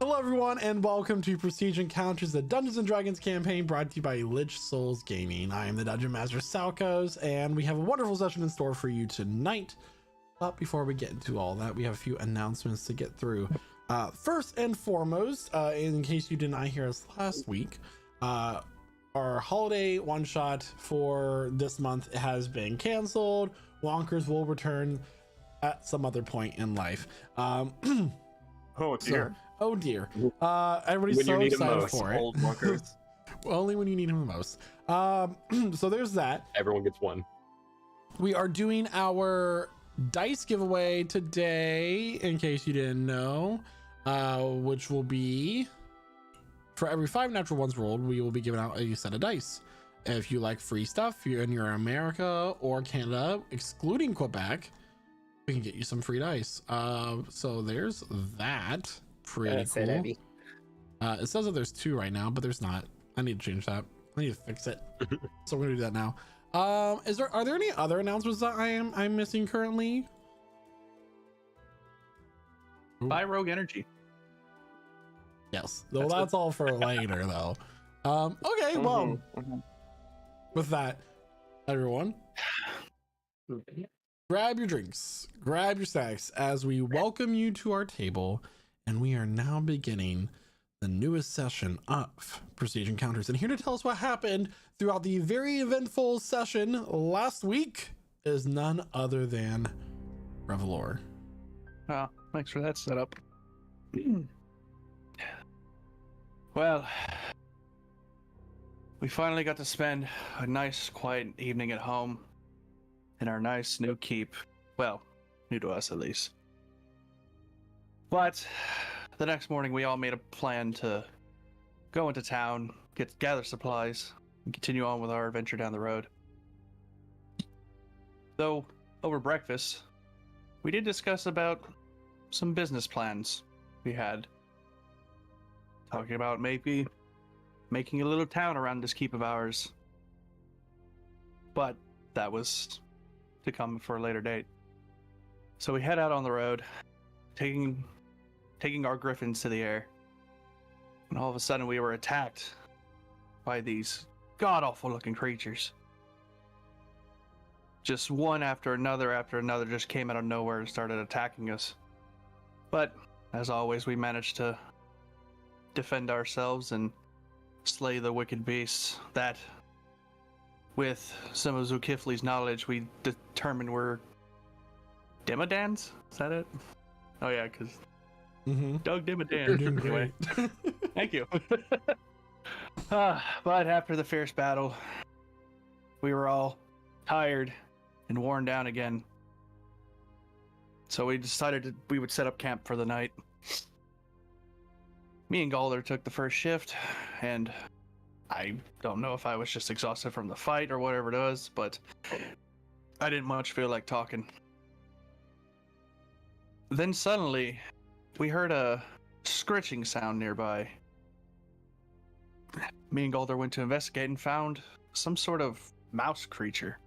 Hello everyone and welcome to Prestige Encounters, the Dungeons & Dragons campaign brought to you by Lich Souls Gaming. I am the Dungeon Master Salkos and we have a wonderful session in store for you tonight. But before we get into all that, we have a few announcements to get through. First and foremost, in case you did not hear us last week, our holiday one-shot for this month has been canceled. Wonkers will return at some other point in life. Oh dear. Oh dear. Everybody's so excited for it. Old Wonkers. Only when you need him the most. So there's that. Everyone gets one. We are doing our dice giveaway today, in case you didn't know, which will be for every 5 natural ones rolled, we will be giving out a set of dice. If you like free stuff, you're in America or Canada, excluding Quebec, we can get you some free dice. So there's that. Pretty cool. It says that there's 2 right now, but there's not. I need to change that. I need to fix it. So we're gonna do that now. Are there any other announcements that I'm missing currently? Buy Rogue Energy. Yes. Well, that's all for later though. Okay, well, with that, everyone, grab your drinks, grab your snacks as we welcome you to our table, and we are now beginning the newest session of Prestige Encounters. And here to tell us what happened throughout the very eventful session last week is none other than Revelor. Oh, thanks for that setup. Well, we finally got to spend a nice, quiet evening at home in our nice new keep. Well, new to us at least. But the next morning, we all made a plan to go into town, gather supplies, and continue on with our adventure down the road. Though, over breakfast, we did discuss about some business plans we had. Talking about maybe making a little town around this keep of ours. But that was to come for a later date. So we head out on the road, taking our griffins to the air, and all of a sudden we were attacked by these god-awful looking creatures. Just one after another just came out of nowhere and started attacking us. But, as always, we managed to defend ourselves and slay the wicked beasts that, with some of Zulkifli's knowledge, we determined were Dimmadans? Is that it? Oh yeah, because Doug Dimmadan. Anyway, thank you. But after the fierce battle, we were all tired and worn down again. So we decided we would set up camp for the night. Me and Galder took the first shift, and I don't know if I was just exhausted from the fight or whatever it was, but I didn't much feel like talking. Then suddenly, we heard a scritching sound nearby. Me and Galder went to investigate and found some sort of mouse creature.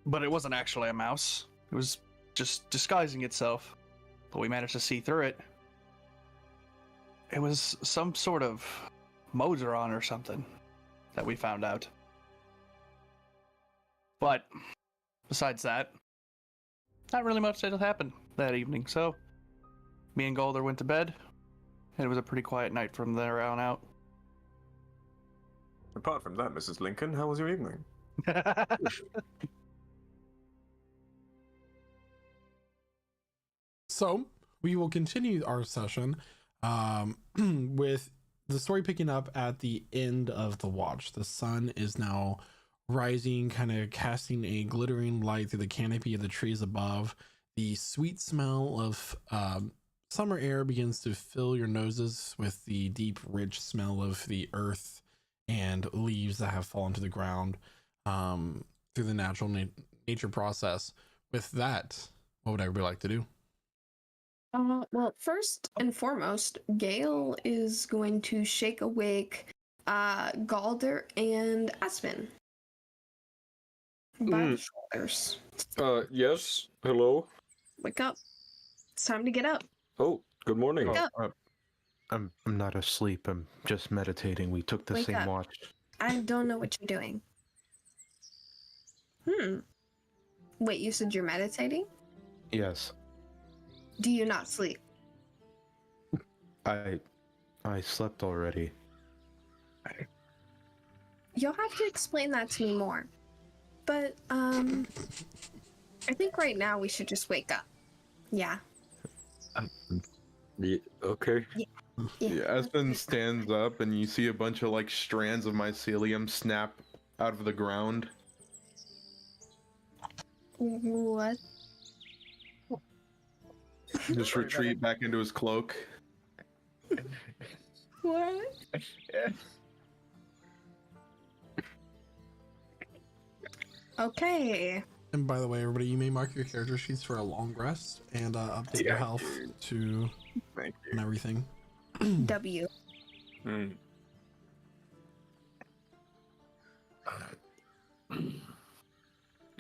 But it wasn't actually a mouse. It was just disguising itself. But we managed to see through it. It was some sort of Mozeron or something that we found out. But besides that, not really much that happened that evening. So me and Galder went to bed, and it was a pretty quiet night from there on out. Apart from that, Mrs. Lincoln, how was your evening? So we will continue our session with the story picking up at the end of the watch. The sun is now rising, kind of casting a glittering light through the canopy of the trees above. The sweet smell of summer air begins to fill your noses with the deep, rich smell of the earth and leaves that have fallen to the ground through the natural nature process. With that, what would everybody like to do? Well, first and foremost, Gale is going to shake awake Galder and Aspen by the shoulders. Yes. Hello. Wake up. It's time to get up. Oh, Good morning. Wake up. I'm not asleep. I'm just meditating. We took the Wake same up. watch. I don't know what you're doing. Wait, you said you're meditating? Yes, Do you not sleep? I slept already. You'll have to explain that to me more. But, I think right now we should just wake up. Yeah. Yeah, okay. Yeah, Aspen stands up, and you see a bunch of like strands of mycelium snap out of the ground. What? Just retreat back into his cloak. What? Okay. And by the way, everybody, you may mark your character sheets for a long rest and update your health to Thank you. and everything. W. Mm.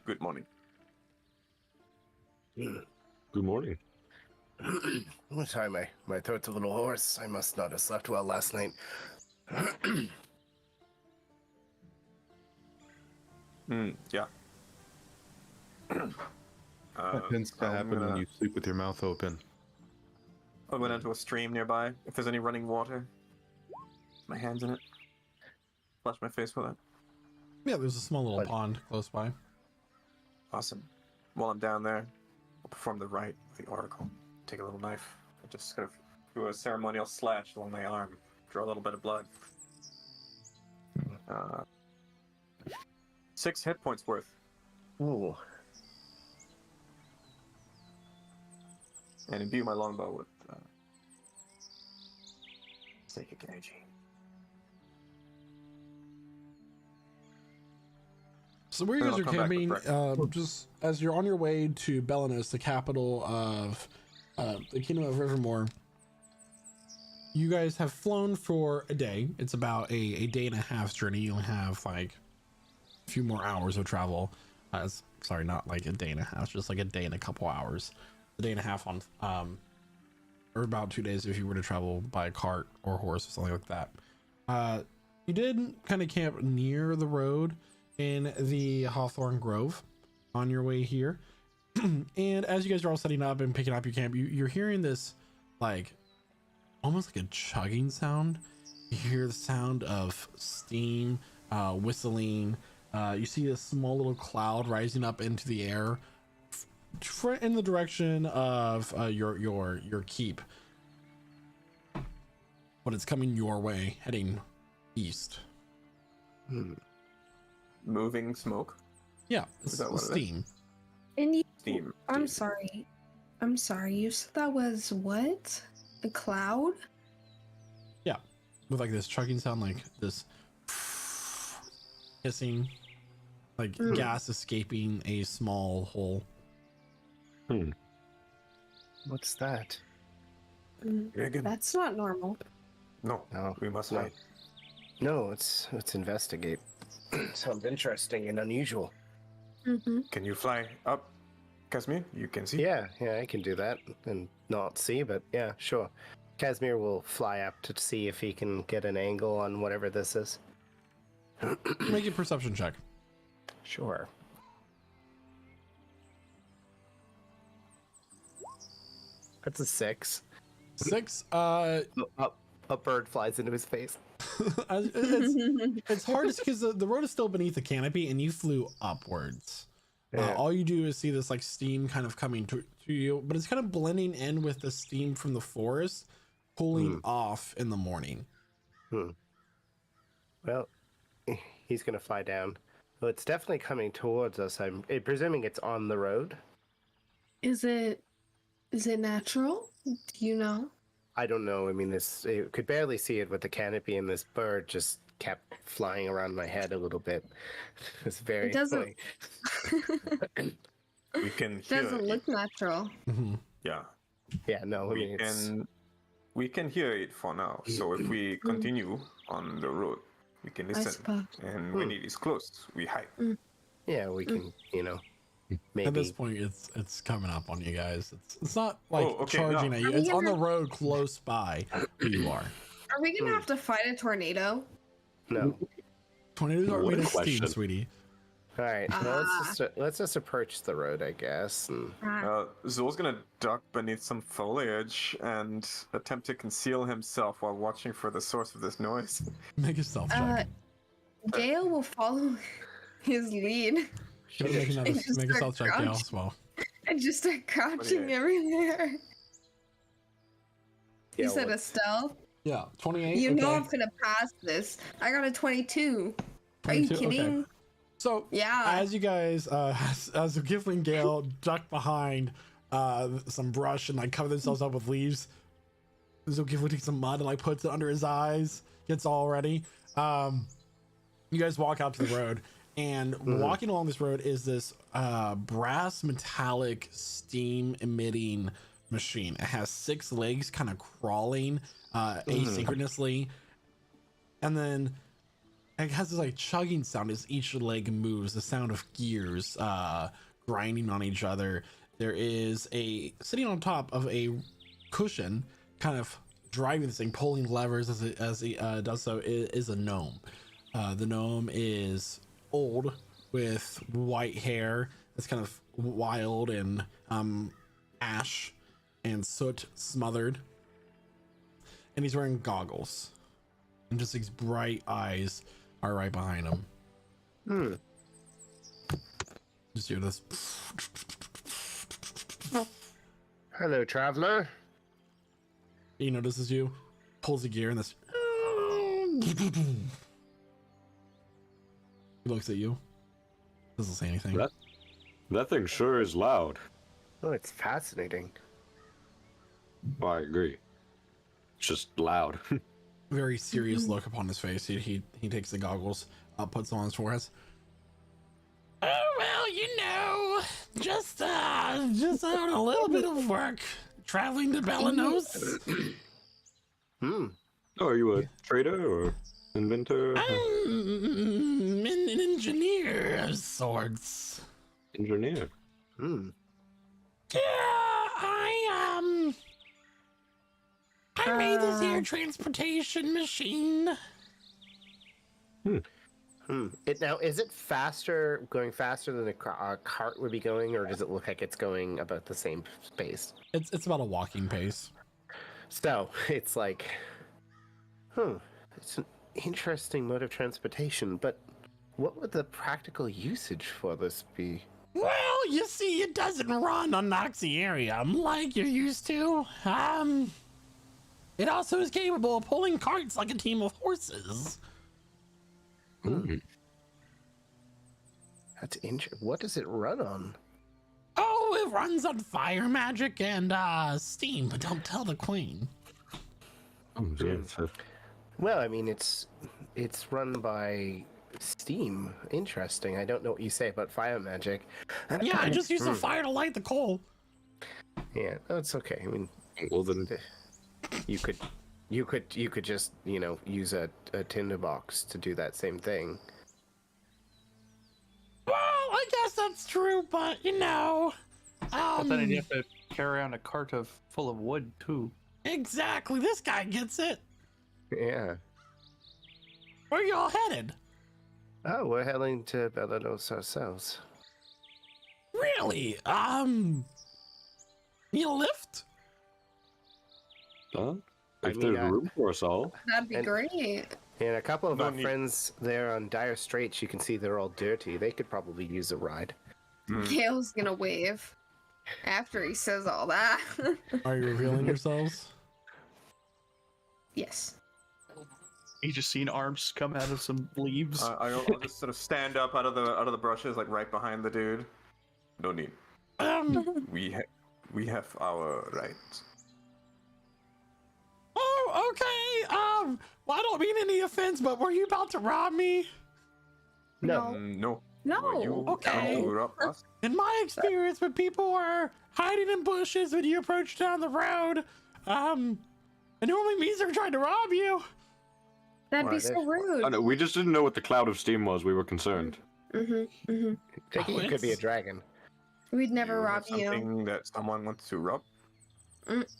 Good morning. Good morning. I'm sorry, my throat's a little hoarse. I must not have slept well last night. Yeah. That tends to happen when you sleep with your mouth open. I went into a stream nearby. If there's any running water, my hands in it. Flush my face with it. Yeah, there's a small little pond close by. Awesome. While I'm down there, I'll perform the rite of the oracle. Take a little knife. I just kind of do a ceremonial slash along my arm. Draw a little bit of blood. 6 hit points worth. Ooh. And imbue my longbow with psychic energy. So where you And guys are I'll come back with camping, just as you're on your way to Belinus, the capital of the Kingdom of Rivermore, you guys have flown for a day. It's about a day and a half journey. You only have like a few more hours of travel. Sorry, not like a day and a half, just like a day and a couple hours. A day and a half on, or about 2 days if you were to travel by cart or horse or something like that. You did kind of camp near the road in the Hawthorne Grove on your way here. And as you guys are all setting up and picking up your camp, you're hearing this like almost like a chugging sound. You hear the sound of steam, whistling. You see a small little cloud rising up into the air in the direction of your keep, but it's coming your way, heading east. Moving smoke. Yeah, it's that what it is? steam. And you, Steam. I'm sorry. I'm sorry. You said that was what? A cloud? Yeah, with like this chugging sound, like this hissing, like gas escaping a small hole. What's that? Again. That's not normal. No, No, we must no. hide. No, let's investigate. Sounds interesting and unusual. Mm-hmm. Can you fly up, Casimir? You can see? Yeah, I can do that and not see, but yeah, sure. Casimir will fly up to see if he can get an angle on whatever this is. Make a perception check. Sure. That's a 6. 6. A bird flies into his face. It's hard because the road is still beneath the canopy and you flew upwards. Yeah. All you do is see this like steam kind of coming to you, but it's kind of blending in with the steam from the forest cooling off in the morning. Well, he's gonna fly down. Well, it's definitely coming towards us. I'm presuming it's on the road. Is it natural? Do you know? I don't know. I mean, you could barely see it with the canopy, and this bird just kept flying around my head a little bit. It's very. It doesn't. We can hear Doesn't look natural. Yeah. Yeah, no. I mean, We can hear it for now. So if we continue on the road, we can I listen. suppose. And when it is close, we hide. yeah, we can. Maybe. At this point, it's coming up on you guys. It's not like Oh, okay, charging no. at you. Are we It's on the gonna- road close by where you are. Are we gonna have to fight a tornado? No. Tornadoes aren't What a made of steam, question. sweetie. All right. Well, let's just approach the road, I guess. And... Zul's gonna duck beneath some foliage and attempt to conceal himself while watching for the source of this noise. Make a stealth check. Gale will follow his lead Make and just a start stealth check, Gale, crouching. as well. and just start crouching 28. everywhere. Yeah, You said what- a stealth? Yeah, 28. You know okay. I'm gonna pass this. I got a 22. Are you 22, okay. kidding? So Yeah. as you guys, as Gifley and Gale duck behind some brush and like cover themselves up with leaves, so Gifley takes some mud and like puts it under his eyes, gets all ready. You guys walk out to the road, and walking along this road is this brass metallic steam emitting machine. It has 6 legs, kind of crawling asynchronously, and then it has this like chugging sound as each leg moves, the sound of gears grinding on each other. There is a sitting on top of a cushion, kind of driving this thing, pulling levers as it does so, is a gnome. The gnome is old with white hair that's kind of wild and ash and soot smothered, and he's wearing goggles, and just these bright eyes are right behind him. Just hear this. Hello, traveler. He notices you, pulls a gear, and this. He looks at you. Doesn't say anything. That thing sure is loud. Oh, it's fascinating. I agree. It's just loud. Very serious look upon his face. He takes the goggles, puts them on his forehead. Oh well, you know, just on a little bit of work, traveling to Belanos. Oh, are you a trader or inventor? I'm an engineer of sorts. Engineer. Yeah, I made this here transportation machine. Now, is it going faster than a cart would be going, or does it look like it's going about the same pace? It's about a walking pace. So it's like, it's an interesting mode of transportation, but what would the practical usage for this be? Well, you see, it doesn't run on Noxiarium like you're used to. It also is capable of pulling carts like a team of horses. That's interesting. What does it run on? Oh, it runs on fire magic and steam, but don't tell the queen. Oh, yes. Well, I mean, it's run by steam. Interesting. I don't know what you say about fire magic. Yeah, I just use the fire to light the coal. Yeah, that's okay. I mean, Well then, you could just use a tinderbox to do that same thing. Well, I guess that's true, but But then you have to carry around a cart full of wood too. exactly. This guy gets it. Yeah. Where y'all headed? Oh, we're heading to Belanos ourselves. Really? Need a lift? huh? I If mean, there's room for us all. That'd be And- great. And a couple of No our need. friends there on dire straits, you can see they're all dirty. They could probably use a ride. Gale's gonna wave after he says all that. Are you revealing yourselves? Yes. You just seen arms come out of some leaves. I'll just sort of stand up out of the brushes, like right behind the dude. No need. We have our rights. Oh, okay. Well, I don't mean any offense, but were you about to rob me? No. No. No. Were you okay. trying to rob us? In my experience, when people are hiding in bushes when you approach down the road, it normally means they're trying to rob you. That'd be Right, so that's- rude. Oh, no, we just didn't know what the cloud of steam was. We were concerned. Thinking it could be a it's- dragon. We'd never You rob have something that someone wants to rob? Let's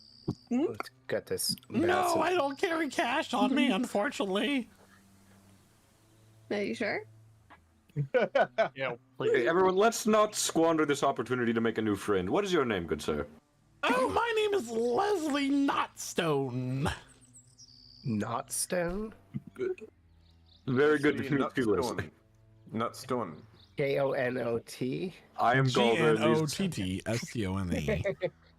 get this. No, massive- I don't carry cash on me, unfortunately. Are you sure? Yeah, Hey, everyone, let's not squander this opportunity to make a new friend. What is your name, good sir? Oh, my name is Leslie Notstone. Not stone. Very good to Actually, meet you, Leslie. Not stone. K-O-N-O-T. I am Galder. These, G-N-O-T-T-S-T-O-N-E.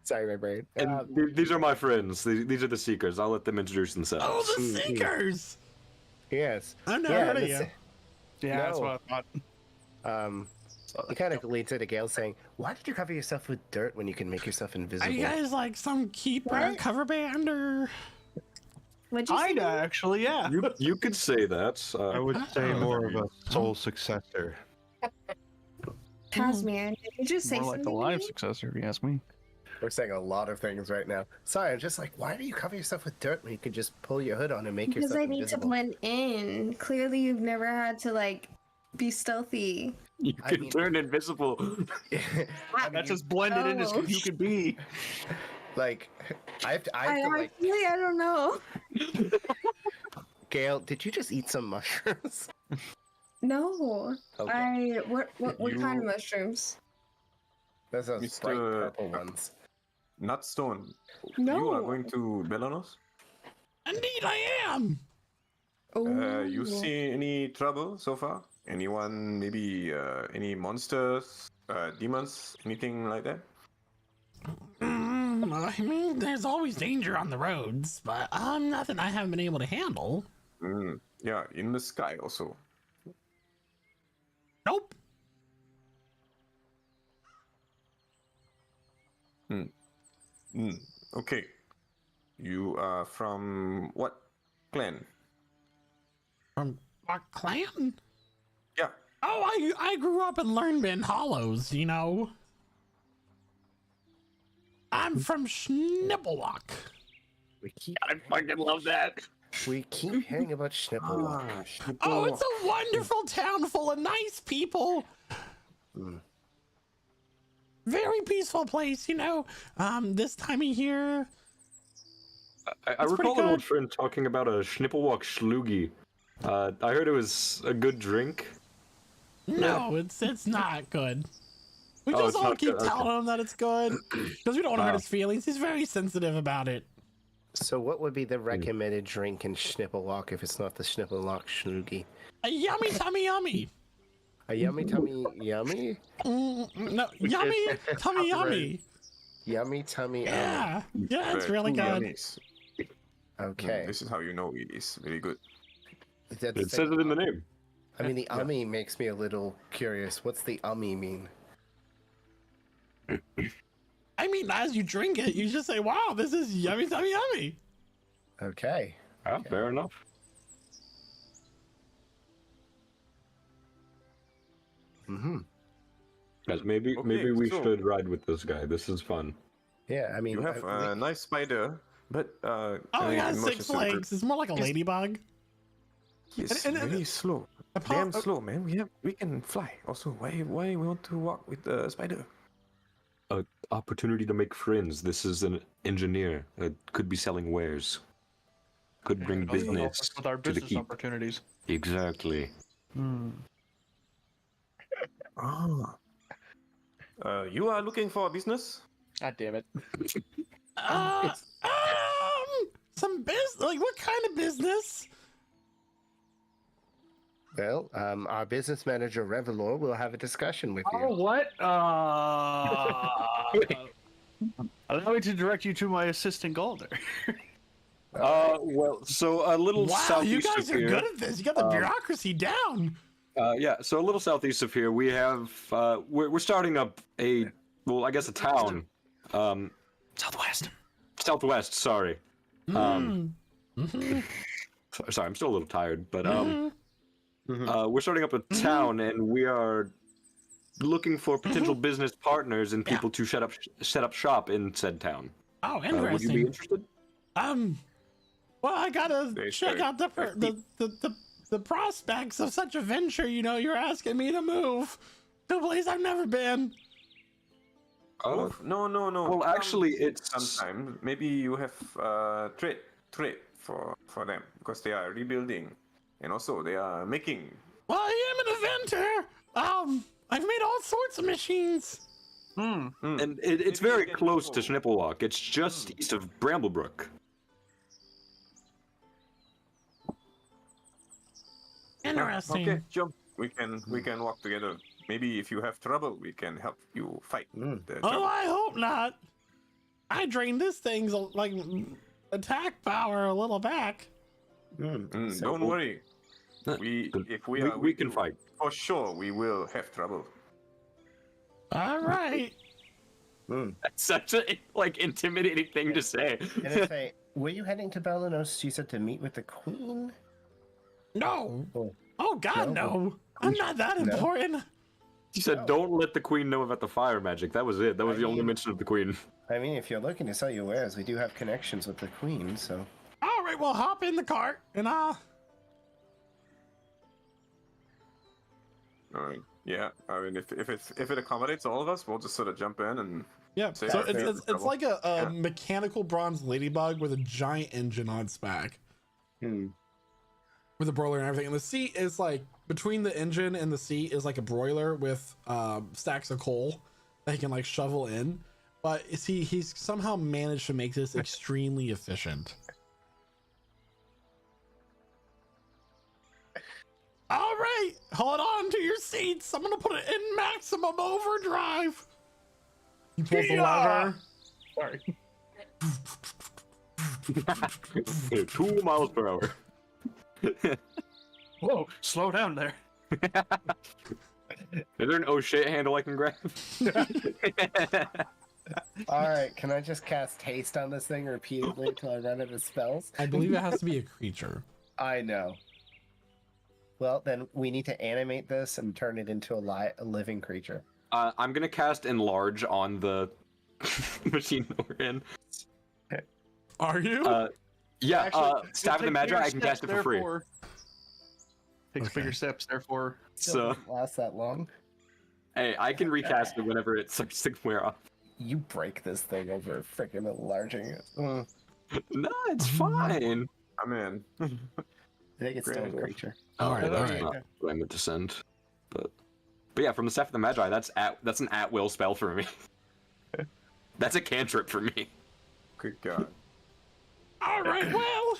Sorry, my brain. and these are my friends. These are the Seekers. I'll let them introduce themselves. Oh, the Seekers! Yes. I've never Yeah, heard of this- you. yeah, that's No. what I thought. He kind of leans into Gale saying, "Why did you cover yourself with dirt when you can make yourself Are invisible?" you guys like some keeper What? cover band or? What'd you say? Kinda, actually, yeah. You could say that. I would say Oh. more of a soul successor. Tasman, did you just say More like something the to live me? successor, if you ask me. We're saying a lot of things right now. Sorry, I'm just like, why do you cover yourself with dirt when you can just pull your hood on and make Because yourself I need to invisible? blend in. Clearly, you've never had to like be stealthy. You I can mean- turn invisible. I mean, That's as blended in as Oh. you could be. like, I have to like, actually, I don't know. Gail, did you just eat some mushrooms? No, Okay. what kind of You- mushrooms? Those are Mr. bright purple ones. Not stone. No. You are going to Belanos? Indeed, I am. You see any trouble so far? Anyone, maybe any monsters, demons, anything like that? I mean, there's always danger on the roads, but nothing I haven't been able to handle. Yeah, in the sky also. Nope. Okay. You are from what clan? From what clan? Yeah. Oh, I grew up in Lernbin Hollows, you know. I'm from Schnippelwalk. I fucking love that. We keep hearing about Schnipple. Oh, it's a wonderful town full of nice people. Very peaceful place, you know. This time of year. I It's pretty recall an old good. friend talking about a Schnippelwalk Schlugi. I heard it was a good drink. No, it's not good. We Oh, just it's all not keep good, okay. telling him that it's good because we don't want to hurt his feelings. He's very sensitive about it. So, what would be the recommended drink in Schnippelwalk if it's not the Schnippelwalk Schloogie? A yummy tummy yummy. A yummy tummy yummy? No, yummy tummy yummy. Yummy tummy Yeah, yeah, it's really Two good. yummies. Okay. This is how you know it is very good. That's It says it in the name. I mean, the ummy makes me a little curious. What's the ummy mean? I mean, as you drink it, you just say, "Wow, this is yummy tummy yummy." Okay. Ah, fair enough. Mm-hmm. Guys, maybe Okay, we so- should ride with this guy. This is fun. Yeah, I mean, You have a nice spider, but Oh, it has in 6 motion super- legs. It's more like a ladybug. Yes, and- very slow. Apart- Damn slow, man. We can fly. Also, why we want to walk with the spider? A opportunity to make friends. This is an engineer. Could be selling wares. Could bring It also helps business us with our to the business keep. opportunities. Exactly. Ah. You are looking for a business? God damn it. Some business. Like, what kind of business? well, our business manager Revelor will have a discussion with you. what? Allow me to direct you to my assistant Galder. Well, so a little Wow, southeast you guys of are here. good at this. You got the bureaucracy down. Yeah, so a little southeast of here, we have we're starting up a I guess a town. Southwest. Sorry. Sorry, I'm still a little tired, but we're starting up a town, and we are looking for potential business partners and people to set up shop in said town. Oh, Would you be interesting. interested? Well, I gotta They check start- out the prospects of such a venture. You know, you're asking me to move to a place I've never been. Oh, No. Well, actually, it's sometimes maybe you have trade for them because they are rebuilding, and also they are making. Well, I am an inventor. I've made all sorts of machines. Hmm. and it's Maybe very we can close to go. Schnipplewalk. It's just east of Bramblebrook. Interesting. Okay, jump. We can walk together. Maybe if you have trouble, we can help you fight the Oh, trouble. I hope not. I drained this thing's like attack power a little back. Don't worry. If we are we with can you, fight. for sure. We will have trouble. All right. That's such a like intimidating thing to say. And if I, were you heading to Balanos, you said, to meet with the queen? No. Oh. Oh God, no. I'm not that No? important. She said, Oh. "Don't let the queen know about the fire magic." That was it. That was the only mean- mention of the queen. I mean, if you're looking to sell your wares, we do have connections with the queen, so... All right, well, hop in the cart and Yeah, I mean, if it accommodates all of us, we'll just sort of jump in and. yeah. So So yeah, it's, yeah, it's trouble. like a Yeah. mechanical bronze ladybug with a giant engine on its back, with a broiler and everything. And the seat is like between the engine and the seat is like a broiler with stacks of coal that he can like shovel in. But he's somehow managed to make this extremely efficient. All right, hold on to your seats. I'm gonna put it in maximum overdrive. He pulls the lever. Sorry. 2 miles per hour. Whoa, slow down there. Is there an oh shit handle I can grab? Alright, can I just cast haste on this thing repeatedly until I run out of spells? I believe it has to be a creature. I know. Well, then we need to animate this and turn it into a living creature. I'm gonna cast enlarge on the machine that we're in. Are you? Yeah, Actually, Staff of the take Magi, bigger I can cast it steps, for free. therefore- Takes Okay. bigger steps, therefore. Still So, doesn't last that long. hey, I can recast it whenever it starts to wear off. You break this thing over freaking enlarging it. No, it's fine. I'm in. I think it's still a Great. creature. All right, all That's right. not what I meant to send. But yeah, from the Staff of the Magi, that's an at-will spell for me. That's a cantrip for me. Good God. All right. Well,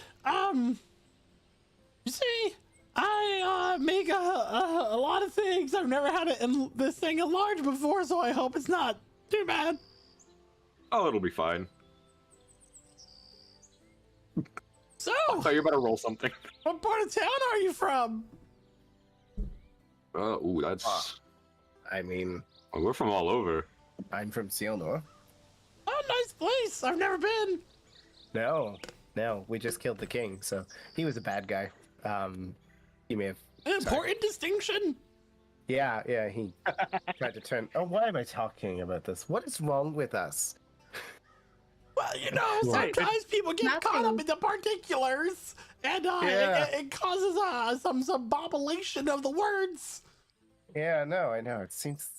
you see, I make a lot of things. I've never had this thing enlarged before, so I hope it's not too bad. Oh, it'll be fine. So, I thought you were about to roll something. what part of town are you from? Ooh, that's. I mean, Well, we're from all over. I'm from Sealnor. Oh, nice place. I've never been. No, we just killed the king, so he was a bad guy. He may have. An important distinction. Yeah, he tried to turn. Oh, why am I talking about this? What is wrong with us? Well, you know, sometimes people get caught up Nothing. in the particulars, and Yeah. it causes some bobolation of the words. Yeah, no, I know. It seems.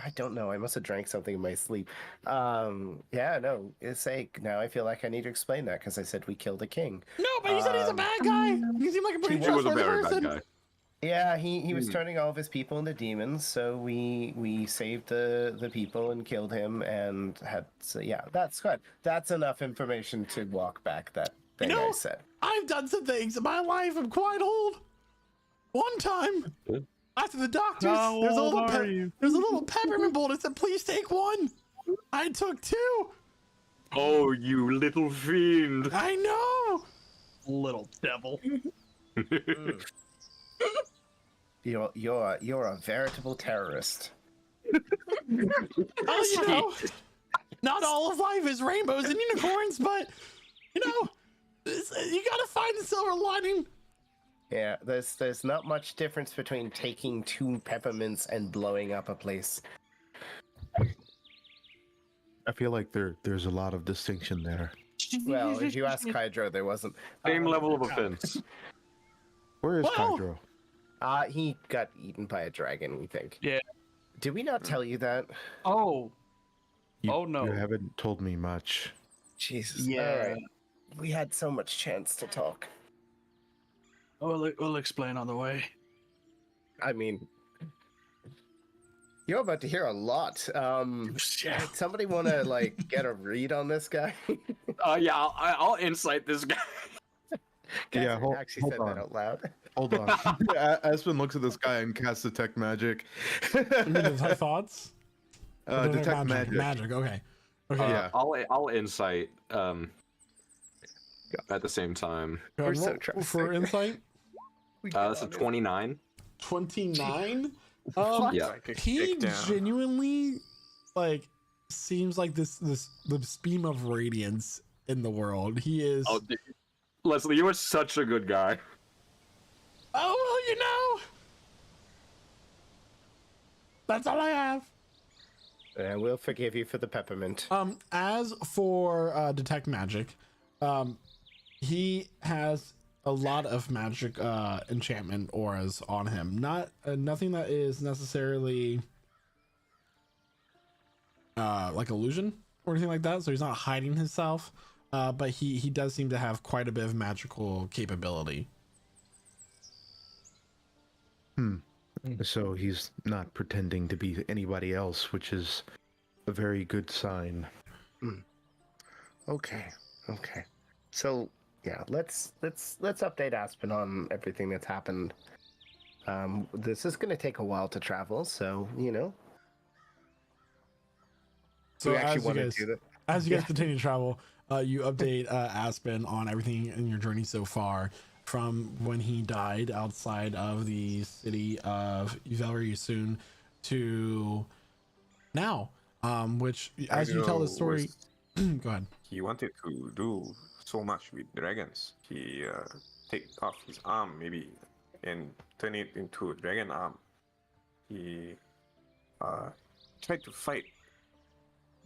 I don't know. I must have drank something in my sleep. Yeah, no. It's like now I feel like I need to explain that because I said we killed a king. No, but you said he's a bad guy. You seem like a pretty He was a trustworthy very person. bad guy. Yeah, he was turning all of his people into demons, so we saved the people and killed him and had. So yeah, that's good. That's enough information to walk back that thing know, I said. I've done some things in my life. I'm quite old. One time, after the doctors, How there's a old little are you? there's a little peppermint bullet that said, "Please take one." I took 2. Oh, you little fiend! I know. Little devil. You're a veritable terrorist. Well, you know, not all of life is rainbows and unicorns, but you know, you gotta find the silver lining. Yeah, there's not much difference between taking 2 peppermints and blowing up a place. I feel like there's a lot of distinction there. Well, if you ask Hydro, there wasn't. Same level of offense. Where is Well- Hydro? He got eaten by a dragon, we think. Yeah. Did we not tell you that? Oh, Oh, no. You haven't told me much. Jesus. Yeah. All right. We had so much chance to talk. We'll explain on the way. I mean, you're about to hear a lot. Shit. Somebody want to like get a read on this guy? Yeah, I'll insight this guy. Yeah, Catherine actually hold said on. that out loud. Hold on. Aspen looks at this guy and casts detect magic. You mean detect thoughts? Or Detect magic. Magic. Okay. Okay. Yeah. I'll insight at the same time. We're so Roll trusting. for insight. That's a 29. 29. Yeah. Like a He kick down. genuinely like seems like this beam of radiance in the world. He is. Oh, Leslie, you are such a good guy. Oh, well, you know. That's all I have. We'll forgive you for the peppermint. As for detect magic, he has a lot of magic enchantment auras on him. Nothing that is necessarily like illusion or anything like that. So he's not hiding himself, but he does seem to have quite a bit of magical capability. So he's not pretending to be anybody else, which is a very good sign. Okay. So yeah, let's update Aspen on everything that's happened. This is going to take a while to travel, so So we actually as you want to guys do that. as you guys continue to travel, you update Aspen on everything in your journey so far, from when he died outside of the city of Valeriusun to now. Which, as you tell the story, go ahead. He wanted to do so much with dragons. He take off his arm maybe and turn it into a dragon arm. He tried to fight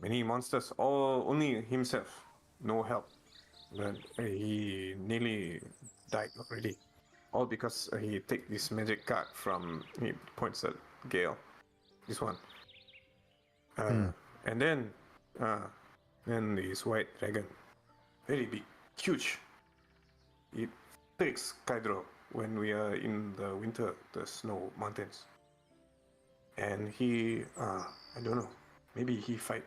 many monsters, all only himself, no help. But he nearly died already. All because he take this magic card from, he points at Gale. This one. And then this white dragon, very big, huge. It takes Kydro when we are in the winter, the snow mountains. And he, I don't know, maybe he fight.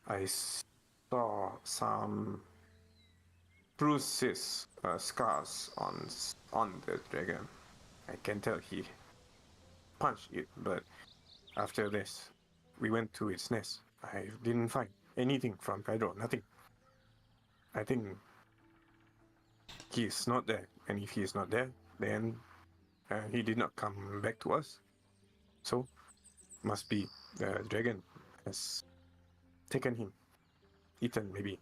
I saw some bruises, scars on the dragon. I can tell he punched it, but after this, we went to its nest. I didn't find anything from Kydro, nothing. I think he is not there, and if he is not there, then he did not come back to us. So, must be the dragon has taken him, eaten maybe.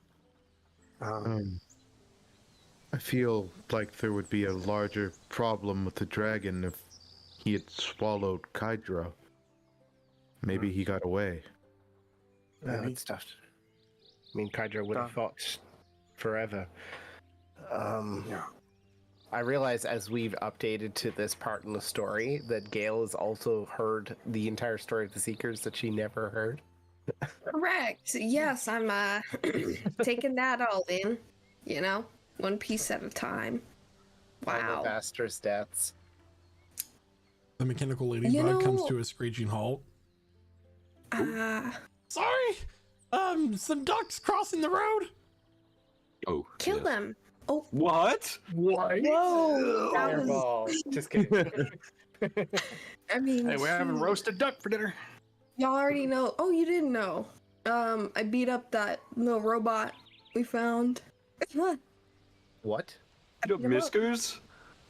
I feel like there would be a larger problem with the dragon if he had swallowed Kydra. Maybe he got away. It's tough. I mean, Kydra would have fought forever. Yeah. I realize as we've updated to this part in the story that Gale has also heard the entire story of the Seekers that she never heard. Correct. Yes, I'm taking that all in. One piece at a time. All Wow. the Vaster's deaths. The mechanical ladybug comes to a screeching halt. Sorry, some ducks crossing the road. Oh. Kill yes. them. Oh, What? What? whoa. That was, Fireball. Just kidding. I mean, Hey, we're having roasted duck for dinner. y'all already know. Oh, you didn't know. I beat up that little robot we found. What? You have whiskers?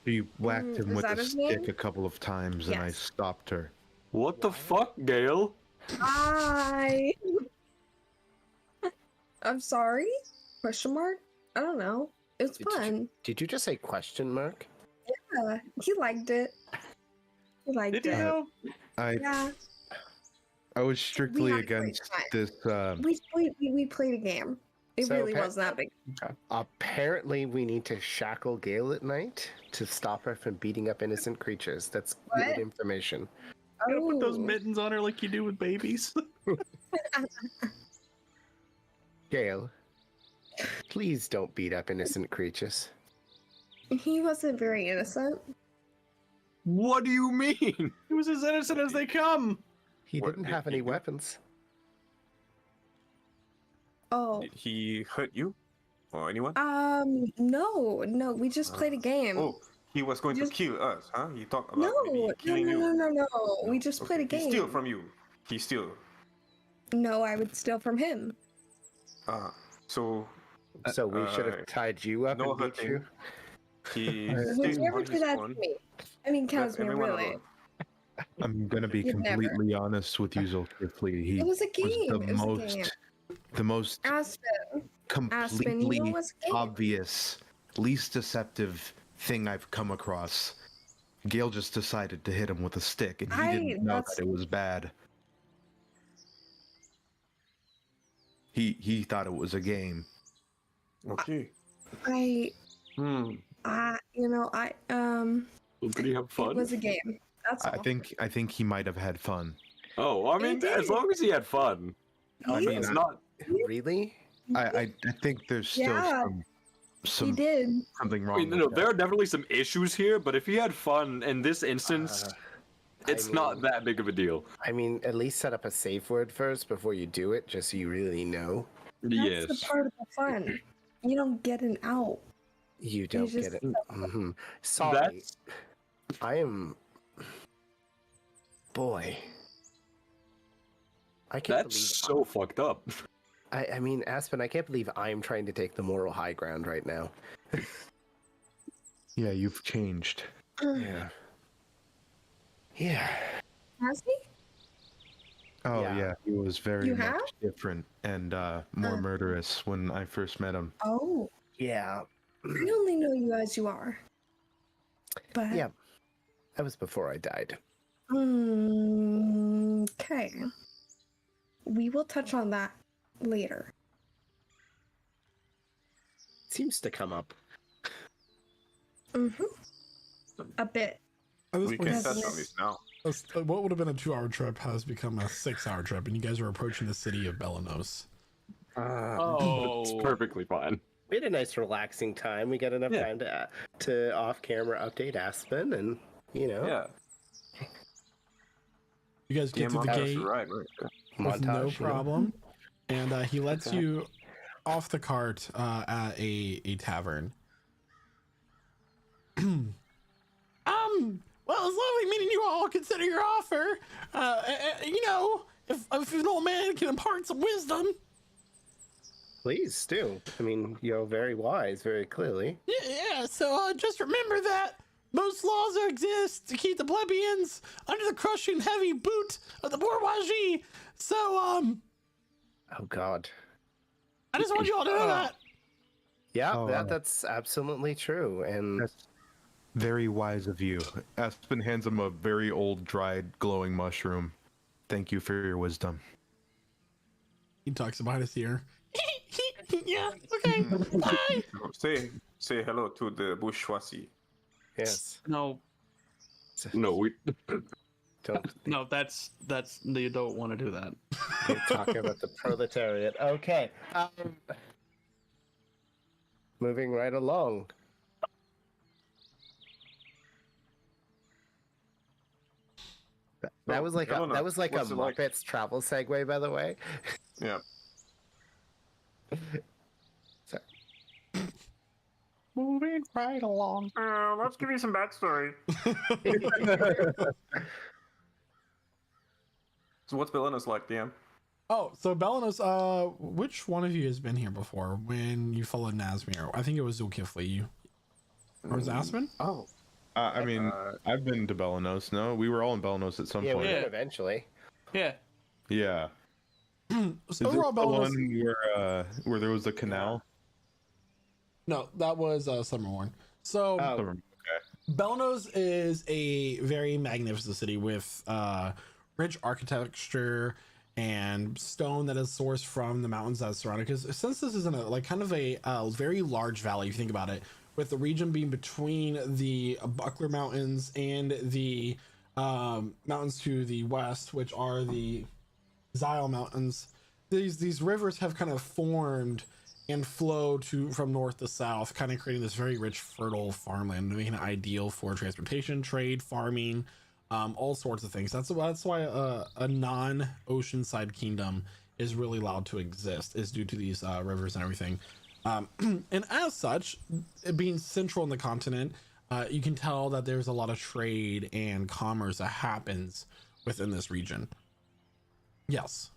He whacked him is with that a his stick name? a couple of times, and I Yes. stopped her. What the fuck, Gale? I'm sorry? Question mark? I don't know. It was Did you- fun. Did you just say question mark? Yeah, he liked it. He liked Did you it. know? Yeah, I was strictly had a great against time. this. we played a game. It So, really Pat- wasn't that big. Apparently, we need to shackle Gale at night to stop her from beating up innocent creatures. That's good What? information. Gotta put those Oh. mittens on her like you do with babies. Gale, please don't beat up innocent creatures. He wasn't very innocent. What do you mean? He was as innocent as they come. He What didn't did have he any do? weapons. Oh. Did he hurt you or anyone? No, we just played a game. Oh, he was going Just- to kill us, huh? He talked about no, maybe no, killing you. no. We just played a Okay, game. He steal from you. He steal. No, I would steal from him. So So we should have tied you up no and beat hurting. you. he Would steal you ever on do his that own. to me? I mean, Left Casimir, everyone really. alone. I'm gonna be You'd never. completely honest with you, Zolkifli. He It was a game. the It was a most, game. the most Aspen, completely you know what's a game? obvious, least deceptive thing I've come across. Gale just decided to hit him with a stick, and he didn't know that's- that it was bad. He thought it was a game. Okay. you know, Did he have fun? it was a game. That's all. I think he might have had fun. Oh, I mean, did. as long as he had fun. I mean, It's not. Really? I think there's still Yeah. He some did. something I wrong. mean, with no, that. there are definitely some issues here, but if he had fun in this instance, it's not that big of a deal. I mean, at least set up a safe word first before you do it, just so you really know. That's Yes. the part of the fun. You don't get an out. You don't just- get it. Hmm. Sorry. That's I am. Boy. I can't that's believe. so fucked up. I mean, Aspen, I can't believe I'm trying to take the moral high ground right now. Yeah, you've changed. Yeah. Yeah. Has he? Oh Yeah. yeah, he was very You much have? different and more murderous when I first met him. Oh, Yeah. I only know you as you are. But Yeah. That was before I died. Okay. We will touch on that later. Seems to come up. A bit. At this We point, can Yes, touch yes. on this now. what would have been a 2-hour trip has become a 6-hour trip, and you guys are approaching the city of Belanos. It's perfectly fine. We had a nice relaxing time. We got enough Yeah. time to off-camera update Aspen, and you know, Yeah. You guys get to the Montage, gate right. with no montage. you know? problem, and he lets you off the cart at a tavern. Well, it's lovely meeting you all. Consider your offer. You know, if an old man can impart some wisdom. Please do. I mean, you're very wise, very clearly. Yeah, so just remember that most laws exist to keep the plebeians under the crushing heavy boot of the bourgeoisie. So, Oh God. I just want you all to know that. Yeah, Oh, that's absolutely true. And That's very wise of you. Aspen hands him a very old, dried, glowing mushroom. Thank you for your wisdom. He talks behind his ear. Yeah, okay, bye. Say hello to the bourgeoisie. yes, No, No, we. don't no, that's you don't want to do that. you're talking about the proletariat. Okay. Moving right along. That was like I don't know. that was like What's a it like? Muppets travel segue, by the way. Yeah. Moving right along. Let's give you some backstory. So what's Belena's like, DM? Oh, so Belanos, which one of you has been here before when you followed Nazmir? I think it was Zulkifli. Or was it Aspen? Oh. I mean, I've been to Belanos. No, we were all in Belanos at some Yeah, we point. did Yeah. eventually. Yeah. Yeah. So Is it overall, the Belanos. one where there was the canal? No, that was Summerhorn. So Oh, Belanos is a very magnificent city with rich architecture and stone that is sourced from the mountains that surround it. Because since this is in a kind of a very large valley, if you think about it, with the region being between the Buckler Mountains and the mountains to the west, which are the Zyle Mountains. These rivers have kind of formed and flow from north to south, kind of creating this very rich, fertile farmland, making it ideal for transportation, trade, farming, all sorts of things. That's why a non-oceanside kingdom is really allowed to exist, is due to these rivers and everything. And as such, it being central in the continent, you can tell that there's a lot of trade and commerce that happens within this region. Yes.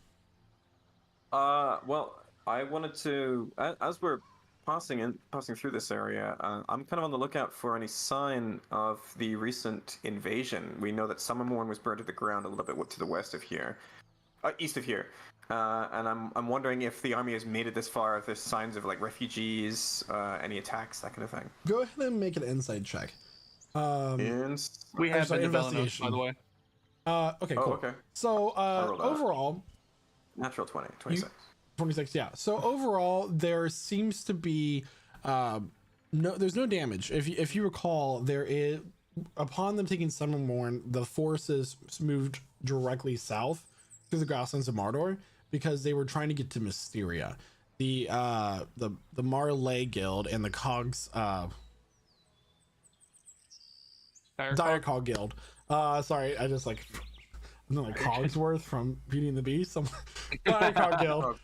Well, I wanted to, as we're passing through this area, I'm kind of on the lookout for any sign of the recent invasion. We know that Summermorn was burned to the ground a little bit to the west of here, east of here, and I'm wondering if the army has made it this far. If there's signs of like refugees, any attacks, that kind of thing. Go ahead and make an insight check. We have been developing, by the way. Okay, cool. Okay. So overall, natural 20, 26. 26, yeah. So overall, there seems to be there's no damage. If you recall, there is, upon them taking Summermorn, the forces moved directly south through the grasslands of Mardor because they were trying to get to Mysteria. The Marley Guild and the Cogs Diacog Guild. Sorry, I just like Cogsworth from Beauty and the Beast. Diacog Guild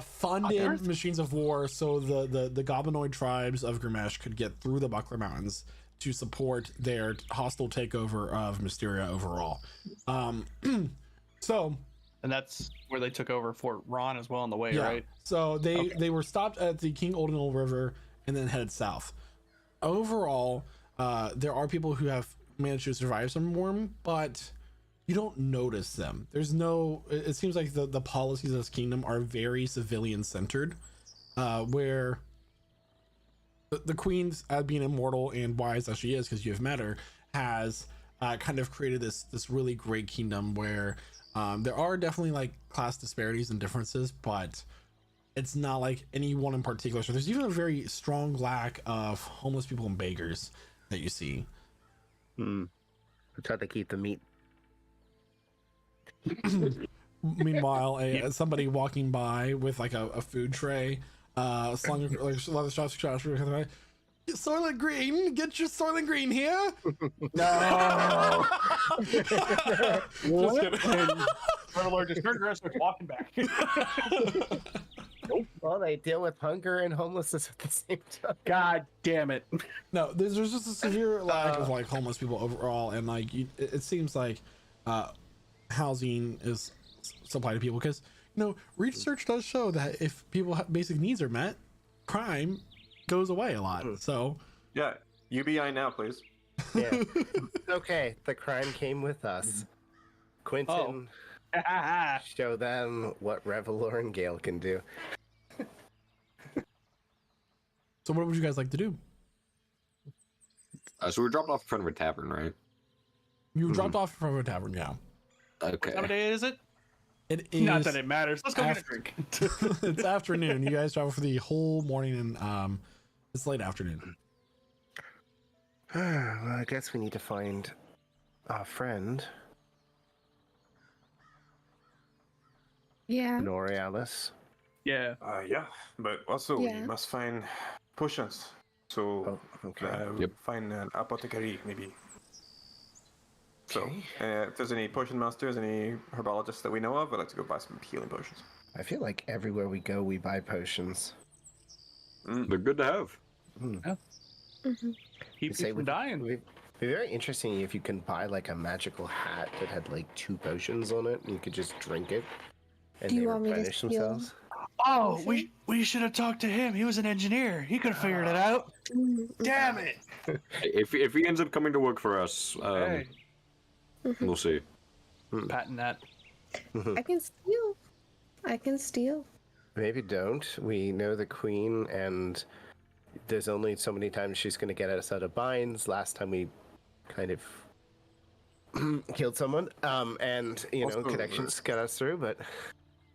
funded machines of war so the goblinoid tribes of Grimesh could get through the Buckler Mountains to support their hostile takeover of Mysteria overall. So, and that's where they took over Fort Ron as well on the way, yeah. right? So they were stopped at the King Oldenil River and then headed south. Overall, there are people who have managed to survive Summermorn, but you don't notice them. There's no, it seems like the policies of this kingdom are very civilian centered, where the queen's, being immortal and wise as she is, because you have met her, has kind of created this really great kingdom where there are definitely like class disparities and differences, but it's not like any one in particular. So there's even a very strong lack of homeless people and beggars that you see. That's how they keep the meat. Meanwhile, somebody walking by with like a food tray, slung like a lot of shots. Soylent Green, get your Soylent Green here. No. Just kidding. Lord just turned around, starts walking back. Nope. Well, they deal with hunger and homelessness at the same time. God damn it. No, there's just a severe lack of like homeless people overall, and like it seems like housing is supplied to people because research does show that if people basic needs are met, crime goes away a lot. So yeah, UBI now, please. Yeah. Okay, the crime came with us. Quentin, show them what Revelor and Gale can do. So what would you guys like to do? So we're dropped off in front of a tavern, right? You dropped off from a tavern, yeah. Okay. What day is it? It is Not that it matters. Let's go get a drink. It's afternoon. You guys travel for the whole morning, and it's late afternoon. Well, I guess we need to find our friend, Yeah. Norealis. Yeah. Yeah, but also Yeah. we must find potions. So Okay. Yep. find an apothecary maybe. So Okay. if there's any potion masters, any herbologists that we know of, I'd like to go buy some healing potions. I feel like everywhere we go, we buy potions. They're good to have. Keep you from dying. It'd be very interesting if you can buy like a magical hat that had like 2 potions on it, and you could just drink it, and Do you they want me to replenish steal? themselves. Oh, we should have talked to him. He was an engineer. He could have figured it out. Damn it. If he ends up coming to work for us, Hey. we'll see. Patent that. I can steal. Maybe don't. We know the queen, and there's only so many times she's going to get us out of binds. Last time we kind of killed someone, and Also, connections got us through. But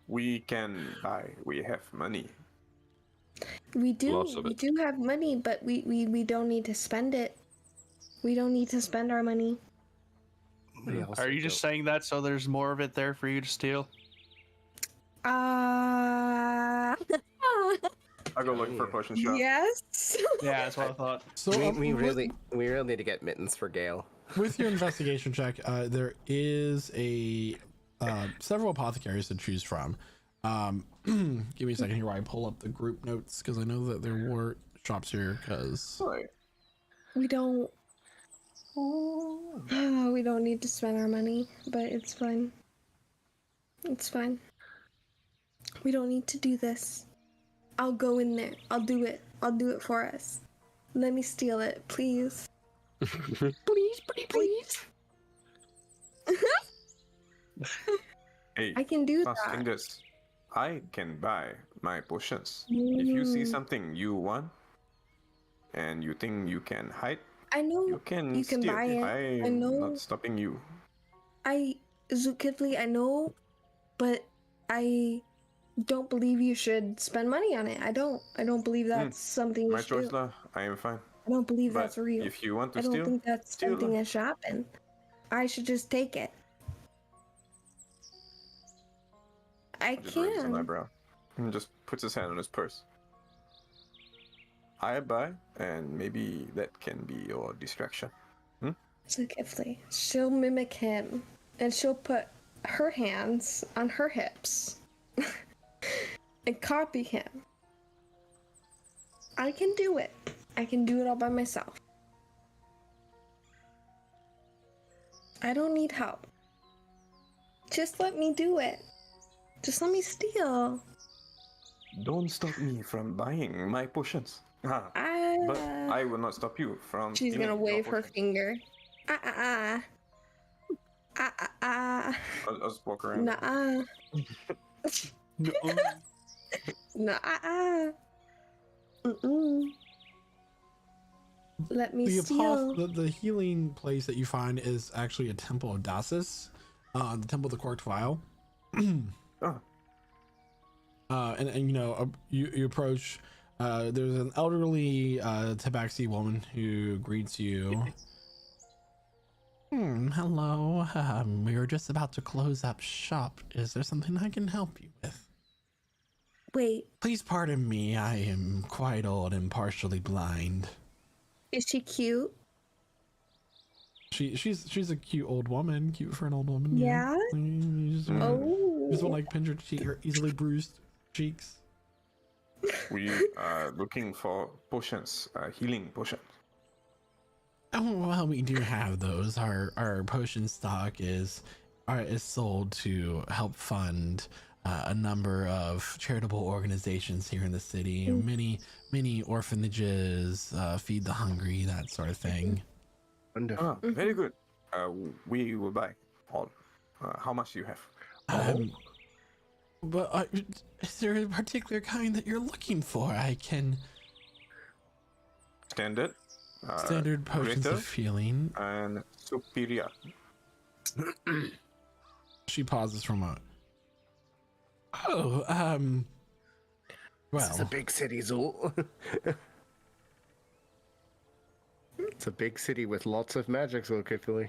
We can buy. We have money. We do. Lots of We it. do have money, but we don't need to spend it. We don't need to spend our money. They also Are you just don't- saying that so there's more of it there for you to steal? Uh, I'll go look for a potion shop. yes. Yeah, that's what I thought. So we with- really need to get mittens for Gale. with your investigation check, there is several apothecaries to choose from. Give me a second here while I pull up the group notes because I know that there were shops here. Because Right. We don't. We don't need to spend our money, but it's fine. It's fine. We don't need to do this. I'll go in there. I'll do it. I'll do it for us. Let me steal it, please. Please, please. Hey, I can do Plus, in that. this, I can buy my potions. If you see something you want and you think you can hide, I know you can you can steal. buy it. I I'm know. not stopping you. Zukidli, I know, but I don't believe you should spend money on it. I don't believe that's something you My should choice, do. lah. I am fine. I don't believe But that's real. if you want to I don't steal, think that's steal something lah. that should happen. I should just take it. I Just raises an can. eyebrow and just puts his hand on his purse. I buy, and maybe that can be your distraction. Zukidli. She'll mimic him, and she'll put her hands on her hips and copy him. I can do it. I can do it all by myself. I don't need help. Just let me do it. Just let me steal. Don't stop me from buying my potions. But I will not stop you from. She's stealing gonna your wave her potions. finger. Ah. I'll just walk around. Nah. Nah. Mm-mm. Let me steal. the healing place that you find is actually a temple of Dasis, the temple of the corked vial. Oh. And you know, you approach. There's an elderly tabaxi woman who greets you. Hello. We were just about to close up shop. Is there something I can help you with? Wait, Please pardon me. I am quite old and partially blind. is she cute? She's a cute old woman. Cute for an old woman. Yeah? You just want, Oh. just want like pinch her easily bruised cheeks. We are looking for potions, healing potions. Oh, well, we do have those. Our potion stock is sold to help fund a number of charitable organizations here in the city. Many orphanages, feed the hungry, that sort of thing. Wonderful. Very good. We will buy all. How much do you have? But is there a particular kind that you're looking for? I can Standard. standard potions greater, of healing. and superior. She pauses for a moment. Oh, This is a well, big city, Zool. It's a big city with lots of magic, Zolkifili.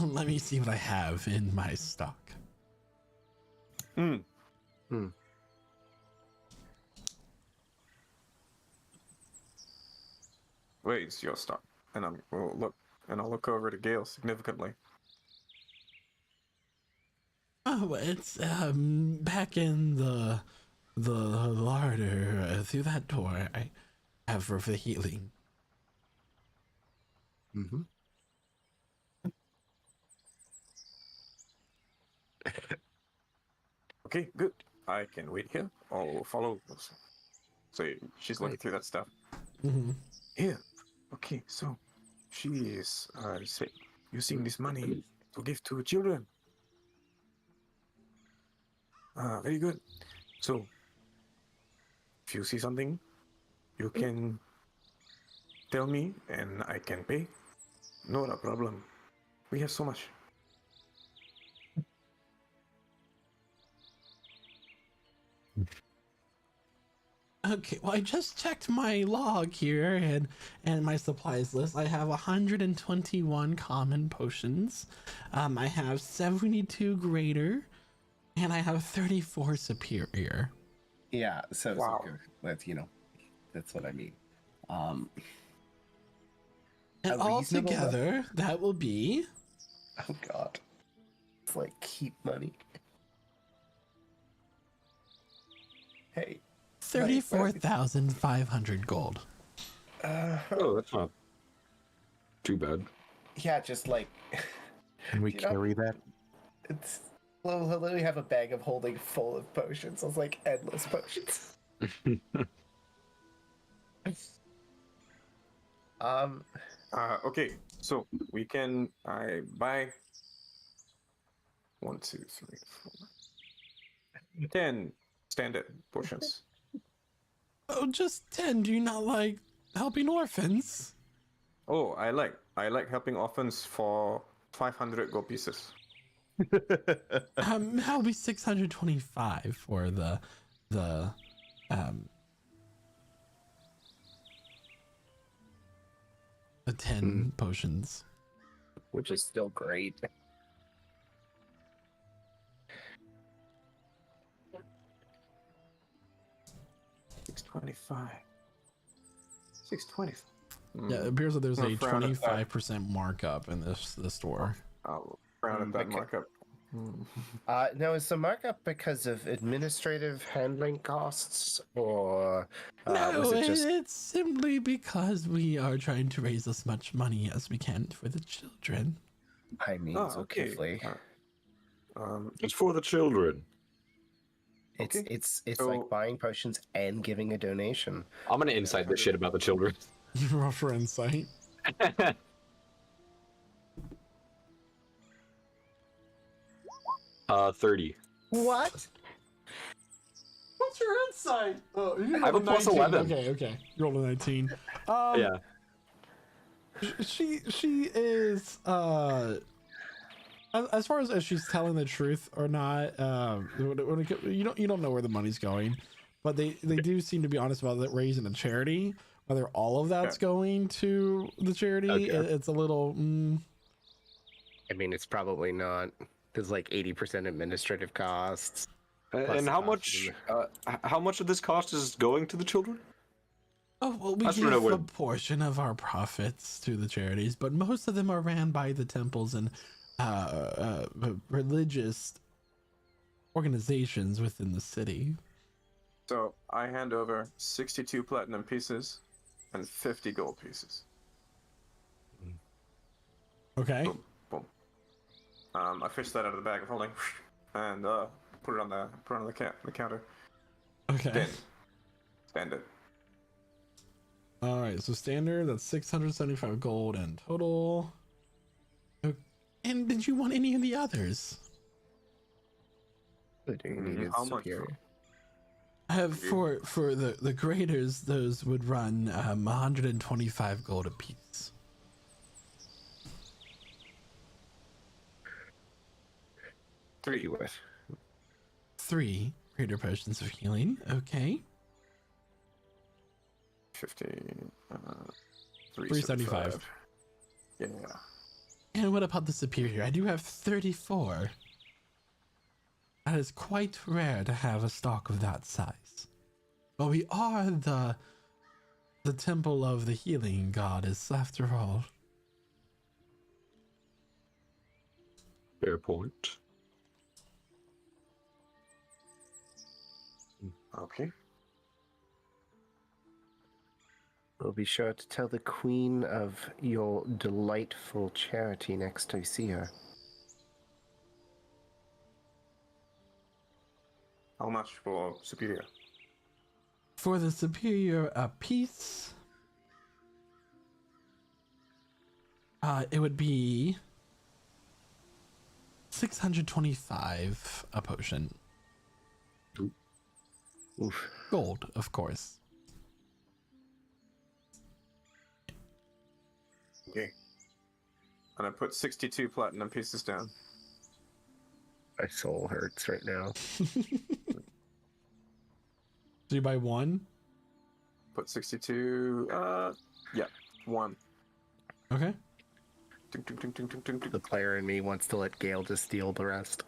let me see what I have in my stock. Where is your stock? And I'll look over to Gale significantly. Oh, it's back in the larder through that door. I have for the healing. Mm-hmm. Okay, good. I can wait here. I'll follow. So she's looking through that stuff. Mm-hmm. Here. Okay, so she is using this money to give to children. Very good. So if you see something, you can tell me and I can pay. Not a problem. We have so much. Okay, well, I just checked my log here and my supplies list. I have 121 common potions. I have 72 greater, and I have 34 superior. Yeah, so Wow. good. That's what I mean. And A all reasonable together, that will be Oh god. It's like keep money. Hey. 34,500 gold. Oh, that's not too bad. Yeah, just like Can we You know- carry that? it's we'll literally have a bag of holding full of potions. It's like endless potions. Okay, so we can I buy 1, 2, 3, 4, 10 standard potions. Oh, just 10. Do you not like helping orphans? Oh, I like helping orphans for 500 gold pieces. That'll be 625 for the the 10 potions. Which is still great. $625. $625. Yeah, it appears that there's I'm a gonna frown at that. 25% markup in the store. I'll frown at that Okay. markup. Now, is the markup because of administrative handling costs, or No, was it just? it's simply because we are trying to raise as much money as we can for the children. I mean, Oh, so okay. carefully. It's for the children. It's okay. it's So- like buying potions and giving a donation. I'm gonna insight this shit about the children. Roll for insight. 30. What? What's your insight? Oh, you I have a plus 11. Okay. You rolled a 19. Yeah. She is as far as she's telling the truth or not, you don't know where the money's going, but they do seem to be honest about that raising a charity. Whether all of that's going to the charity, Okay. it's a little. I mean, it's probably not. There's like 80% administrative costs. Plus And the how cost much of this cost is going to the children? Oh well, we That's give what I a would- portion of our profits to the charities, but most of them are ran by the temples and religious organizations within the city. So I hand over 62 platinum pieces and 50 gold pieces. Okay. Boom, boom. I fish that out of the bag of holding and put it on the the counter. Okay. Then spend it. All right. So standard, that's 675 gold in total. Okay. And did you want any of the others? How much? For the graders, those would run 125 gold apiece. Three. 3 greater potions of healing. Okay. 50. 375. Yeah. And what about the superior? I do have 34. That is quite rare to have a stock of that size. But we are the temple of the healing goddess, after all. Fair point. Okay. We'll be sure to tell the queen of your delightful charity next time you see her. How much for superior? For the superior apiece, it would be 625 a potion. Oof. Gold, of course. Okay. And I put 62 platinum pieces down. My soul hurts right now. Do you buy one? put 62. Yeah, 1. Okay. Ding, ding, ding, ding, ding, ding, ding. The player in me wants to let Gale just steal the rest.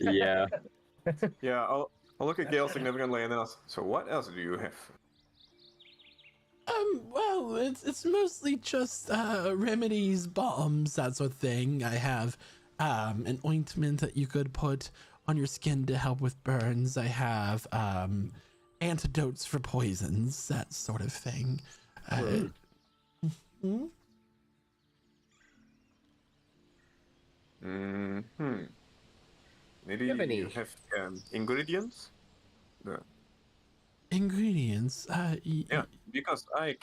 Yeah. Yeah, I'll look at Gale significantly and then so what else do you have? Well, it's mostly just remedies, balms, that sort of thing. I have an ointment that you could put on your skin to help with burns. I have antidotes for poisons, that sort of thing. Hmm? Mm-hmm. Maybe You have any- you have ingredients? The, Ingredients. yeah, because I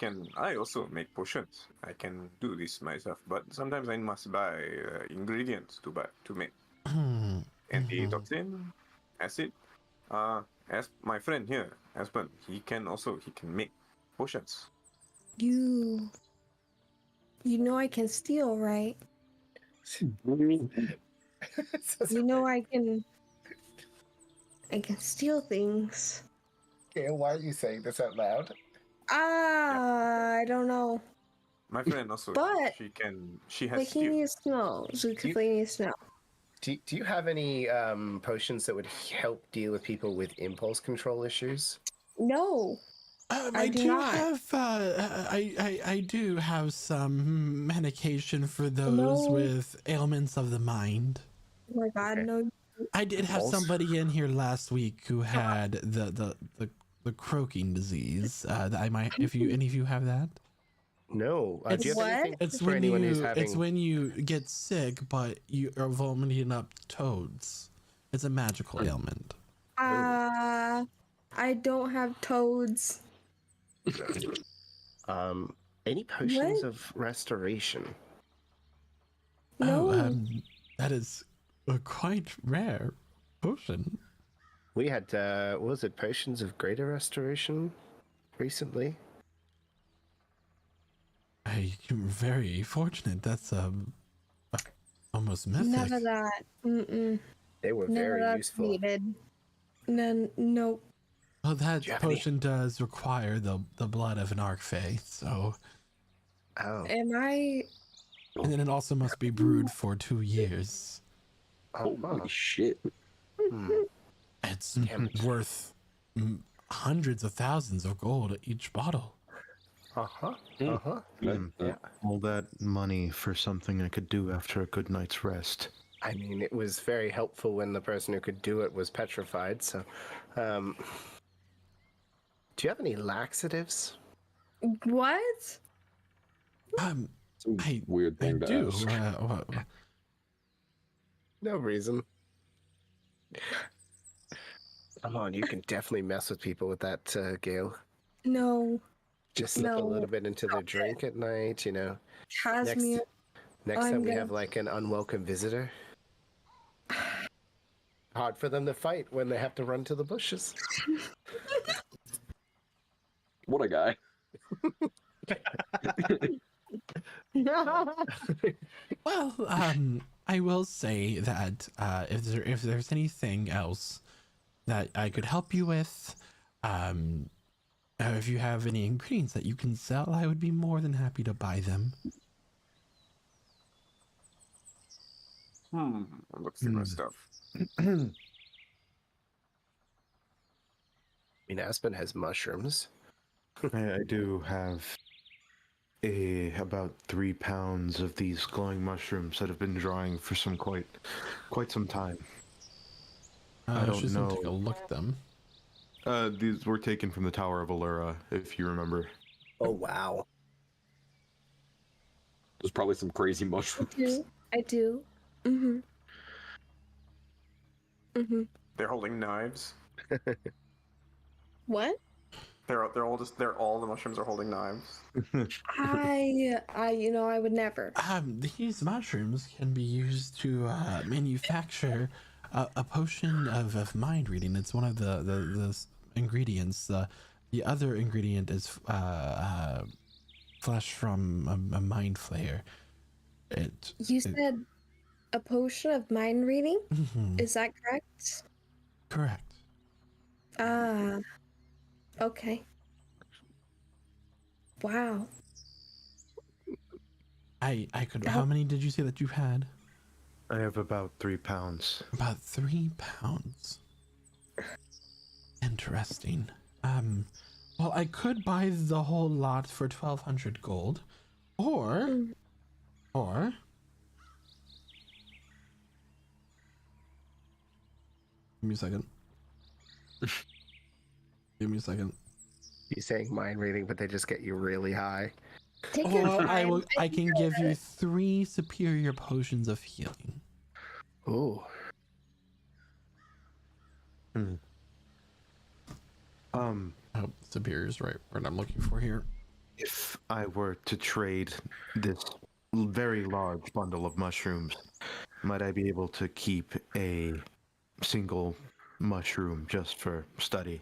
also make potions. I can do this myself, but sometimes I must buy ingredients to make antitoxin, acid. As my friend here, Aspen, he can make potions. You know I can steal, right? You know I can steal things. Gale, why are you saying this out loud? I don't know. My friend also, But she has Like he skill. needs to know. Zuka needs to know. Do you have any potions that would help deal with people with impulse control issues? No. I do do not. have I do have some medication for those No. with ailments of the mind. Oh my god, Okay. no. I did have Impulse? somebody in here last week who had the croaking disease. That I might, if any of you have that. No. Do you have What? anything It's for when anyone who's you having? it's when you get sick, but you are vomiting up toads. It's a magical ailment. I don't have toads. Any potions What? of restoration? No. Oh, that is a quite rare potion. We had what was it, potions of greater restoration recently? I'm very fortunate. That's almost mythic. None of that. Mm-mm. They were None of very that's useful. needed. None. Nope. Well, that Do you have any- potion does require the blood of an Archfey, so Oh, Am I? and then it also must be brewed for 2 years. Holy shit. Hmm. It's Damn. worth hundreds of thousands of gold each bottle. Uh-huh. Mm. Uh-huh. Yeah. All that money for something I could do after a good night's rest. I mean, it was very helpful when the person who could do it was petrified, so do you have any laxatives? What? Some I weird thing to do. ask. No reason. Come on, you can definitely mess with people with that, Gale. No. Just slip a No. little bit into their drink at night, you know. Casimir. Next I'm time we gonna- have like an unwelcome visitor. Hard for them to fight when they have to run to the bushes. What a guy. Well, I will say that if there's anything else that I could help you with, if you have any ingredients that you can sell, I would be more than happy to buy them. I'll look through my stuff. I mean, Aspen has mushrooms. I do have about 3 pounds of these glowing mushrooms that have been drying for quite some time. I don't just know. take a look at them. These were taken from the Tower of Allura, if you remember. Oh wow. There's probably some crazy mushrooms. I do. Mm-hmm. Mm-hmm. They're holding knives. What? They're all the mushrooms are holding knives. I would never. These mushrooms can be used to manufacture a potion of mind reading. It's one of the ingredients. The other ingredient is flesh from a mind flayer. You said a potion of mind reading? Mhm, Is that correct? correct. Okay. Wow. I could. How many did you say that you had? I have about 3 pounds. About 3 pounds. Interesting. Well, I could buy the whole lot for 1,200 gold, or give me a second. Give me a second. You're saying mind reading, but they just get you really high. Take your Or time. I can give you 3 superior potions of healing. Ooh. I hope superior is right what I'm looking for here. If I were to trade this very large bundle of mushrooms, might I be able to keep a single mushroom just for study?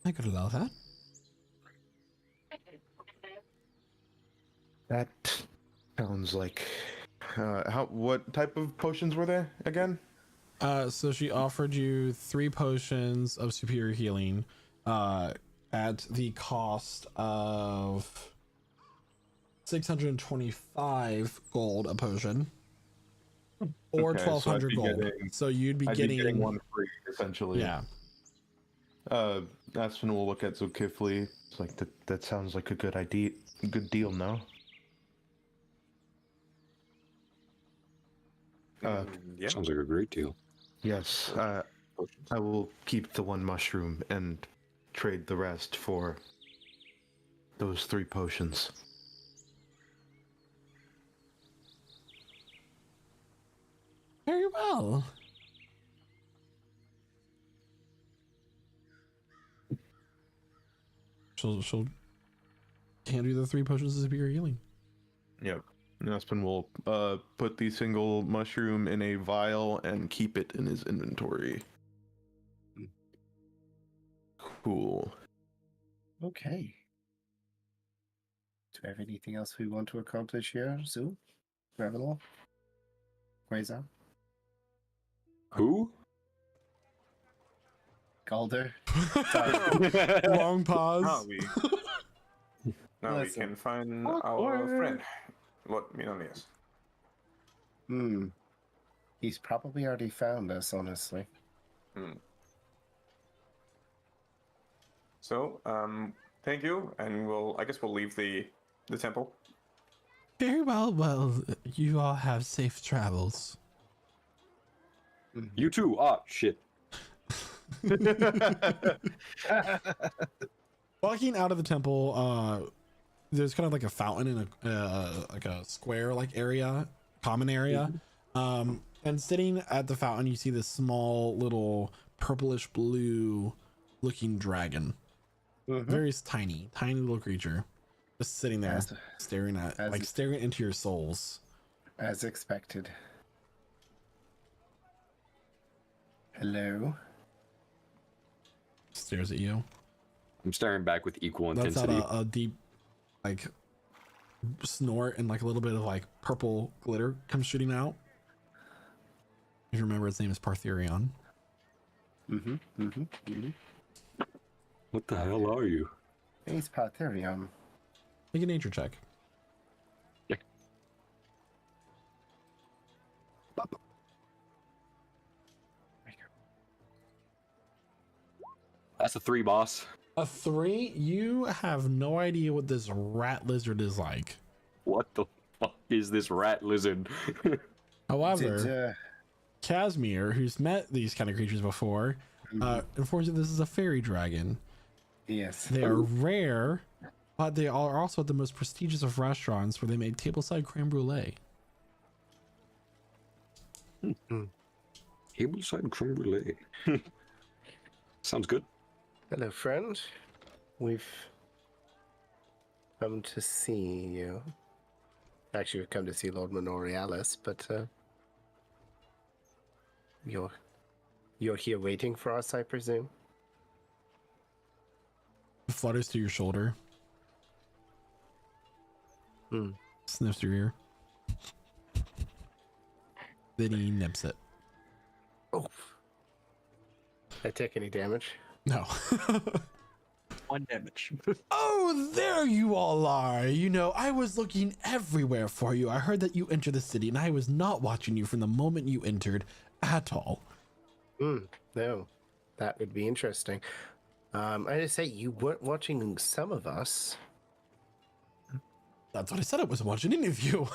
I could allow that. That sounds like. What type of potions were there again? So she offered you 3 potions of superior healing, at the cost of 625 gold a potion, or Okay, so I'd 1,200 be gold. getting- So you'd be I'd getting, be getting one free, essentially. yeah. Aspen will look at Zulkifli. It's like that sounds like a good idea, good deal, no? Yeah. Sounds like a great deal. Yes. I will keep the 1 mushroom and trade the rest for those 3 potions. Very well. She'll hand you the 3 potions of superior healing. Yep. Aspen will put the single mushroom in a vial and keep it in his inventory. Cool. Okay. Do we have anything else we want to accomplish here, Zoo? Revenal? Quasar? Who? Calder? Long pause. Now we Listen. can find our friend. What Milonius? He's probably already found us, honestly. So, thank you, and I guess we'll leave the temple. Very well. Well, you all have safe travels. You too. Ah, shit. Walking out of the temple, there's kind of like a fountain in like a square like area, common area. And sitting at the fountain, you see this small little purplish blue looking dragon. Very tiny little creature, just sitting there, staring into your souls. As expected. Hello? Stares at you. I'm staring back with equal Lets intensity. out a deep, like, snort, and like a little bit of like purple glitter comes shooting out. If you remember, its name is Partherion. What the hell are you? He's Partherion. Make a nature check. Yeah. That's a 3, boss. A 3? You have no idea what this rat lizard is like. What the fuck is this rat lizard? However, Casimir, who's met these kind of creatures before, informs you this is a fairy dragon. Yes. They are rare, but they are also at the most prestigious of restaurants where they make tableside creme brulee. Tableside creme brulee. Sounds good. Hello, friend. We've come to see you. Actually, we've come to see Lord Minorialis, but you're here waiting for us, I presume. Flutters to your shoulder. Sniffs your ear. Then he nips it. Oh. I take any damage? No. 1 damage. Oh, there you all are. You know, I was looking everywhere for you. I heard that you entered the city, and I was not watching you from the moment you entered at all. No, that would be interesting. I just say you weren't watching some of us. That's what I said. I wasn't watching any of you.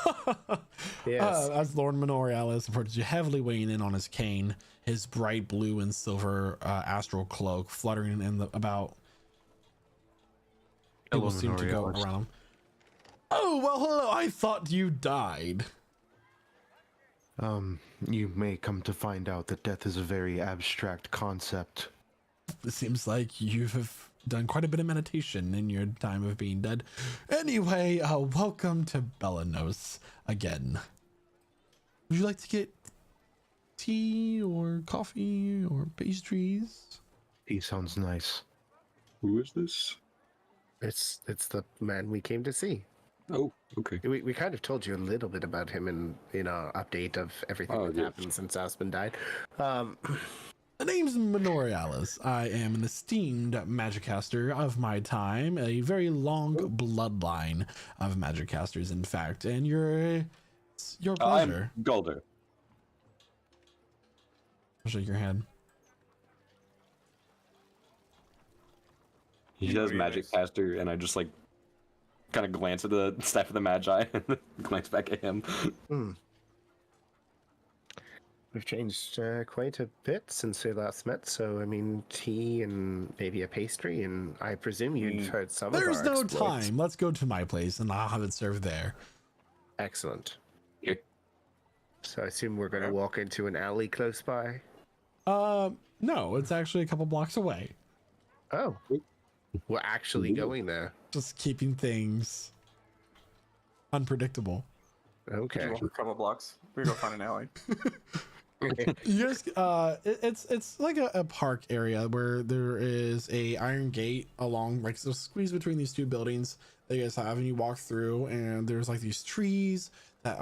Yes. As Lord Minorialis approaches you, heavily weighing in on his cane, his bright blue and silver astral cloak fluttering in the about. People seem to go around him. Oh, well, hello. I thought you died. You may come to find out that death is a very abstract concept. It seems like you have done quite a bit of meditation in your time of being dead. Anyway, welcome to Bellanos again. Would you like to get tea or coffee or pastries? He sounds nice. Who is this? It's the man we came to see. Oh, okay. We kind of told you a little bit about him in our update of everything that happened since Aspen died. The name's Minorialis. I am an esteemed Magicaster of my time, a very long bloodline of Magicasters, in fact, and it's your pleasure. I'm Gulder. I'll shake your head. He says magic caster, and I just like kind of glance at the staff of the Magi and glance back at him. We've changed quite a bit since we last met, so I mean, tea and maybe a pastry, and I presume you've heard some of our There's no exploits. time. Let's go to my place, and I'll have it served there. Excellent. Here. So I assume we're going to walk into an alley close by? No, it's actually a couple blocks away. Oh. We're actually going there. Just keeping things unpredictable. Okay. Walk a couple blocks. We go find an alley. You guys, it's like a park area where there is a iron gate along, like, so squeeze between these two buildings that you guys have, and you walk through, and there's like these trees that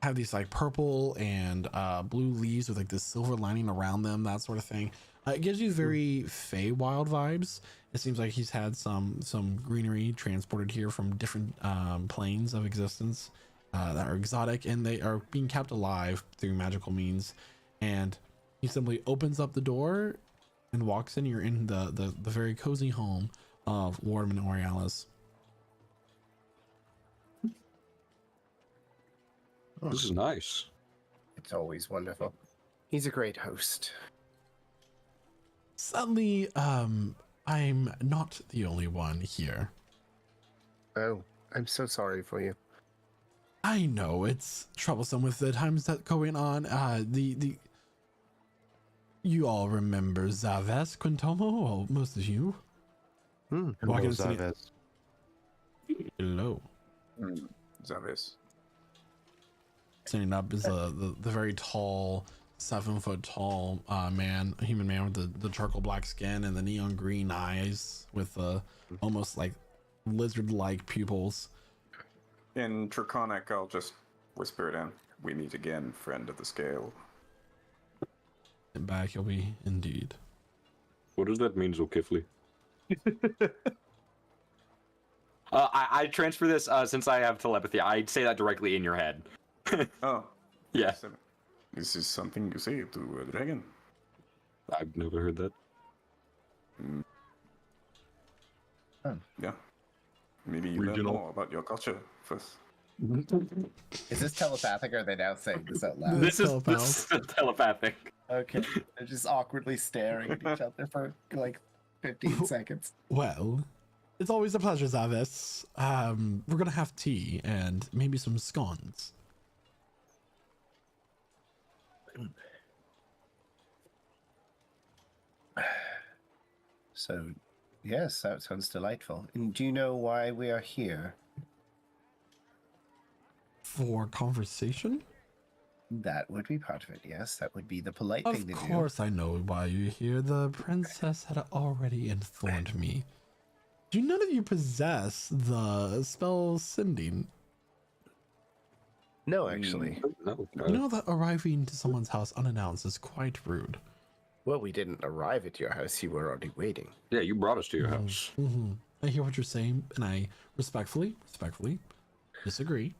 have these like purple and blue leaves with like this silver lining around them, that sort of thing. It gives you very Feywild vibes. It seems like he's had some greenery transported here from different planes of existence that are exotic, and they are being kept alive through magical means. And he simply opens up the door and walks in. You're in the very cozy home of Lord Minorialis. This is nice. It's always wonderful. He's a great host. Sadly, I'm not the only one here. Oh, I'm so sorry for you. I know it's troublesome with the times that going on. You all remember Zaves Quintomo? Well, most of you. Hello, Zaves. Hello. Zavis. Standing up is the very tall, 7 foot tall human man with the charcoal black skin and the neon green eyes with almost like lizard-like pupils. In Draconic, I'll just whisper it in. We meet again, friend of the scale. And back you'll be indeed. What does that mean, Zolkifli? I transfer this since I have telepathy. I say that directly in your head. Oh. Yeah. This is something you say to a dragon. I've never heard that. Yeah. Maybe you learn more about your culture first. Is this telepathic, or are they now saying this out loud? This is telepathic. Okay. They're just awkwardly staring at each other for like 15 seconds. Well, it's always a pleasure, Zavis. We're gonna have tea and maybe some scones. So, yes, that sounds delightful. And do you know why we are here? For conversation? That would be part of it, yes. That would be the polite thing to do. Of course I know why you're here. The princess had already informed me. Do none of you possess the spell sending? No, actually. No. You know that arriving to someone's house unannounced is quite rude. Well, we didn't arrive at your house. You were already waiting. Yeah, you brought us to your house. I hear what you're saying, and I respectfully disagree.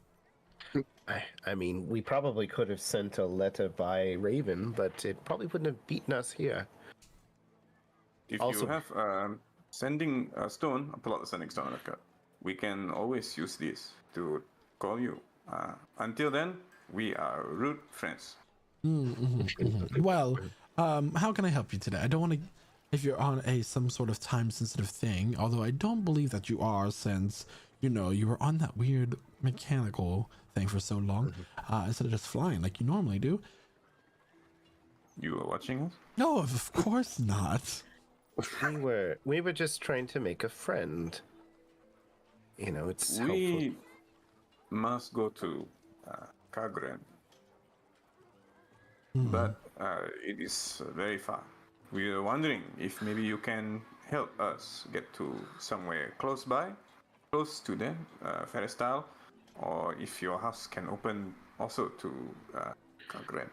I mean, we probably could have sent a letter by Raven, but it probably wouldn't have beaten us here. If Also- you have sending a stone, I'll pull out the sending stone I've got. We can always use this to call you. Until then, we are rude friends. Well, how can I help you today? I don't want to, if you're on some sort of time-sensitive thing, although I don't believe that you are, since you were on that weird mechanical thing for so long, instead of just flying like you normally do. You are watching us? No, of course not. We were just trying to make a friend. It's helpful. We must go to Kagren, but it is very far. We are wondering if maybe you can help us get to somewhere close by, close to the Ferrestyle, or if your house can open also to Kagren,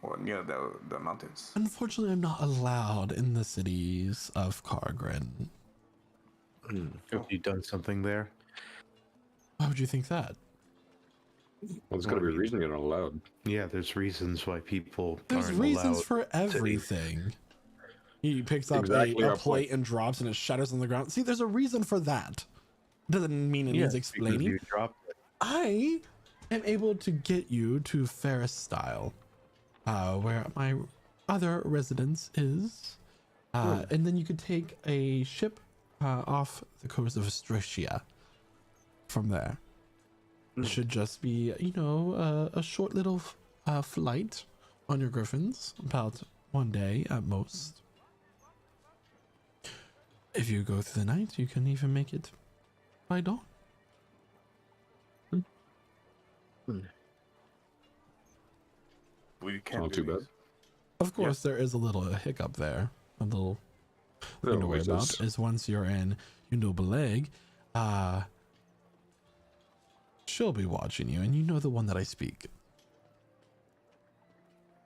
or near the mountains. Unfortunately, I'm not allowed in the cities of Kargren. Have you done something there? Why would you think that? Well, there's got to be a reason you're not allowed. Yeah, there's reasons why people There's aren't reasons allowed for to- everything. He picks up Exactly a our plate point. and drops, and it shatters on the ground. See, there's a reason for that. Doesn't mean it needs because explaining. you dropped it. I am able to get you to Ferrestyle, where my other residence is, and then you could take a ship off the coast of Astrasia from there. It should just be, a short little flight on your griffins, about 1 day at most. If you go through the night, you can even make it by dawn. We can Not do too bad. this. Of course, there is a little hiccup there. A little thing to worry about is once you're in Beleg, she'll be watching you, and you know the one that I speak.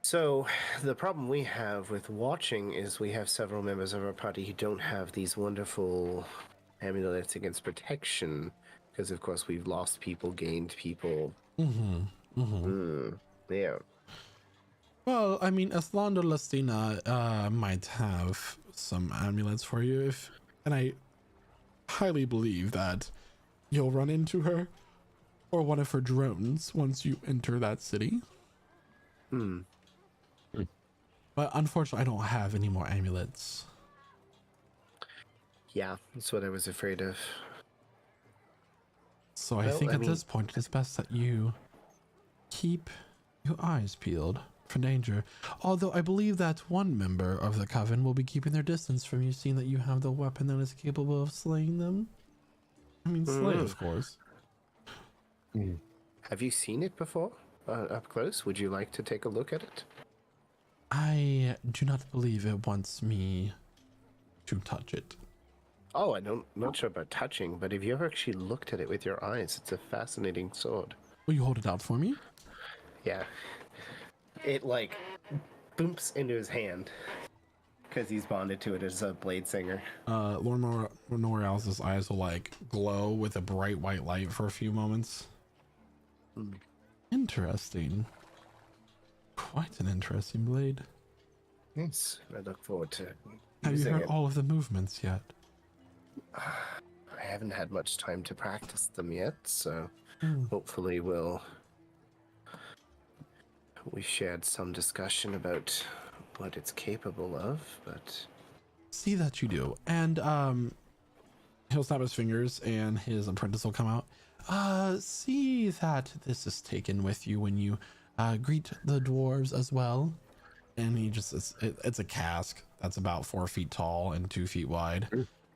So, the problem we have with watching is we have several members of our party who don't have these wonderful amulets against protection, because of course we've lost people, gained people. Yeah. Well, I mean, Eslanda Lastina might have some amulets for you, and I highly believe that you'll run into her or one of her drones once you enter that city. But unfortunately, I don't have any more amulets. Yeah, that's what I was afraid of. So I Well, think I at mean- this point, it's best that you keep your eyes peeled for danger. Although I believe that one member of the coven will be keeping their distance from you, seeing that you have the weapon that is capable of slaying them. I mean, slay, of course. Have you seen it before? Up close? Would you like to take a look at it? I do not believe it wants me to touch it. Oh, not sure about touching, but have you ever actually looked at it with your eyes? It's a fascinating sword. Will you hold it out for me? Yeah. It, boomps into his hand. Because he's bonded to it as a blade singer. Lord Norreal's eyes will glow with a bright white light for a few moments. Interesting. Quite an interesting blade. Yes, I look forward to Have you using heard it. all of the movements yet? I haven't had much time to practice them yet, so hopefully we've shared some discussion about what it's capable of, but See that you do. And he'll snap his fingers and his apprentice will come out. See that this is taken with you when you greet the dwarves as well. And he just, it's a cask that's about 4 feet tall and 2 feet wide.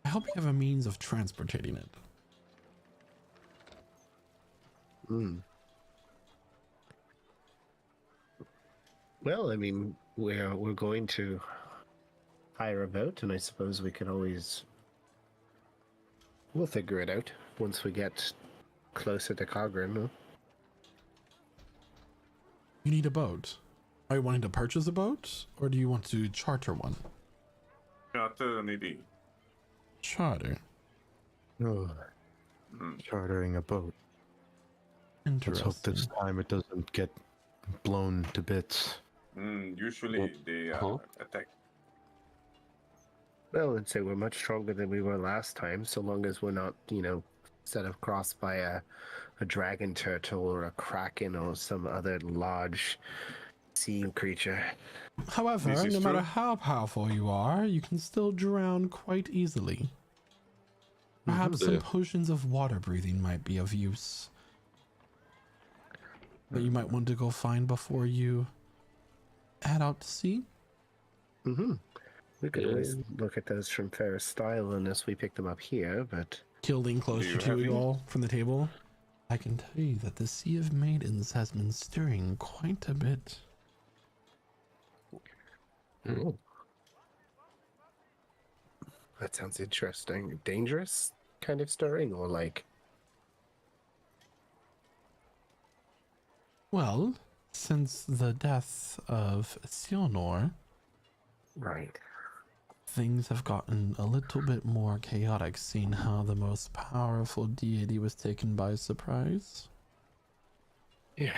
I hope you have a means of transportating it. well, I mean, we're going to hire a boat, and I suppose we'll figure it out once we get closer to Cogran. Huh? You need a boat. Are you wanting to purchase a boat, or do you want to charter one? Charter, maybe. Charter. Oh, chartering a boat. Let's hope Interesting. this time it doesn't get blown to bits. Usually they attack. Well, I'd say we're much stronger than we were last time, so long as we're not, set of crossed by a dragon turtle or a kraken or some other large sea creature. However, This is no matter true. how powerful you are, you can still drown quite easily. Perhaps some Yeah. potions of water breathing might be of use that you might want to go find before you head out to sea. Mm-hmm. We could Yeah. always look at those from Ferris Style unless we pick them up here, but Kilding closer you to have you any? all from the table. I can tell you that the Sea of Maidens has been stirring quite a bit. that sounds interesting. Dangerous kind of stirring, or like Well, since the death of Sionor, right. things have gotten a little bit more chaotic, seeing how the most powerful deity was taken by surprise. Yeah.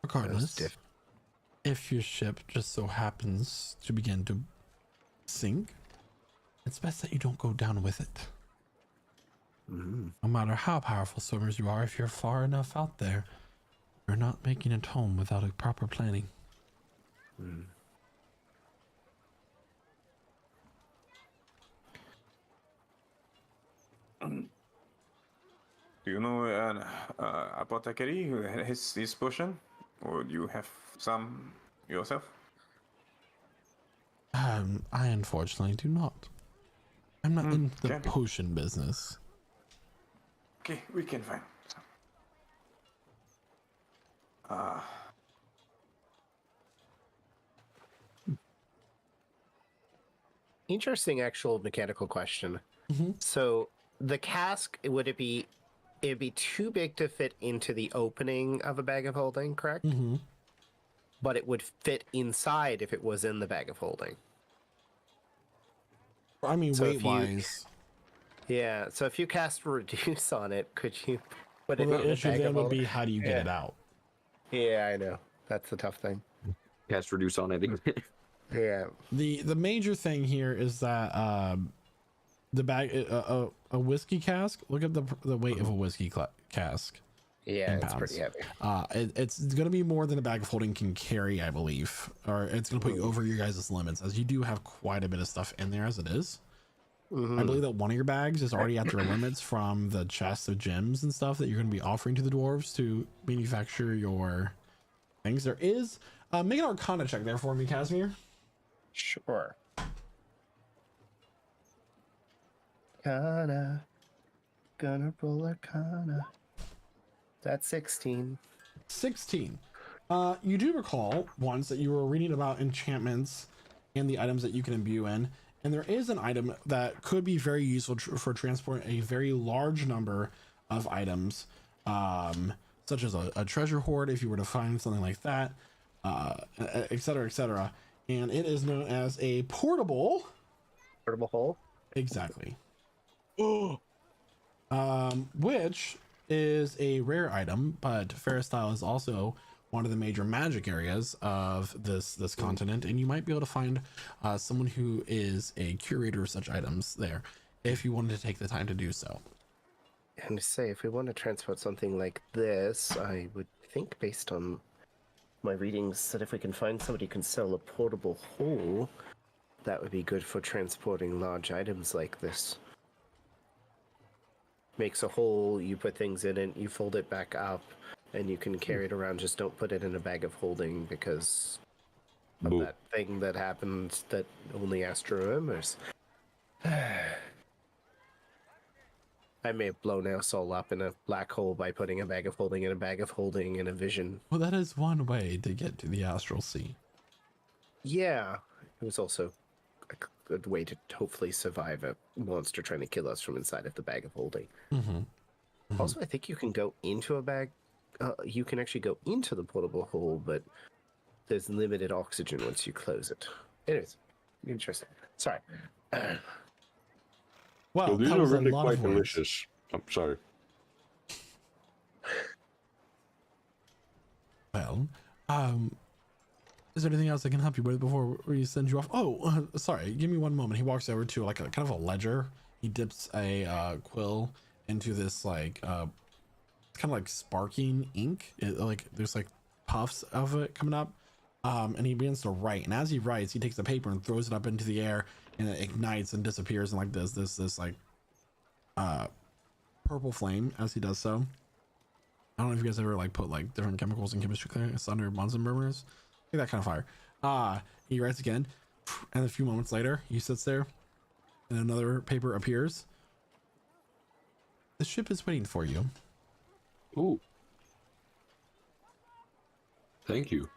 Regardless, if your ship just so happens to begin to sink, it's best that you don't go down with it. Mm-hmm. No matter how powerful swimmers you are, if you're far enough out there, you're not making it home without a proper planning. Mm. Do you know an apothecary who has this potion? Or do you have some yourself? I unfortunately do not. I'm not in the can be. potion business. Okay, we can find some. Interesting actual mechanical question. Mm-hmm. So the cask, it'd be too big to fit into the opening of a bag of holding, correct? Mm-hmm. But it would fit inside if it was in the bag of holding. I mean, So if you- weight-wise, Yeah, so if you cast reduce on it, could you put well, it the in a issue bag then of would holding? be how do you get Yeah. it out? Yeah, I know. That's the tough thing. Cast reduce on it. Yeah. The major thing here is that the bag a whiskey cask. Look at the weight of a whiskey cask. Yeah, In it's pretty pounds. heavy. It's going to be more than a bag of holding can carry, I believe, or it's going to put you over your guys' limits, as you do have quite a bit of stuff in there as it is. I believe that one of your bags is already at your limits from the chest of gems and stuff that you're going to be offering to the dwarves to manufacture your things. There is make an Arcana check there for me, Casimir. Sure. Gonna roll Arcana. That's 16. 16. You do recall once that you were reading about enchantments and the items that you can imbue in, and there is an item that could be very useful for transporting a very large number of items, such as a treasure hoard if you were to find something like that, etc., etc. And it is known as a portable. Portable hole? Exactly. Which is a rare item, but Ferristyle is also one of the major magic areas of this continent, and you might be able to find someone who is a curator of such items there, if you wanted to take the time to do so. And to say, if we want to transport something like this, I would think, based on my readings, that if we can find somebody who can sell a portable hole, that would be good for transporting large items like this. Makes a hole, you put things in it, you fold it back up, and you can carry it around. Just don't put it in a bag of holding because of Boo. that thing that happened that only Astro remembers. I may have blown us all up in a black hole by putting a bag of holding in a bag of holding in a vision. Well, that is one way to get to the astral sea. Yeah, it was also a good way to hopefully survive a monster trying to kill us from inside of the bag of holding. Mm-hmm. Also, I think you can go into a bag. You can actually go into the portable hole, but there's limited oxygen once you close it. Anyways, interesting. Sorry. Well, So these that are was really a lot quite of words. delicious. I'm sorry. Well, is there anything else I can help you with before we send you off? Oh, sorry. Give me one moment. He walks over to like a kind of a ledger. He dips a quill into this like kind of like sparking ink. Like there's like puffs of it coming up. And he begins to write. And as he writes, he takes the paper and throws it up into the air, and it ignites and disappears and like this like purple flame as he does so. I don't know if you guys ever like put like different chemicals in chemistry class under Bunsen burners. Like that kind of fire. He writes again, and a few moments later, he sits there, and another paper appears. The ship is waiting for you. Ooh. Thank you.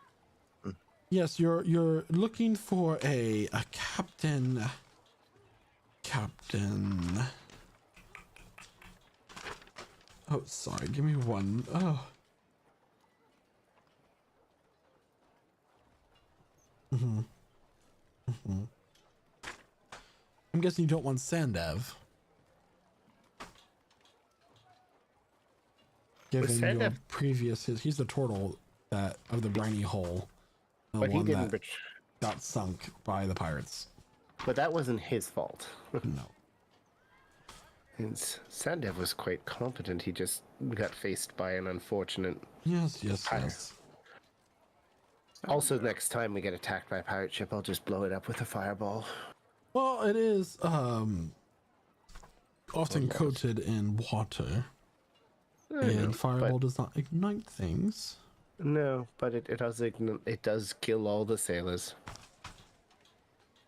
Yes, you're looking for a captain. Captain. Oh, sorry. Give me one. Oh. I'm guessing you don't want Sandev. Given your Sandev- previous, he's the turtle that of the briny hole, the But he one didn't. that got sunk by the pirates. But that wasn't his fault. No. And Sandev was quite competent. He just got faced by an unfortunate. Yes, yes, Fire. yes. Also, next time we get attacked by a pirate ship, I'll just blow it up with a fireball. Well, it is often coated in water, and fireball does not ignite things. No, but it does kill all the sailors.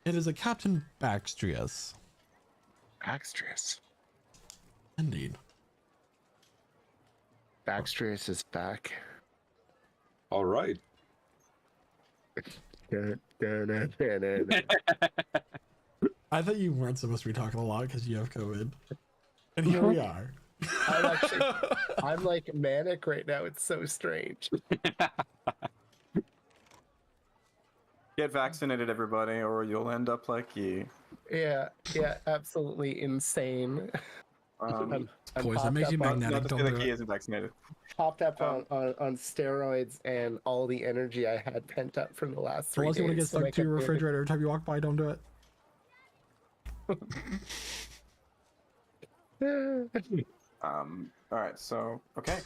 It is a Captain Baxtrius. Baxtrius. Indeed. Baxtrius is back. All right. I thought you weren't supposed to be talking a lot because you have COVID, and here we are. I'm like manic right now. It's so strange. Get vaccinated, everybody, or you'll end up like you. Yeah, absolutely insane. I'm Poison makes you magnetic. Not to Don't say do like he it. isn't vaccinated. popped up on steroids, and all the energy I had pent up from the last 3 Unless days. you want to get so stuck I to your could really- refrigerator every time you walk by, don't do it. All right. So okay.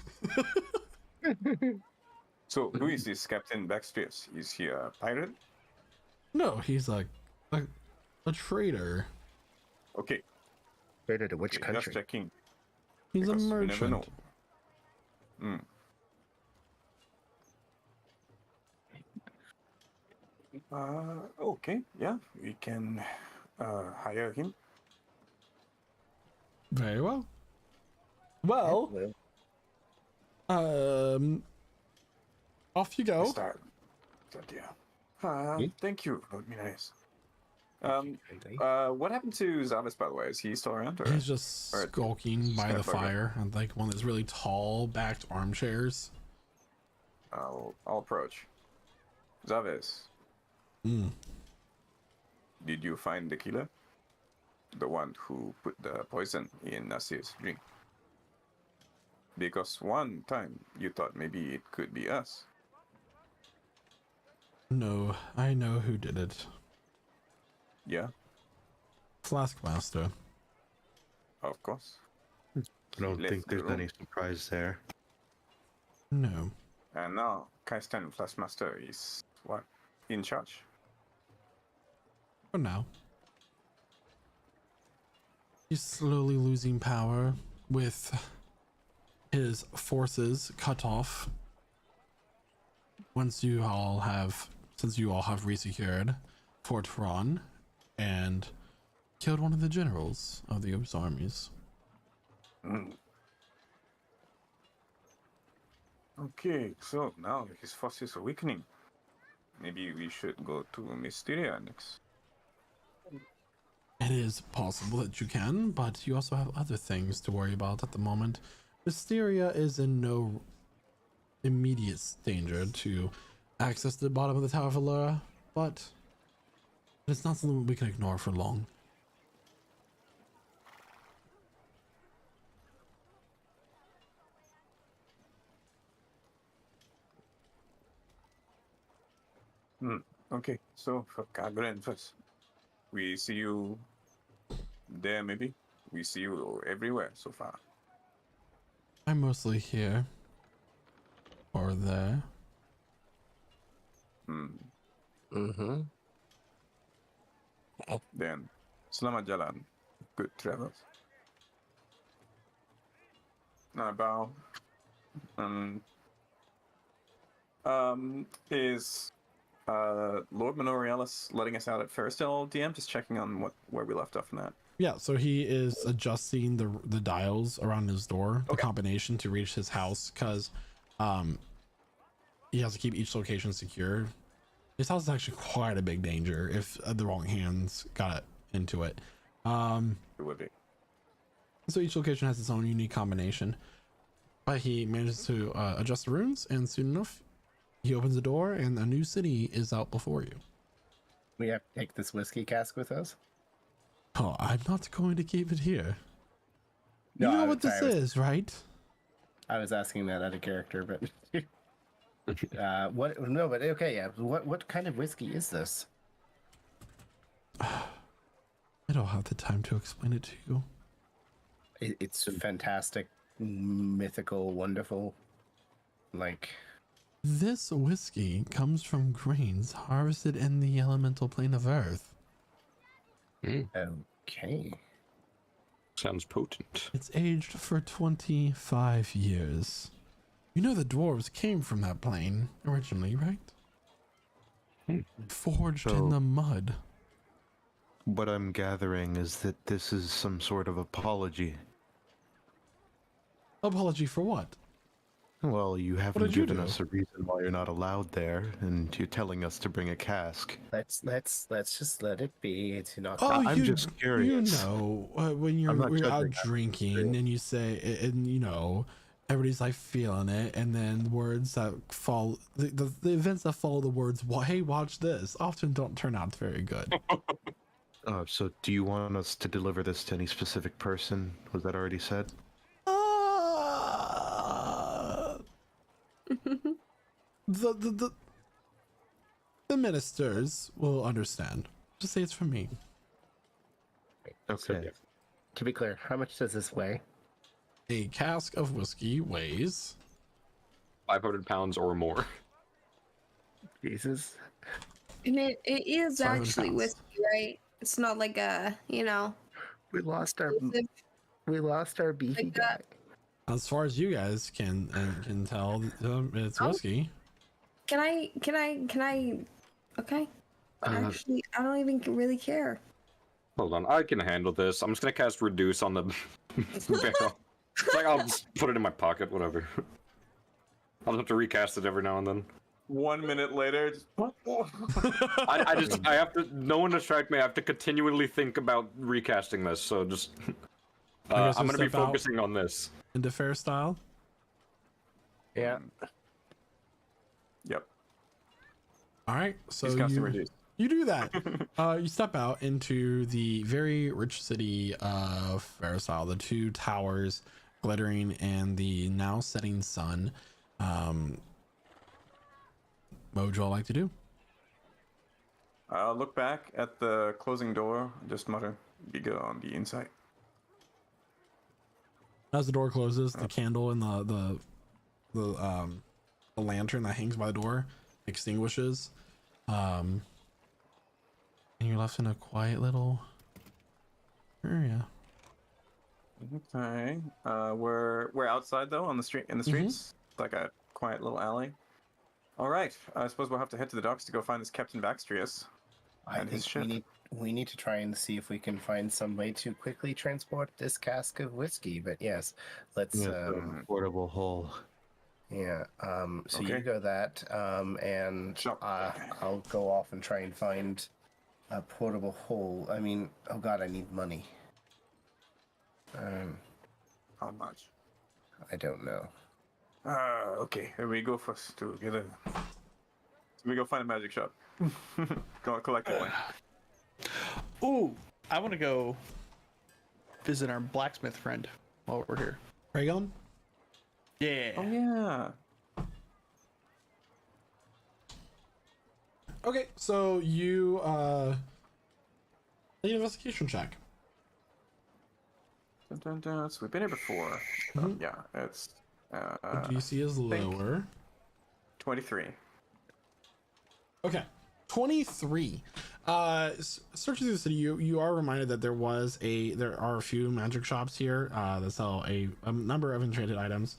So who is this Captain Baxtrius? Is he a pirate? No, he's like a traitor. Okay. Traitor to which Just country? checking. He's a Because we never know. merchant. Okay. Yeah, we can hire him. Very well. Well, off you go. Start. Yeah. Thank you. That would be nice. What happened to Zavis, by the way? Is he still around? Or? He's just or skulking by kinda the bugger. fire and like one of those really tall backed armchairs. I'll approach. Zavis, did you find the killer? The one who put the poison in Nasir's drink? Because one time you thought maybe it could be us. No, I know who did it. Yeah, Flask Master. of course. I don't Left think the there's room. any surprise there. No. And now Kaistan Flashmaster is what? In charge. For now. He's slowly losing power with his forces cut off. Since you all have resecured Fort Ron and killed one of the generals of the Ops armies. Okay, so now his forces are weakening. Maybe we should go to Mysteria next. It is possible that you can, but you also have other things to worry about at the moment Mysteria is in no immediate danger to access the bottom of the Tower of Allura, but it's not something we can ignore for long. Okay, so for Kagren first, we see you there maybe? We see you everywhere so far. I'm mostly here or there. Mm-hmm. Then, selamat jalan. Good travels. I bow. Is Lord Minorialis letting us out at first, DM? Just checking on where we left off in that. Yeah, so he is adjusting the dials around his door, the Okay. combination to reach his house, because he has to keep each location secure. His house is actually quite a big danger if the wrong hands got into it. It would be. So each location has its own unique combination, but he manages to adjust the runes, and soon enough, he opens the door, and a new city is out before you. We have to take this whiskey cask with us. Oh, I'm not going to keep it here. No, You know I'm what this sorry, is, right? I was asking that out of character, but what? No, but okay, yeah. What kind of whiskey is this? I don't have the time to explain it to you. It's fantastic, mythical, wonderful. Like, This whiskey comes from grains harvested in the elemental plane of Earth. okay. Sounds potent. It's aged for 25 years. You know the dwarves came from that plane originally, right? Forged in the mud. What I'm gathering is that this is some sort of apology. Apology for what? Well, you haven't did you given do? us a reason why you're not allowed there, and you're telling us to bring a cask. Let's just let it be. It's not. Oh, I'm just curious. You know, when I'm not we're out judging that. drinking and you say, and you know, everybody's like feeling it, and then words that fall, the events that follow the words, hey, watch this, often don't turn out very good. So do you want us to deliver this to any specific person? Was that already said? The ministers will understand. Just say it's from me. Okay. To be clear, how much does this weigh? A cask of whiskey weighs 500 pounds or more. Jesus. And it is 500 actually pounds. whiskey, right? It's not like a, We lost our beefy Like guy. that. as far as you guys can tell, it's Oh. whiskey. Can I? Okay. Actually, I don't even really care. Hold on, I can handle this. I'm just gonna cast Reduce on the barrel. It's like, I'll just put it in my pocket, whatever. I'll have to recast it every now and then. 1 minute later, just I have to, no one distract me, I have to continually think about recasting this, so just, guess I'm we'll gonna be step out. focusing on this. Into fair style. Yeah. Yep. All right, so He's casting Reduce. you do that. You step out into the very rich city of Fairstyle, the two towers glittering in the now setting sun. What would you all like to do? Look back at the closing door. Just mutter, "Be good on the inside." As the door closes, the candle and the lantern that hangs by the door extinguishes, and you're left in a quiet little area. Okay. We're outside though on the street in the streets. It's like a quiet little alley. All right. I suppose we'll have to head to the docks to go find this Captain Baxtrius. I And his think ship. we need to try and see if we can find some way to quickly transport this cask of whiskey. But yes, let's. Yeah, portable hull. Yeah. So you Okay. go that, and Sure. I'll go off and try and find a portable hole. I mean, oh god, I need money. How much? I don't know. Okay. Here we go first to get a. We go find a magic shop. Go collect one. Ooh, I want to go visit our blacksmith friend while we're here. Raygon? Yeah. Oh yeah. Okay, so you an investigation check. Dun, dun, dun. So we've been here before. Yeah, it's DC is lower. 23. Okay, 23. Searching through the city, you are reminded that there are a few magic shops here that sell a number of enchanted items.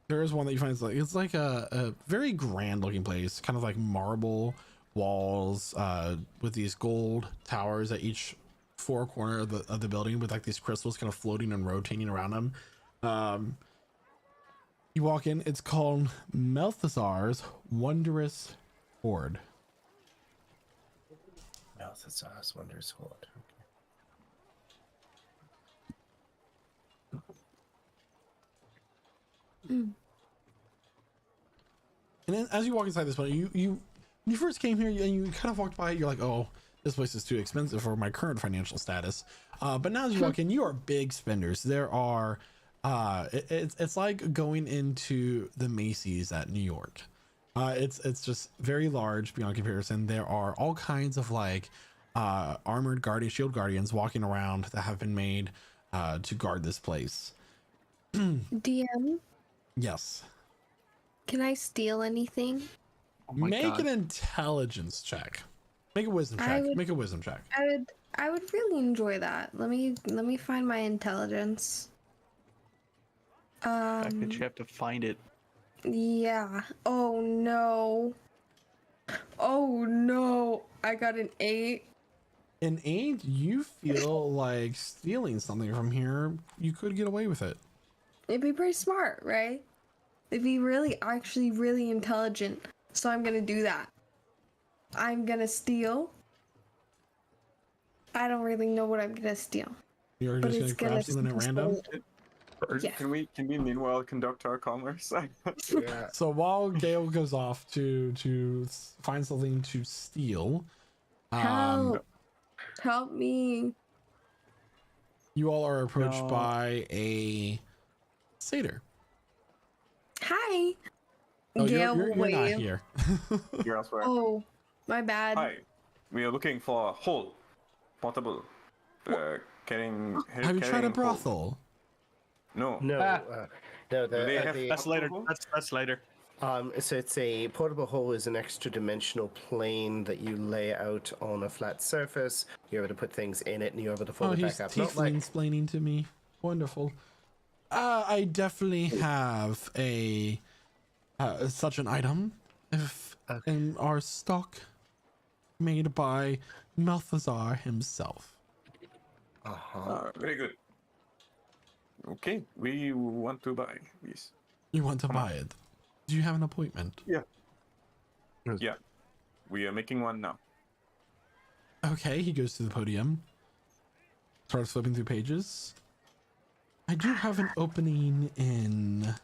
There is one that you find it's like a very grand looking place, kind of like marble walls with these gold towers at each four corner of the building with like these crystals kind of floating and rotating around them. You walk in, it's called Melthazar's Wondrous Hoard. Malthazar's Wondrous Hoard. And then as you walk inside this one, you when you first came here and you kind of walked by it, you're like, oh, this place is too expensive for my current financial status. But now as you walk in, you are big spenders. There are it's like going into the Macy's at New York. It's just very large beyond comparison. There are all kinds of like armored shield guardians walking around that have been made to guard this place. DM, Yes. can I steal anything? Oh my Make God. an intelligence check. Make a wisdom I check. would- Make a wisdom check. I would really enjoy that. Let me find my intelligence. The fact that you have to find it. Yeah. Oh no. Oh no. I got an 8. An 8, you feel like stealing something from here, you could get away with it. It'd be pretty smart, right? It'd be actually really intelligent. So I'm gonna do that. I'm gonna steal. I don't really know what I'm gonna steal. You're But just it's gonna grab something at random. Yeah. Can we meanwhile conduct our commerce? Yeah. So while Gale goes off to find something to steal, Help me. you all are approached No. by a satyr. Hi. Oh, Gail will you're not wave. here. You're elsewhere. Oh, my bad. Hi. We are looking for a hole. Portable. Carrying. Have you tried a carrying hole. brothel? No. No, Ah. No. Do they have- That's later. Portable? That's later. So it's a portable hole is an extra dimensional plane that you lay out on a flat surface. You're able to put things in it, and you're able to Oh, fold it he's back up. Not like explaining to me. Wonderful. I definitely have a such an item in our stock, made by Malthazar himself. Very good. Okay, we want to buy these. You want to buy it? Do you have an appointment? Yeah. We are making one now. Okay, he goes to the podium, starts flipping through pages. I do have an opening in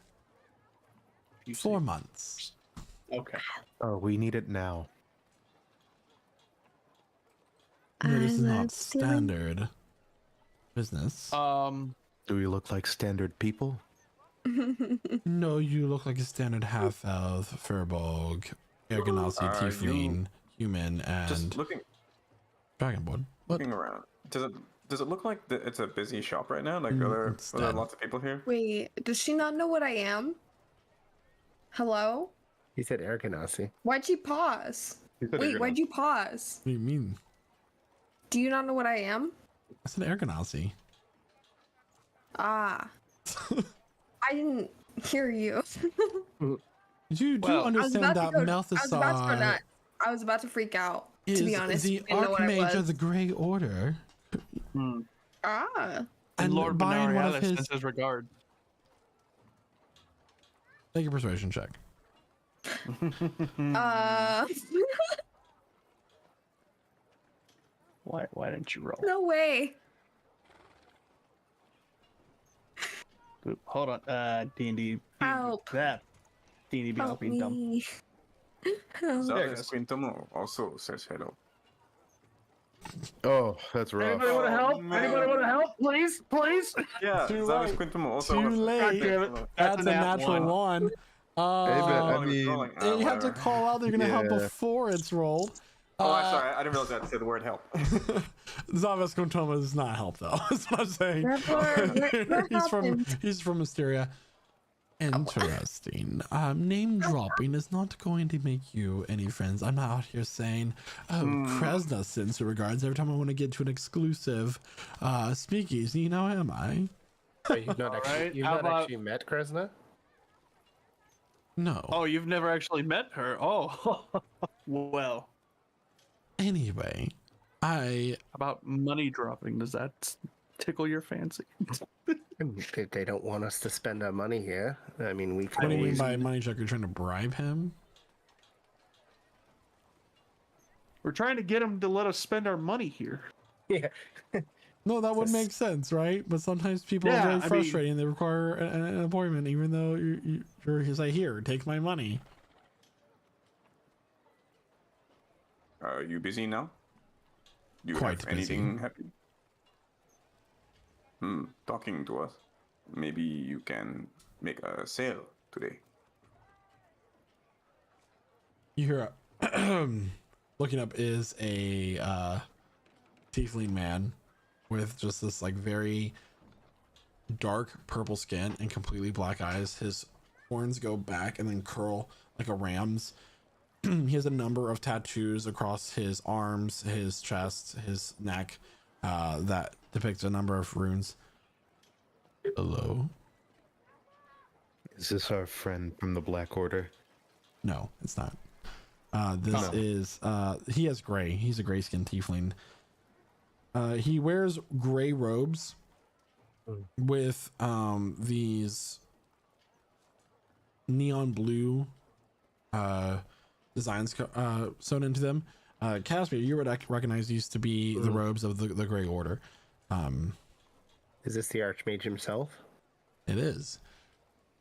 4 months. Okay. Oh, we need it now. No, this is I'm not not stealing. standard business. Do we look like standard people? No, you look like a standard half-elf, furbolg, Ergonasi, Are tiefling, human, Just and looking dragonborn. What? around. Does it look like it's a busy shop right now? Like it's are there dead. lots of people here? Wait, does she not know what I am? Hello? he said, Ergonasi. Why'd she pause? Wait, why'd you pause? What do you mean? Do you not know what I am? That's an Ergonasi. Ah. I didn't hear you. You do Well, understand that I was about to go Malthazar nuts. I was about to freak out, is to be honest. the I didn't know what I Archmage was. of the Grey Order. Ah. And Lord buying one of Benarialis his... sends his regard. Make a persuasion check. Why didn't you roll? No way. Hold on. D&D. Help. That. D&D being Help being dumb. me. Help. There it Zavis goes. Quintomo also says hello. Oh, that's rough. Anybody want to help? man. Anybody want to help? Please, please. Yeah, Too Zavis late. Quintomo also Too says late. hello. That's a natural one. Hey, man, I Oh, he was mean, rolling. You have to Whatever. call out that you're gonna help Yeah. before it's rolled. Oh, I'm sorry. I didn't realize that said the word help. Zavis Quintoma does not help though. That's what I'm saying. We're He's from Mysteria. Interesting. Name dropping is not going to make you any friends. I'm not out here saying, oh, Kresna sends her regards every time I want to get to an exclusive speakeasy. Now am I? Wait, you've not Alright, you've how not about- actually met Kresna? No. Oh, you've never actually met her. Oh, well. Anyway, How about money dropping? Does that tickle your fancy? They don't want us to spend our money here. I mean, we what can do you mean always. by money check? You're trying to bribe him? We're trying to get him to let us spend our money here. Yeah. No, that would Yes. make sense, right? But sometimes people are Yeah, very I mean- frustrating. They require an appointment, even though you're he's like, here, take my money. Are you busy now? Do you Quite have anything happy? Talking to us. Maybe you can make a sale today. You hear a looking up is a tiefling man with just this like very dark purple skin and completely black eyes. His horns go back and then curl like a ram's. He has a number of tattoos across his arms, his chest, his neck, that depicts a number of runes. Hello? Is this our friend from the Black Order? No, it's not. This is he has gray. He's a gray skinned tiefling. He wears gray robes with these neon blue designs sewn into them. Casimir, you would recognize these to be the robes of the Gray Order. Is this the Archmage himself? It is.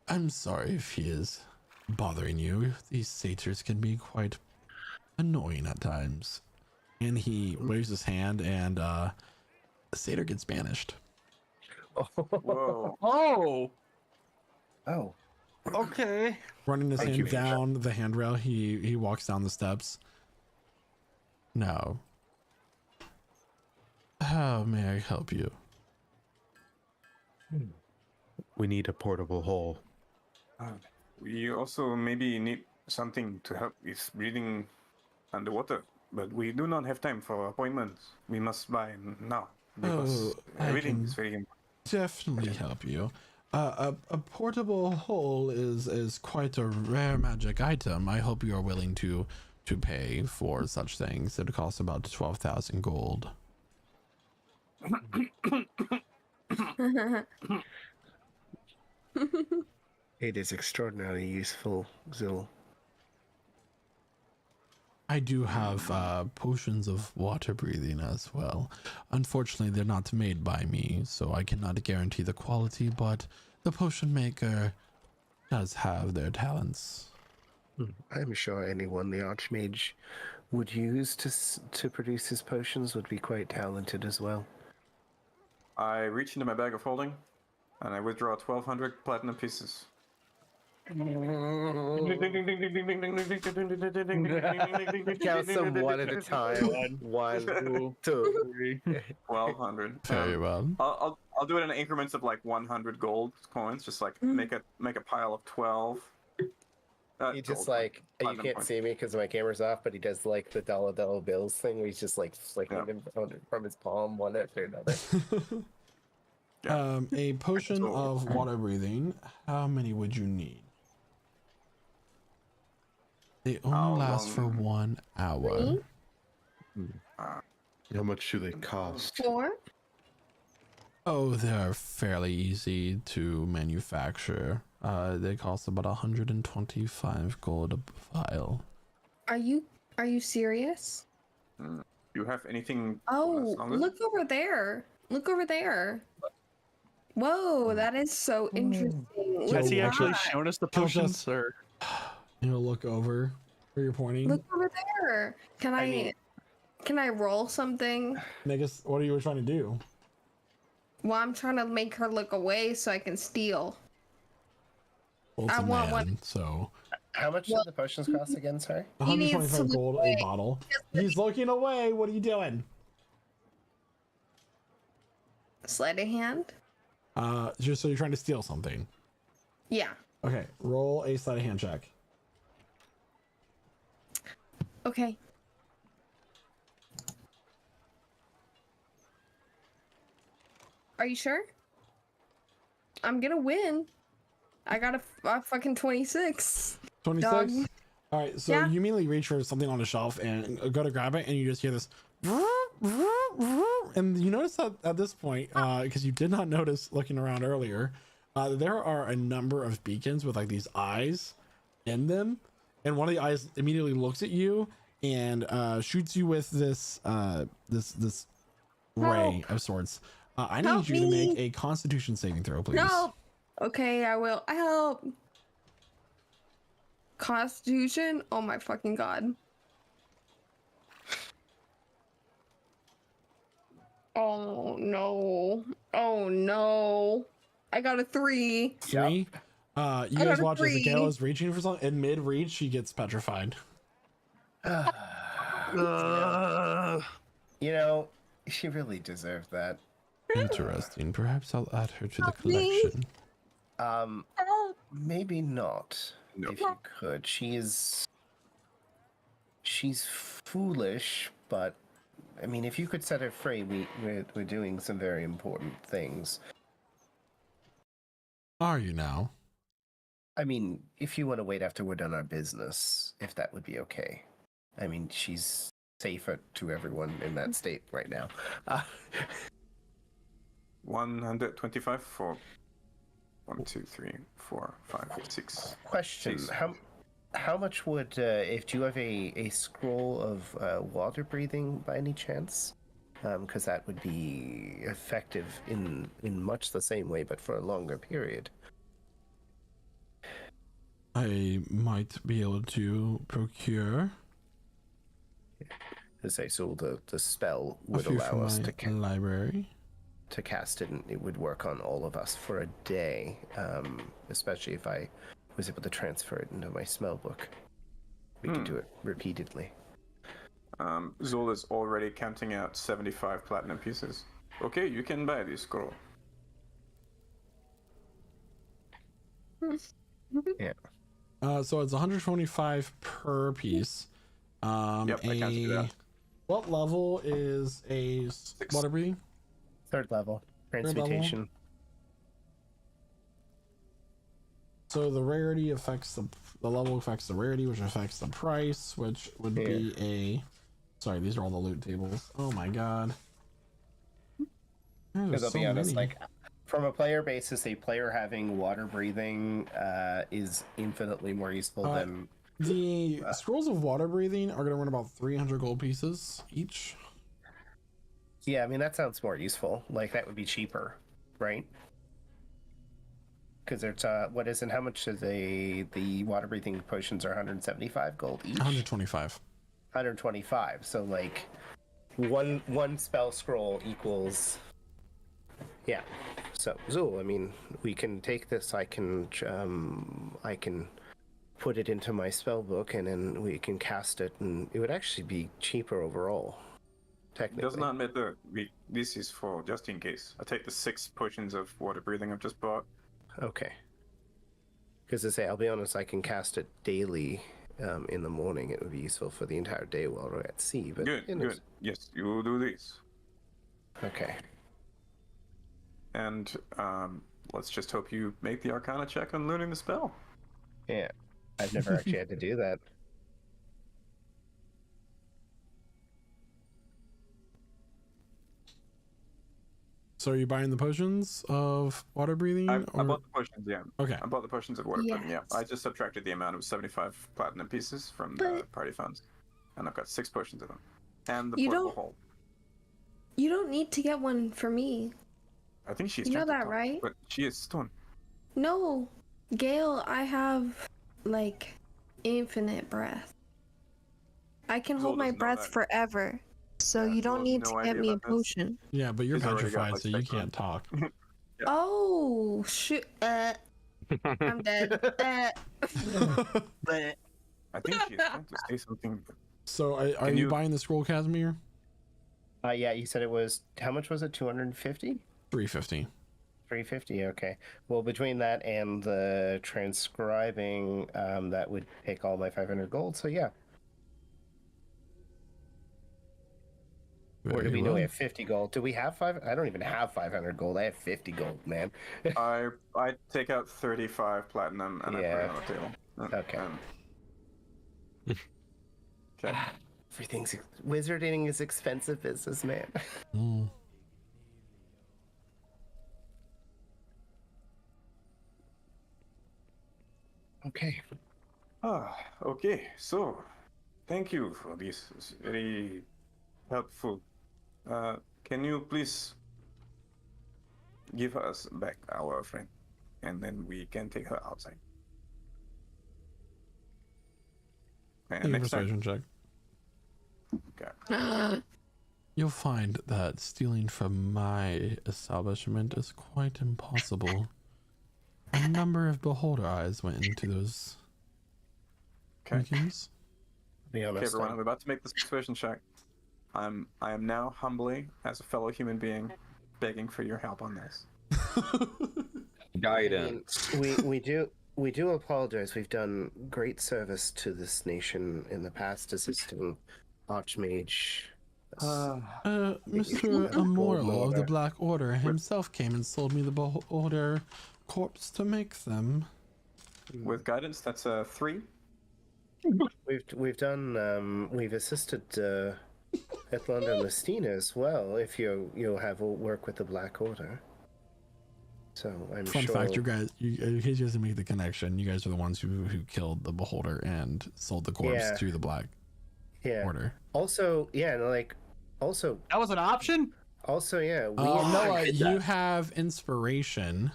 I'm sorry if he is bothering you. These satyrs can be quite annoying at times. And he waves his hand, and the satyr gets banished. Whoa. Oh, Oh. okay. Running his Thank hand you, Mage. down the handrail, he walks down the steps. Now, how may I help you? We need a portable hole. We also maybe need something to help with breathing underwater, but we do not have time for appointments. We must buy now because I everything can is very important. definitely help you. A portable hole is quite a rare magic item. I hope you are willing to pay for such things. It costs about 12,000 gold. It is extraordinarily useful, Zil. I do have potions of water breathing as well. Unfortunately, they're not made by me, so I cannot guarantee the quality, but the potion maker does have their talents. I'm sure anyone the Archmage would use to produce his potions would be quite talented as well. I reach into my bag of holding, and I withdraw 1,200 platinum pieces. Count them one at a time. One, two. 1,200. Very well. I'll do it in increments of like 100 gold coins. Just like make a pile of 12. He just gold, like you platinum can't coins. see me because my camera's off, but he does like the dollar bills thing where he's just like flicking them from his palm one after another. Yeah. A potion So- of water breathing. How many would you need? They only How last for long? 1 hour. 3, How much do they cost? 4. Oh, they're fairly easy to manufacture. They cost about 125 gold a vial. Are you serious? You have anything? Oh, as long as- look over there. Look over there. Whoa, that is so interesting. Has he Let's actually not. shown us the Kill potions, or look over where you're pointing. Look over there. Can I roll something? Negus, what are you trying to do? Well, I'm trying to make her look away so I can steal. Well, it's I a want man, one. so How much did the potions cost again? Sorry. He needs to 125 look gold away. a bottle. He's looking away. What are you doing? Sleight of hand? Just so you're trying to steal something. Yeah. Okay, roll a sleight of hand check. Okay. Are you sure? I'm gonna win. I got a fucking 26. 26. Dog. All right, so Yeah. you immediately reach for something on the shelf and go to grab it, and you just hear this. And you notice that at this point, because you did not notice looking around earlier, there are a number of beacons with like these eyes in them, and one of the eyes immediately looks at you and shoots you with this this ray of sorts. I need Help you to make me. a Constitution saving throw, please. No. Okay, I will. Help. Constitution? Oh my fucking god. Oh no. Oh no. I got a 3. 3. You got guys a watch as 3. Akela is reaching for something. In mid-reach, she gets petrified. You know, she really deserved that. Interesting. Perhaps I'll add her to the Help me. collection. Maybe not. No. If you could. She's foolish, but I mean, if you could set her free, we're doing some very important things. Are you now? I mean, if you want to wait after we're done our business, if that would be okay. I mean, she's safer to everyone in that state right now. 125 for 1, 2, 3, 4, 5, 6. Question: Six. How much would if do you have a scroll of water breathing by any chance? Because that would be effective in much the same way, but for a longer period. I might be able to procure To say, so the spell a would few allow from us my library. to cast it, and it would work on all of us for a day. Especially if I was able to transfer it into my spell book. We could do it repeatedly. Zula's already counting out 75 platinum pieces. Okay, you can buy this scroll. Yeah. So it's 125 per piece. Yep, I can do that. What level is a water breathing? Third level transmutation. So the rarity affects the level affects the rarity, which affects the price, which would be a. Sorry, these are all the loot tables. Oh my god. Because I'll So be honest, many. like from a player basis, a player having water breathing is infinitely more useful than. The scrolls of water breathing are going to run about 300 gold pieces each. Yeah, I mean that sounds more useful. Like that would be cheaper, right? Because it's what is and how much is the water breathing potions are 175 gold each. 125. 125. So like one spell scroll equals. Yeah. So Zul, I mean, we can take this. I can put it into my spell book, and then we can cast it, and it would actually be cheaper overall. Technically. It does not matter. This is for just in case. I take the 6 potions of water breathing I've just bought. Okay. Because to say, I'll be honest, I can cast it daily in the morning. It would be useful for the entire day while we're at sea. But Good, you know, good. Yes, you will do this. Okay. And let's just hope you make the Arcana check on learning the spell. Yeah. I've never actually had to do that. So are you buying the potions of water breathing? I bought the potions, yeah. Okay. I bought the potions of water breathing, yeah. Yes. I just subtracted the amount of 75 platinum pieces from the party funds. And I've got 6 potions of them. And the You portable don't- hole. You don't need to get one for me. I think she's You know trying to that, talk, right? but she is stone. No, Gail, I have like infinite breath. I can Zol hold my doesn't know breath that. forever. So Yeah, you Zol don't has need no to get idea me a about this. potion. Yeah, but you're He's already got, petrified, like, so you spectrum. can't talk. Yeah. Oh shoot! I'm dead. But I think she's trying to say something. But So are Can you you- buying the scroll, Casimir? yeah, you said it was how much was it? 250? 350. 350. Okay. Well, between that and the transcribing, that would take all my 500 gold. So yeah. Or do Very we know we well. have 50 gold? Do we have five? I don't even have 500 gold. I have 50 gold, man. I take out 35 platinum and I put it Yeah. on the table. Okay. Okay. Everything's wizarding is expensive business, man. Mm. Okay. Okay. So, thank you for this. It's very helpful. Can you please give us back our friend, and then we can take her outside. Make And a next time, persuasion check. okay. You'll find that stealing from my establishment is quite impossible. A number of beholder eyes went into those Okay. weekends. Be Okay, honest. everyone, I'm about to make this persuasion check. I am now humbly, as a fellow human being, begging for your help on this. Guidance. we do apologize. We've done great service to this nation in the past, assisting Archmage. Mr. Immoral of the Black Order himself came and sold me the beholder corpse to make them. With guidance, that's a 3. We've done we've assisted Atlanta and Lestina as well. If you'll have work with the Black Order. So I'm Fun sure. fact, you guys, in case you guys make the connection, you guys are the ones who killed the beholder and sold the corpse Yeah. to the Black Yeah. Order. Also, yeah, like, also, That was an option? yeah. We Noah, did you that. have inspiration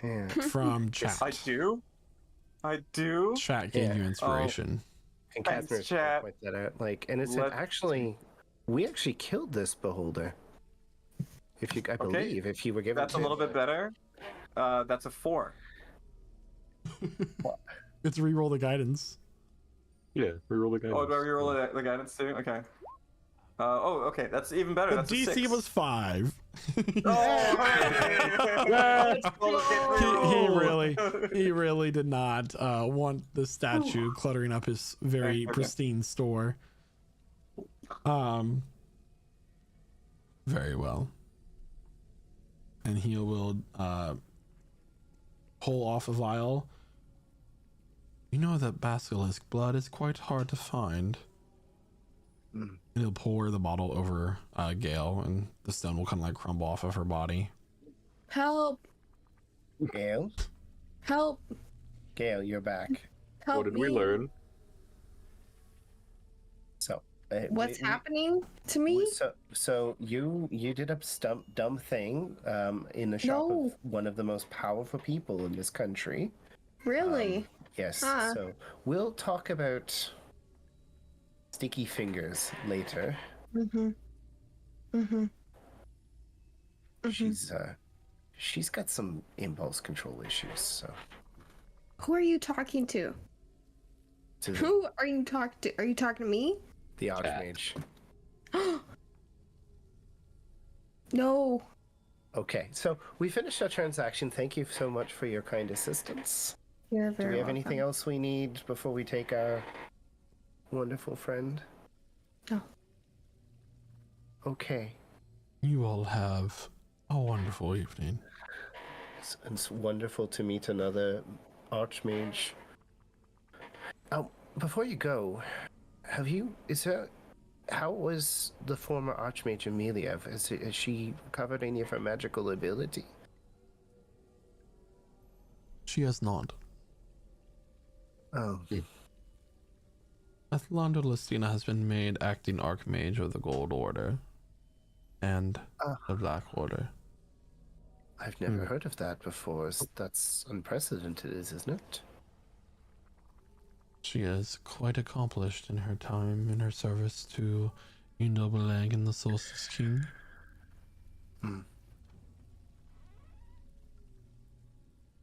Yeah. from chat. Yes, I do. I do. Chat gave Yeah. you inspiration. And Thanks, Catherine chat. point that out. Like, and it said, Let's actually, we actually killed this beholder. I believe, if you were given That's a little bit better. That's a 4. Let's re-roll the guidance. Yeah, reroll the guidance. Oh, do I reroll the guidance too? Okay. Okay, that's even better. The That's a DC 6. was 5. Oh, he really did not want the statue cluttering up his very Okay. pristine store. Very well. And he will pull off a vial. You know that basilisk blood is quite hard to find. And he'll pour the bottle over Gale, and the stone will kind of like crumble off of her body. Help! Gail, Help! you're back. Help What did me. we learn? So, What's happening to me? So you did a dumb thing in the shop No. of one of the most powerful people in this country. Really? Yes. Huh. So we'll talk about Sticky Fingers later. Mm-hmm. Mm-hmm. She's got some impulse control issues. So Who are you talking to? to Who are you talking to? Are you talking to me? the Archmage. No. Okay, so we finished our transaction. Thank you so much for your kind assistance. You're Do very we have welcome. anything else we need before we take our wonderful friend? No. Okay. You all have a wonderful evening. It's wonderful to meet another Archmage. Oh, before you go, how was the former Archmage Amelia? Has she recovered any of her magical ability? She has not. Oh, Athlanda Lestina has been made acting Archmage of the Gold Order and the Black Order. I've never heard of that before. That's unprecedented, isn't it? She is quite accomplished in her time in her service to you noble Lang and the Solstice King. Of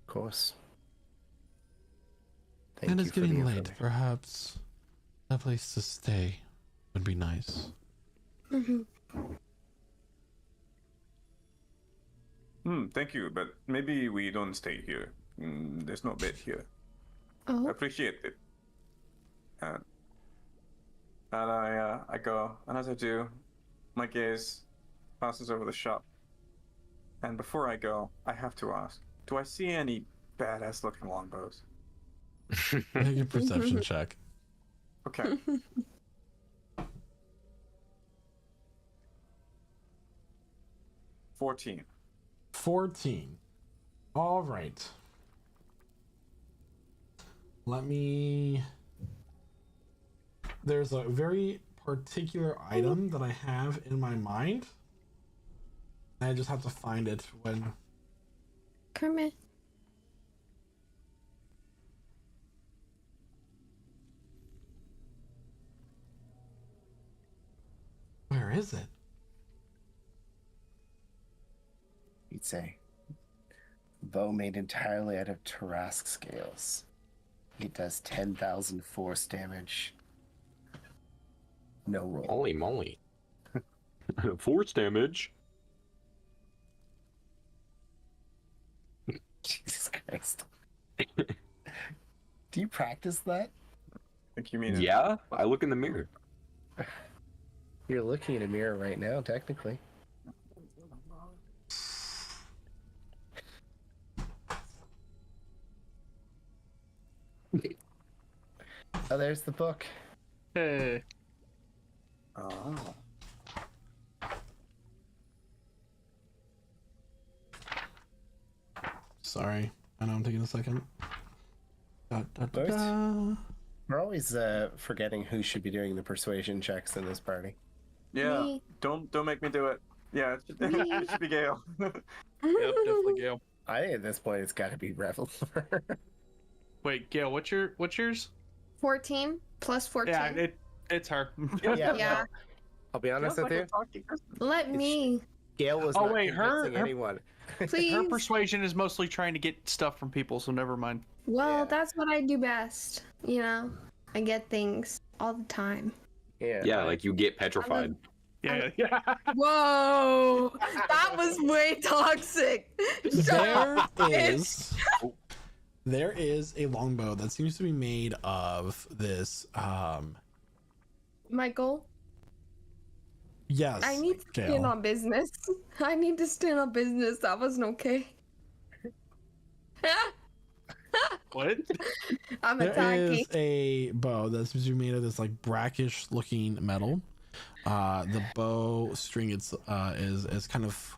course. And it's for the getting late. information. Perhaps a place to stay would be nice. Thank you, but maybe we don't stay here. There's no bed here. I Oh, appreciate it. And I go, and as I do, my gaze passes over the shop. And before I go, I have to ask, do I see any badass looking longbows? Make a perception check. Okay. 14. 14. All right. Let me... There's a very particular item that I have in my mind. I just have to find it when... Kermit. Where is it? You'd say. Bow made entirely out of Tarask scales. It does 10,000 force damage. No roll. Holy moly. Force damage. Jesus Christ. Do you practice that? I think you mean it. Yeah, I look in the mirror. You're looking in a mirror right now, technically. Oh, there's the book. Hey. Oh. Sorry. I know I'm taking a second. Both? We're always forgetting who should be doing the persuasion checks in this party. Yeah. Me. Don't make me do it. Yeah, it should be Gale. Yep, definitely Gale. I think at this point it's got to be Revel. Wait, Gail, what's yours? 14 plus 14. Yeah, it's her. Yeah. Yeah. I'll be honest with you. Let me, Gail was Oh, not wait, convincing her- anyone. please. Her persuasion is mostly trying to get stuff from people, so never mind. Well, Yeah. that's what I do best. You know, I get things all the time. Yeah, like you get petrified. Yeah. Whoa, that was way toxic. There is a longbow that seems to be made of this Michael, yes, I need to Gail. stand on business. I need to stand on business. That wasn't okay. What? I'm There attacking. is a bow that seems to be made of this like brackish looking metal. The bow string is kind of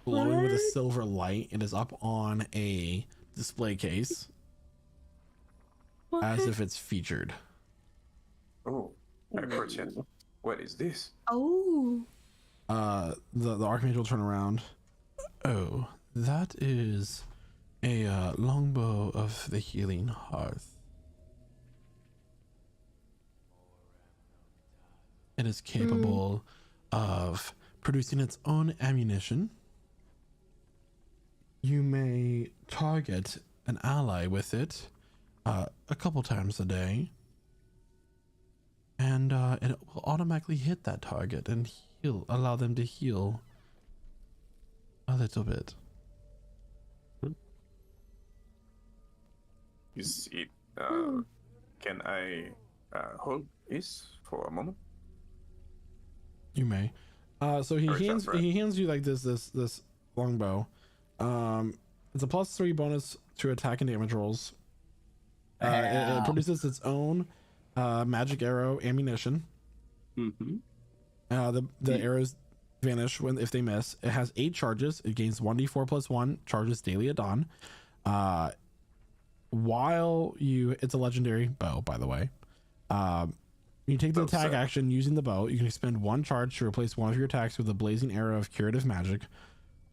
glowing with a What? silver light. It is up on a display case as What? if it's featured. Oh, I approach it. What is this? Oh, The Archmage will turn around. Oh, that is a longbow of the Healing Hearth. It is capable of producing its own ammunition. You may target an ally with it a couple times a day, and it will automatically hit that target and allow them to heal a little bit. Is it? Can I hold this for a moment? You may. So he Or hands separate. he hands you like this longbow. It's a +3 bonus to attack and damage rolls. It produces its own magic arrow ammunition. Mm-hmm. The arrows vanish if they miss. It has 8 charges. It gains 1d4 + 1 charges daily at dawn. It's a legendary bow, by the way. You take the attack action using the bow. You can expend 1 charge to replace one of your attacks with a blazing arrow of curative magic,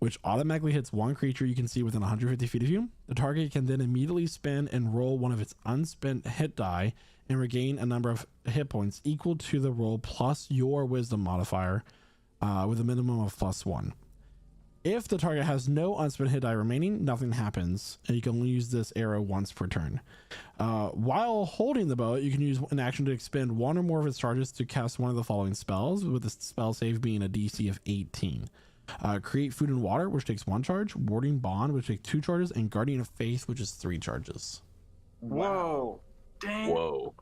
which automatically hits one creature you can see within 150 feet of you. The target can then immediately spin and roll one of its unspent hit die and regain a number of hit points equal to the roll plus your wisdom modifier, with a minimum of +1. If the target has no unspent hit die remaining, nothing happens, and you can only use this arrow once per turn. While holding the bow, you can use an action to expend one or more of its charges to cast one of the following spells, with the spell save being a DC of 18. Create Food and Water, which takes 1 charge, Warding Bond, which takes 2 charges, and Guardian of Faith, which is 3 charges. Whoa. Dang. Whoa.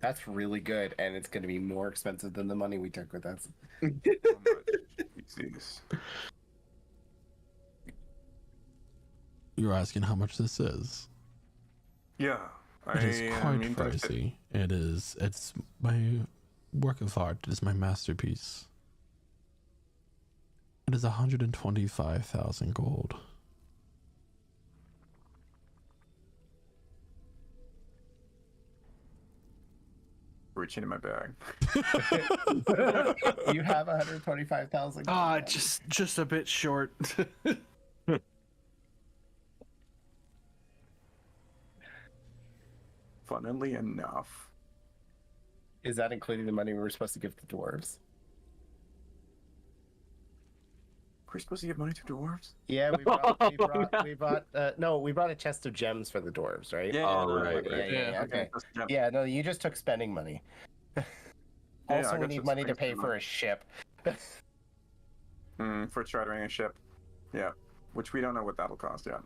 That's really good, and it's going to be more expensive than the money we took with us. So much. Jesus. You're asking how much this is? Yeah. It is quite am interested. pricey. It is. It's my work of art. It is my masterpiece. It is 125,000 gold. Reaching in my bag. You have 125,000. Just a bit short. Funnily enough. Is that including the money we were supposed to give the dwarves? We're supposed to give money to dwarves? Yeah, we brought a chest of gems for the dwarves, right? Yeah, right. Yeah, okay. That's the gem. Yeah, no, you just took spending money. I Also, we got need some money to spending pay for money. a ship. For chartering a ship. Yeah. Which we don't know what that'll cost yet.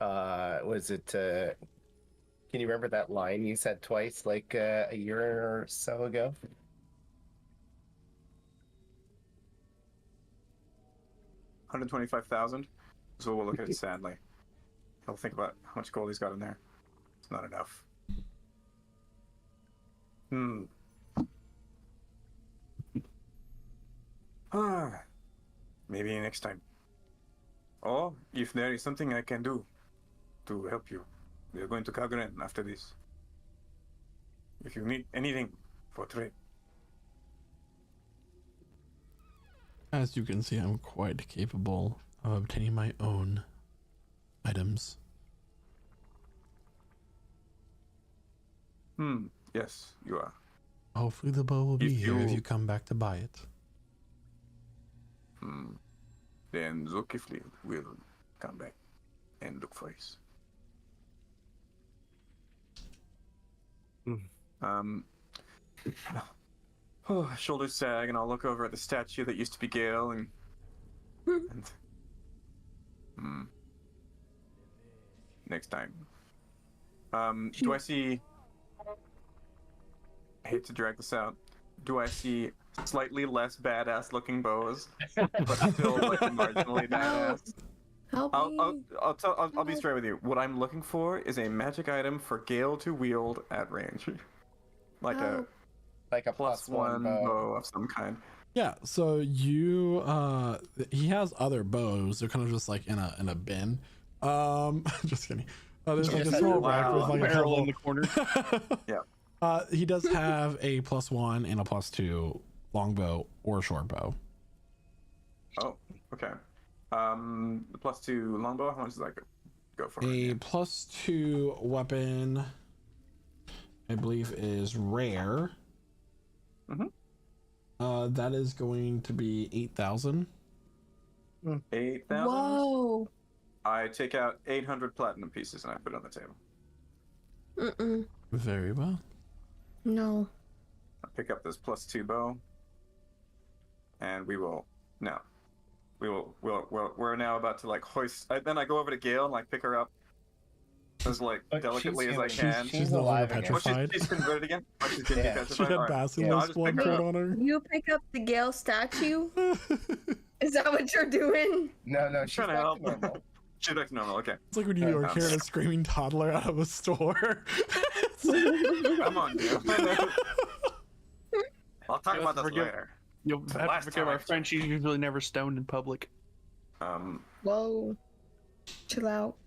Was it? Can you remember that line you said twice, like a year or so ago? $125,000. So we'll look at it sadly. He'll think about how much gold he's got in there. It's not enough. Maybe next time. Or if there is something I can do to help you, we're going to Kagren after this. If you need anything for trade. As you can see, I'm quite capable of obtaining my own items. Yes, you are. Hopefully the bow will be If here if you- you come back to buy it. Then Zulkifli will come back and look for us. Shoulders sag, and I'll look over at the statue that used to be Gale, and next time. Do I see? I hate to drag this out. Do I see slightly less badass looking bows, but still like marginally badass? Help me. I'll be straight with you. What I'm looking for is a magic item for Gale to wield at range, like Oh. Like a +1 bow of some kind. Yeah, so you he has other bows. They're kind of just like in a bin. Just kidding. There's like a just small had- rack with like a Barrel couple. in the corner. Yeah. He does have a +1 and a +2 longbow or short bow. Oh, okay. The +2 longbow. How much does that go for? A +2 weapon, I believe, is rare. That is going to be 8,000. 8,000. Whoa. I take out 800 platinum pieces and I put it on the table. Mm-mm. Very well. No. I pick up this +2 bow, and we will now. We're now about to like hoist. Then I go over to Gale and like pick her up as like But delicately she's as I human. can. She's no alive longer again. Oh, petrified. she's converted again. Oh, she's getting Yeah. petrified. She had All right. basilisk I'll just blood pick her put up. on her. You pick up the Gale statue? Is that what you're doing? No, she's Trying to back help. to normal. She's back to normal. Okay. It's like when you are carrying a screaming toddler out of a store. Come on, Gale. I'll talk You'll about this forgive- later. You'll the have last to forgive time I our friend. She's usually never stoned in public. Whoa. Chill out.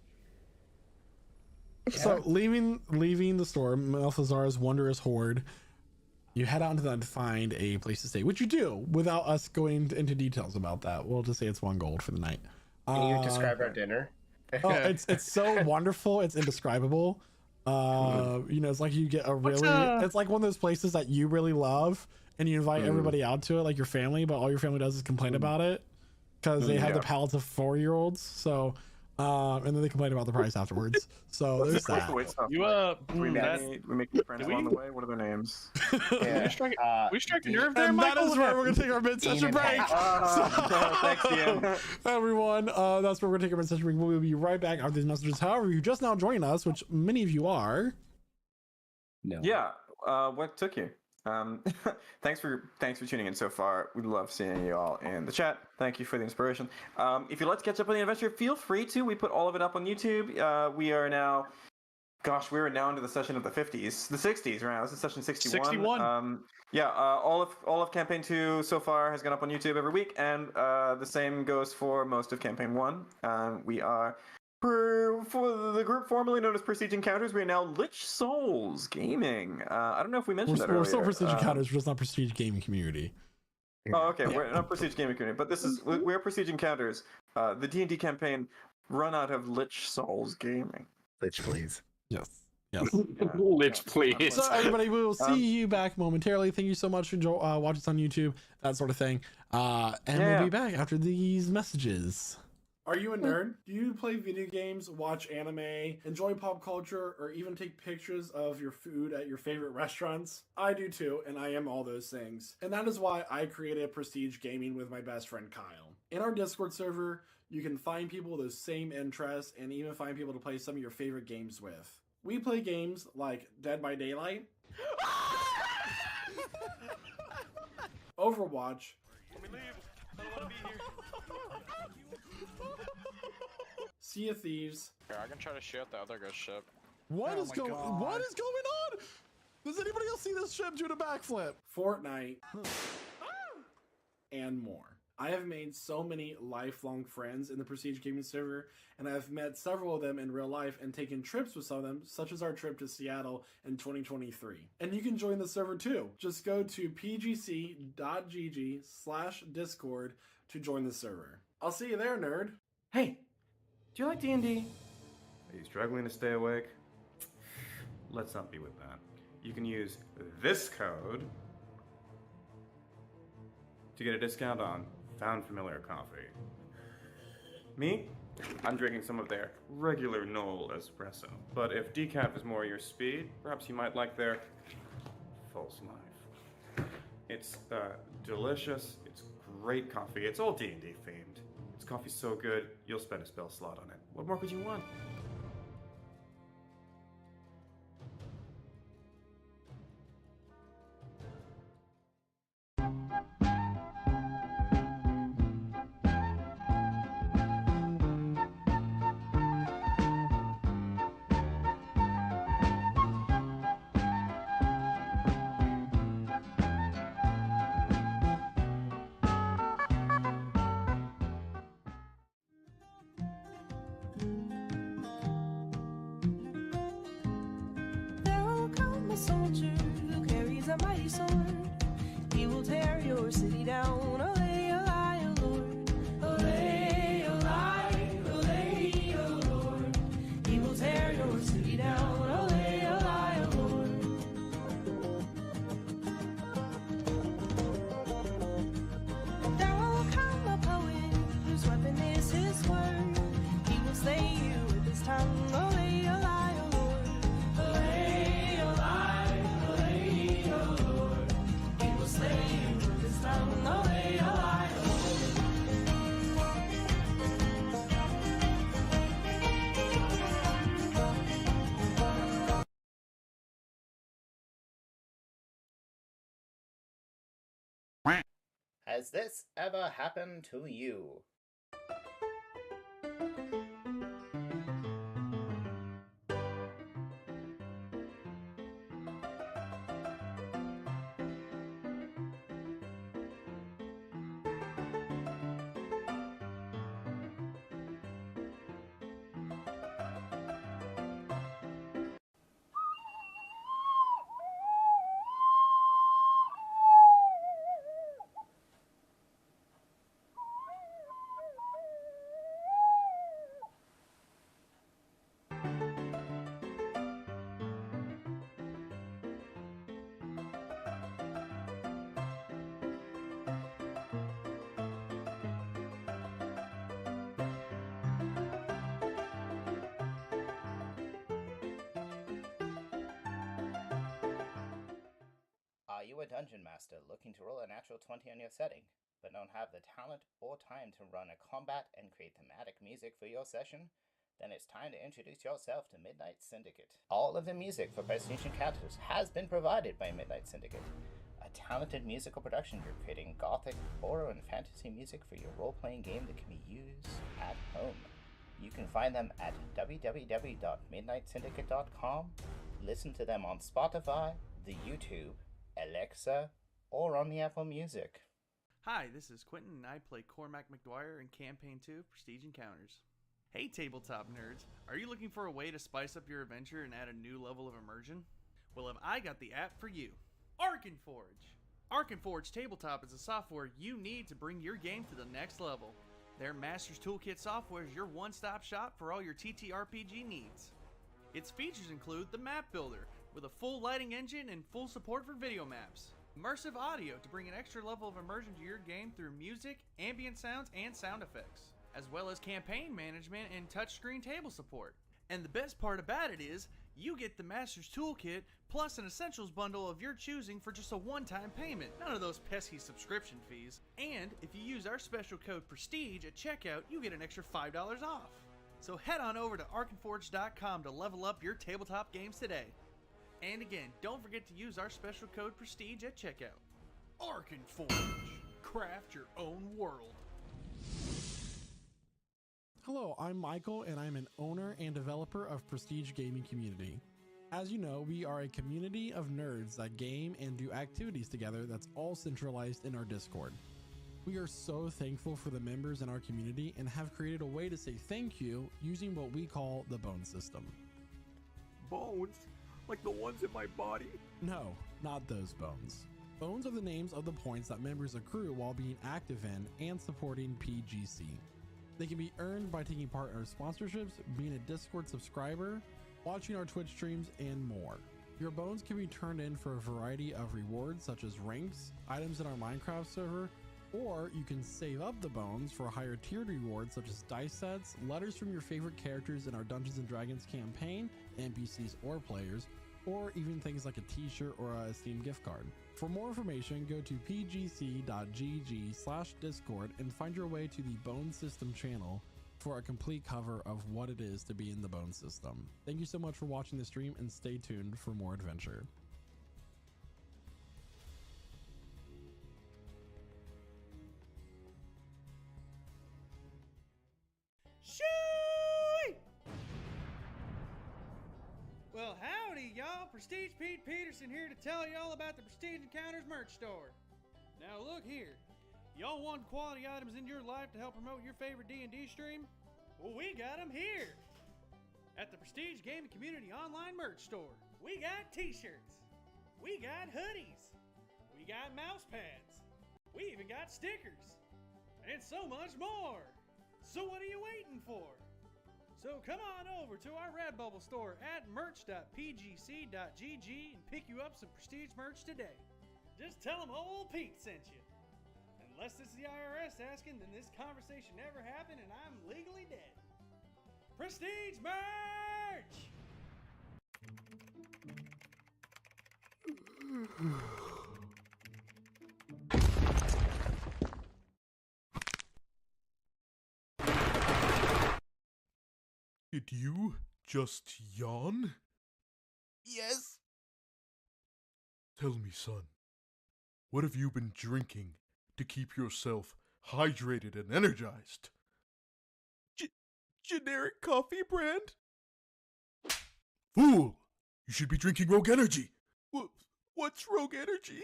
So leaving the store, Malthazar's wondrous hoard. you head out into that to find a place to stay, which you do without us going into details about that. We'll just say it's 1 gold for the night. Can you describe our dinner? Oh, it's so wonderful. It's indescribable. You know, it's like you get a really, it's like one of those places that you really love and you invite everybody out to it, like your family, but all your family does is complain about it because they have the palates of 4-year-olds. So, and then they complain about the price afterwards. So there's that. We make friends along the way. What are their names? Yeah. We struck a nerve there, And that Michael. is where we're gonna take our mid-session break. Thanks, Ian. Everyone, that's where we're gonna take our mid-session break. We'll be right back after these messages. However, you just now joined us, which many of you are. No. Yeah. What took you? Thanks for tuning in so far. We love seeing you all in the chat. Thank you for the inspiration. If you'd like to catch up on the adventure, feel free to. We put all of it up on YouTube. We are now into the session of the 50s, the 60s right now. This is session 61. 61. All of campaign 2 so far has gone up on YouTube every week, and the same goes for most of campaign 1. We are for the group formerly known as Prestige Encounters. We are now Lich Souls Gaming. I don't know if we mentioned that earlier. We're still Prestige Encounters, we're just not Prestige Gaming Community. Oh, okay. We're not Prestige Gaming Community, but we're Prestige Encounters. The D&D campaign run out of Lich Souls Gaming. Lich, please. Yes. Yes. Lich, please. So everybody, we will see you back momentarily. Thank you so much for watching us on YouTube, that sort of thing. And we'll be back after these messages. Are you a nerd? Do you play video games, watch anime, enjoy pop culture, or even take pictures of your food at your favorite restaurants? I do too, and I am all those things. And that is why I created Prestige Gaming with my best friend Kyle. In our Discord server, you can find people with those same interests and even find people to play some of your favorite games with. We play games like Dead by Daylight, Overwatch, Sea of Thieves. Here, I can try to shoot the other ghost ship. What is going on? Does anybody else see this ship doing a backflip? Fortnite. And more. I have made so many lifelong friends in the Prestige Gaming server, and I have met several of them in real life and taken trips with some of them, such as our trip to Seattle in 2023. And you can join the server too. Just go to pgc.gg/discord to join the server. I'll see you there, nerd. Hey, do you like D&D? Are you struggling to stay awake? Let's not be with that. You can use this code to get a discount on Found Familiar coffee. Me? I'm drinking some of their regular Knoll espresso. But if decaf is more your speed, perhaps you might like their False Life. It's delicious, it's great coffee, it's all D&D themed. This coffee's so good, you'll spend a spell slot on it. What more could you want? There comes a soldier who carries a mighty sword. He will tear your city down. Olay, olay, O Lord. Olay, olay, olay, O Lord. He will tear your city down. Olay, olay, O Lord. There will come a poet whose weapon is his word. He will slay you with his tongue. Olay, olay, O Lord. Olay, olay, olay, O Lord. He will slay you with his tongue. Olay, olay, O Has this ever happened to you? a dungeon master looking to roll a natural 20 on your setting, but don't have the talent or time to run a combat and create thematic music for your session? Then it's time to introduce yourself to Midnight Syndicate. All of the music for Prestige Encounters has been provided by Midnight Syndicate, a talented musical production group creating gothic, horror, and fantasy music for your role-playing game that can be used at home. You can find them at www.midnightsyndicate.com, listen to them on Spotify, the YouTube, Alexa, or on the Apple Music. Hi, this is Quentin, and I play Cormac McDwyer in Campaign 2 Prestige Encounters. Hey tabletop nerds, are you looking for a way to spice up your adventure and add a new level of immersion? Well, have I got the app for you, Arkenforge! Arkenforge Tabletop is the software you need to bring your game to the next level. Their Master's Toolkit software is your one-stop shop for all your TTRPG needs. Its features include the Map Builder, with a full lighting engine and full support for video maps. Immersive audio to bring an extra level of immersion to your game through music, ambient sounds, and sound effects, as well as campaign management and touchscreen table support. And the best part about it is, you get the Master's Toolkit plus an Essentials bundle of your choosing for just a one-time payment. None of those pesky subscription fees. And if you use our special code PRESTIGE at checkout, you get an extra $5 off. So head on over to arkenforge.com to level up your tabletop games today. And again, don't forget to use our special code PRESTIGE at checkout. Arkenforge. Craft your own world. Hello, I'm Michael, and I'm an owner and developer of Prestige Gaming Community. As you know, we are a community of nerds that game and do activities together that's all centralized in our Discord. We are so thankful for the members in our community and have created a way to say thank you using what we call the Bone System. Bones? Like the ones in my body? No, not those bones. Bones are the names of the points that members accrue while being active in and supporting PGC. They can be earned by taking part in our sponsorships, being a Discord subscriber, watching our Twitch streams, and more. Your bones can be turned in for a variety of rewards such as ranks, items in our Minecraft server, or you can save up the bones for higher tiered rewards such as dice sets, letters from your favorite characters in our Dungeons & Dragons campaign, NPCs or players, or even things like a t-shirt or a Steam gift card. For more information, go to pgc.gg/discord and find your way to the Bone System channel for a complete cover of what it is to be in the Bone System. Thank you so much for watching the stream, and stay tuned for more adventure. Shoo! Well, howdy, y'all. Prestige Pete Peterson here to tell y'all about the Prestige Encounters merch store. Now, look here. Y'all want quality items in your life to help promote your favorite D&D stream? Well, we got them here. At the Prestige Gaming Community Online merch store, we got t-shirts. We got hoodies. We got mouse pads. We even got stickers. And so much more. So what are you waiting for? So come on over to our Redbubble store at merch.pgc.gg and pick you up some Prestige merch today. Just tell them old Pete sent you. Unless this is the IRS asking, then this conversation never happened and I'm legally dead. Prestige merch! Did you just yawn? Yes. Tell me, son, what have you been drinking to keep yourself hydrated and energized? Generic coffee brand? Fool! You should be drinking Rogue Energy. What's Rogue Energy?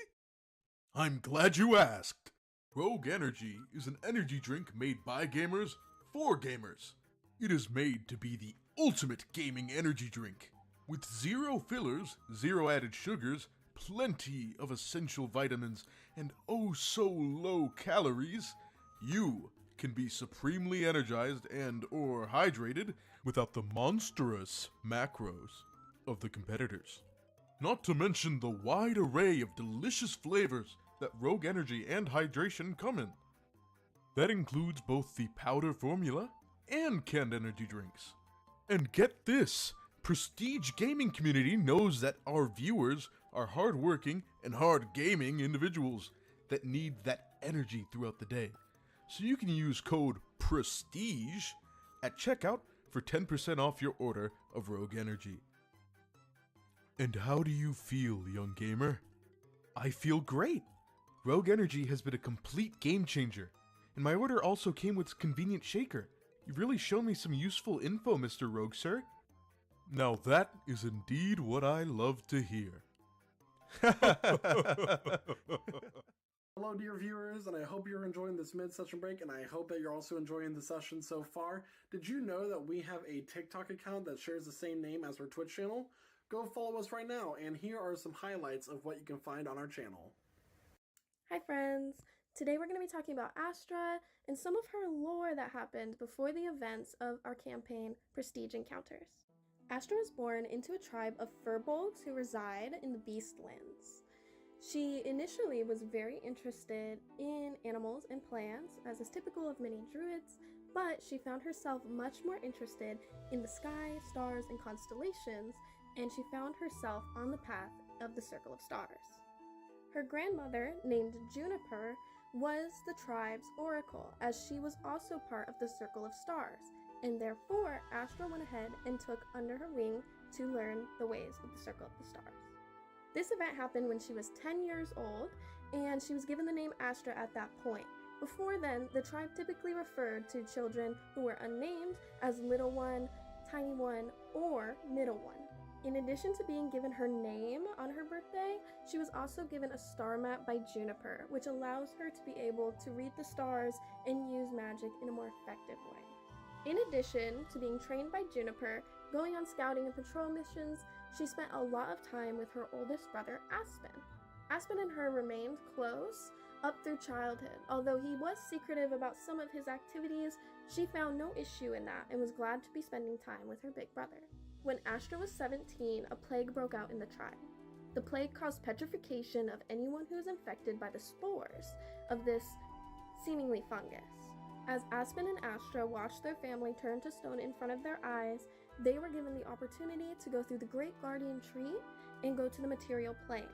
I'm glad you asked. Rogue Energy is an energy drink made by gamers for gamers. It is made to be the ultimate gaming energy drink. With 0 fillers, 0 added sugars, plenty of essential vitamins, and oh so low calories, you can be supremely energized and or hydrated without the monstrous macros of the competitors. Not to mention the wide array of delicious flavors that Rogue Energy and Hydration come in. That includes both the powder formula and canned energy drinks. And get this, Prestige Gaming Community knows that our viewers are hardworking and hard gaming individuals that need that energy throughout the day. So you can use code PRESTIGE at checkout for 10% off your order of Rogue Energy. And how do you feel, young gamer? I feel great! Rogue Energy has been a complete game changer, and my order also came with convenient shaker. You've really shown me some useful info, Mr. Rogue, sir. Now that is indeed what I love to hear. Hello, dear viewers, and I hope you're enjoying this mid-session break, and I hope that you're also enjoying the session so far. Did you know that we have a TikTok account that shares the same name as our Twitch channel? Go follow us right now, and here are some highlights of what you can find on our channel. Hi friends! Today we're going to be talking about Astra and some of her lore that happened before the events of our campaign, Prestige Encounters. Astra was born into a tribe of furbolgs who reside in the Beastlands. She initially was very interested in animals and plants, as is typical of many druids, but she found herself much more interested in the sky, stars, and constellations, and she found herself on the path of the Circle of Stars. Her grandmother, named Juniper, was the tribe's oracle, as she was also part of the Circle of Stars, and therefore Astra went ahead and took under her wing to learn the ways of the Circle of the Stars. This event happened when she was 10 years old, and she was given the name Astra at that point. Before then, the tribe typically referred to children who were unnamed as Little One, Tiny One, or Middle One. In addition to being given her name on her birthday, she was also given a star map by Juniper, which allows her to be able to read the stars and use magic in a more effective way. In addition to being trained by Juniper, going on scouting and patrol missions, she spent a lot of time with her oldest brother, Aspen. Aspen and her remained close up through childhood. Although he was secretive about some of his activities, she found no issue in that and was glad to be spending time with her big brother. When Astra was 17, a plague broke out in the tribe. The plague caused petrification of anyone who was infected by the spores of this seemingly fungus. As Aspen and Astra watched their family turn to stone in front of their eyes, they were given the opportunity to go through the Great Guardian Tree and go to the material plane.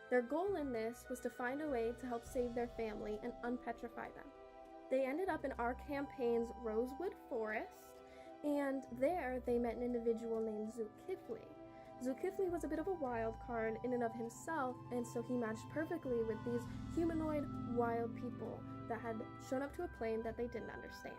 Their goal in this was to find a way to help save their family and unpetrify them. They ended up in our campaign's Rosewood Forest, and there they met an individual named Zulkifli. Zulkifli was a bit of a wild card in and of himself, and so he matched perfectly with these humanoid wild people that had shown up to a plane that they didn't understand.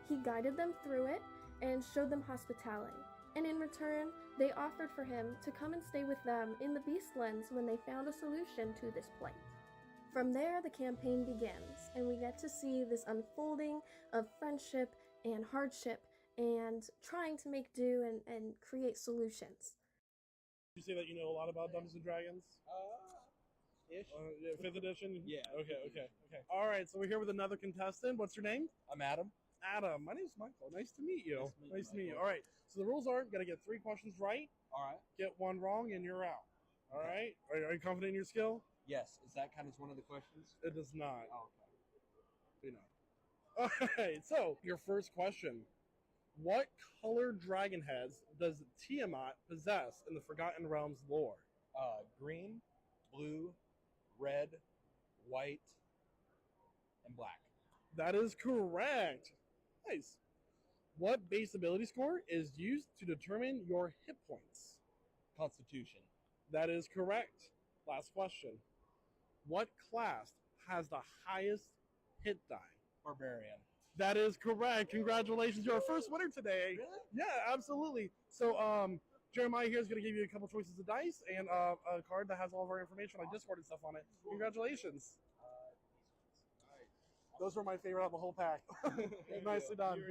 He guided them through it and showed them hospitality, and in return, they offered for him to come and stay with them in the Beastlands when they found a solution to this plague. From there, the campaign begins, and we get to see this unfolding of friendship and hardship and trying to make do and create solutions. You say that you know a lot about Dungeons and Dragons? Ish. Yeah, 5th edition? Yeah. Okay. All right, so we're here with another contestant. What's your name? I'm Adam. Adam. My name's Michael. Nice to meet you. Nice to meet you. All right, so the rules are, you gotta get 3 questions right, All right. get 1 wrong, and you're out. All right? Are you confident in your skill? Yes. Is that kind of one of the questions? It does not. Oh, okay. You know. All right, so your first question. What color dragon heads does Tiamat possess in the Forgotten Realms lore? Green, blue, red, white, and black. That is correct. Nice. What base ability score is used to determine your hit points? Constitution. That is correct. Last question. What class has the highest hit die? Barbarian. That is correct. Congratulations. You're our first winner today. Really? Yeah, absolutely. So, Jeremiah here is going to give you a couple choices of dice and a card that has all of our information on Discord and stuff on it. Congratulations. Those were my favorite out of the whole pack. Nicely done.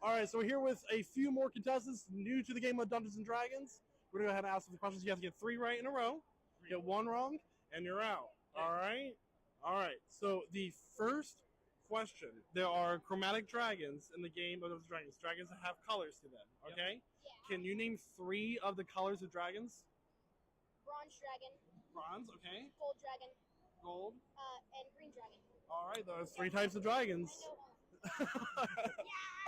All right, so we're here with a few more contestants new to the game of Dungeons & Dragons. We're going to go ahead and ask them the questions. You have to get 3 right in a row. You get 1 wrong, and you're out. All right? All right, so the first question. There are chromatic dragons in the game of Dungeons & Dragons. Dragons that have colors to them, okay? Yeah. Can you name 3 of the colors of dragons? Bronze dragon. Bronze, okay. Gold dragon. Gold. And green dragon. All right, those 3 types of dragons. I know.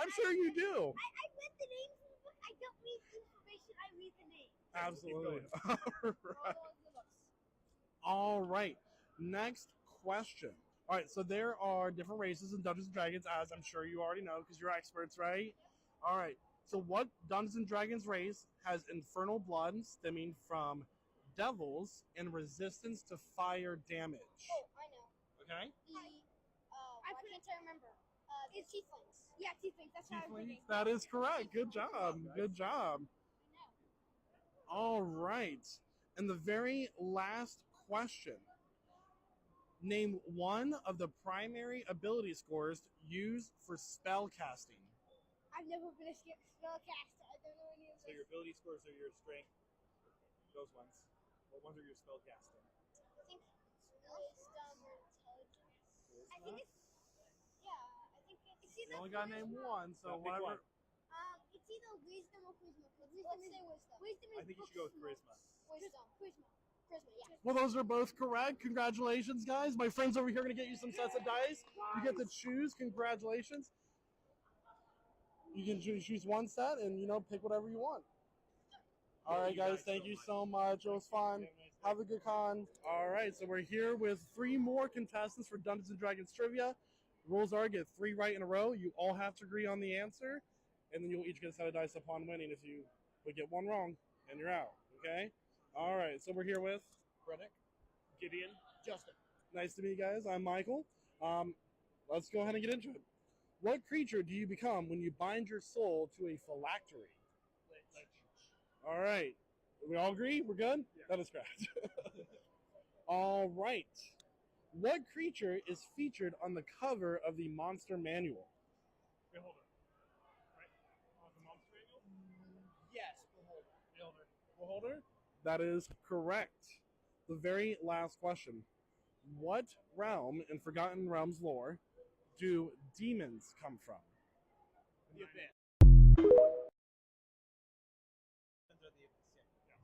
I'm sure you do. I read the names in the book. I don't read the information. I read the names. Absolutely. All right. All right. Next question. All right, so there are different races in Dungeons and Dragons, as I'm sure you already know because you're experts, right? All right. So what Dungeons and Dragons race has infernal blood stemming from devils and resistance to fire damage? Oh, I know. Okay. Why can't I remember? It's tieflings. Yeah, tieflings. That's what I was thinking. That is correct. Good job. Good job. All right. And the very last question. Name one of the primary ability scores used for spell casting. I've never been a spellcaster. I don't know any of So this. your ability scores are your strength. Those ones. What ones are your spell casting? I think wisdom or intelligence. I think it's I think it's You either only got to name one, so Pick whatever. one. It's either wisdom or charisma. Let's say wisdom. Wisdom is I think you should go with charisma. wisdom. Charisma, yeah. Well, those are both correct. Congratulations, guys. My friends over here are going to get you some sets of dice. You get to choose. Congratulations. You can choose one set and, pick whatever you want. All right, guys. Thank you so much. It was fun. Have a good con. All right, so we're here with 3 more contestants for Dungeons & Dragons Trivia. The rules are get 3 right in a row. You all have to agree on the answer, and then you'll each get a set of dice upon winning. If you would get one wrong, then you're out, okay? All right, so we're here with Brennick, Gideon, Justin. Nice to meet you guys. I'm Michael. Let's go ahead and get into it. What creature do you become when you bind your soul to a phylactery? All right. We all agree? We're good? Yeah. That is correct. All right. What creature is featured on the cover of the Monster Manual? Beholder. Right? On the monster manual? Yes, Beholder. Beholder? That is correct. The very last question. What realm in Forgotten Realms lore do demons come from? The Abyss.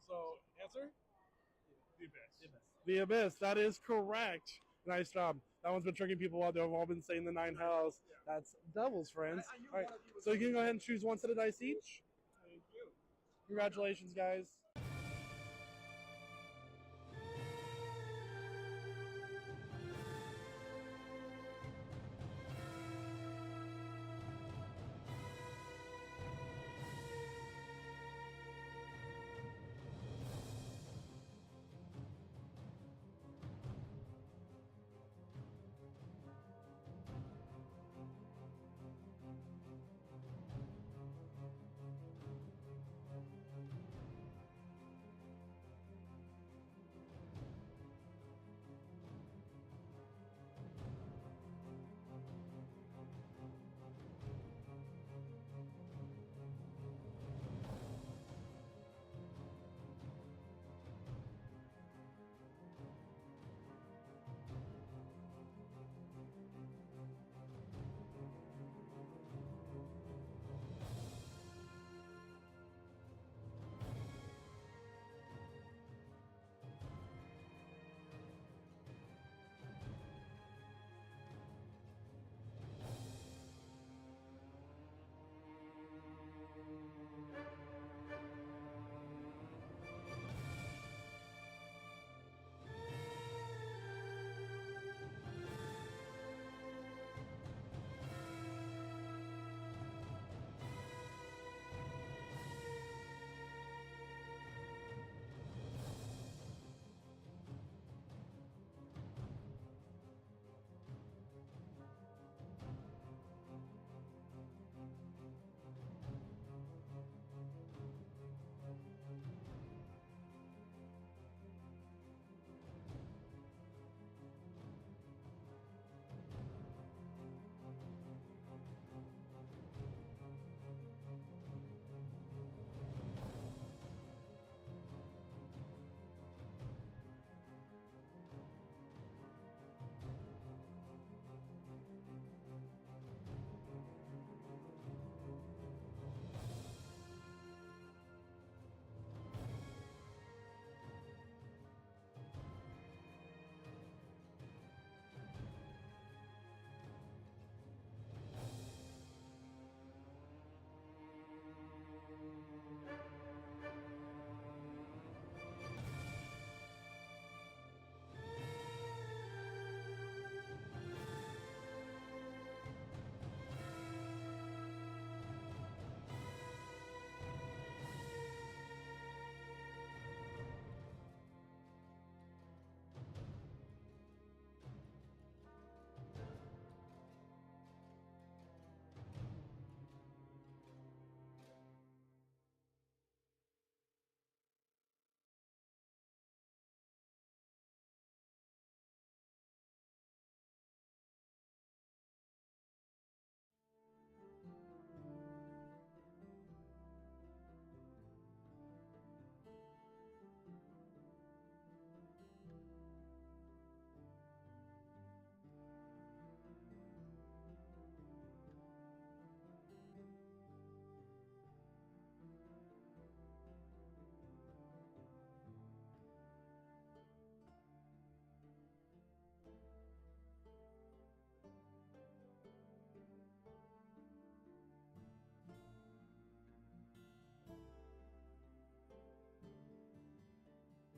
So, answer? The Abyss. The Abyss. That is correct. Nice job. That one's been tricking people out. They've all been saying the 9 hells. That's Devil's friends. All right. So you can go ahead and choose one set of dice each. Thank you. Congratulations, guys.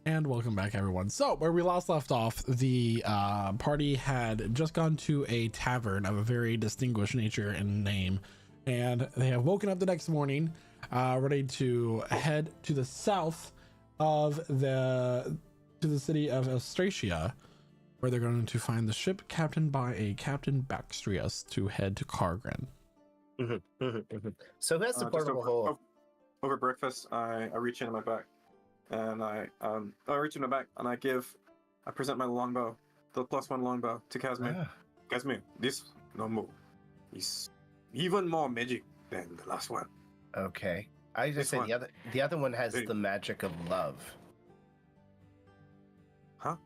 And welcome back, everyone. So, where we last left off, the party had just gone to a tavern of a very distinguished nature and name, and they have woken up the next morning, ready to head to the south of to the city of Austrasia, where they're going to find the ship captained by a Captain Baxtrius to head to Kargren. So who has the portable hole? Over breakfast, I reach into my back, and I reach in my back and I present my longbow, the +1 longbow to Casimir. Casimir, this longbow is even more magic than the last one. Okay, I just said the other one has the magic of love. Huh?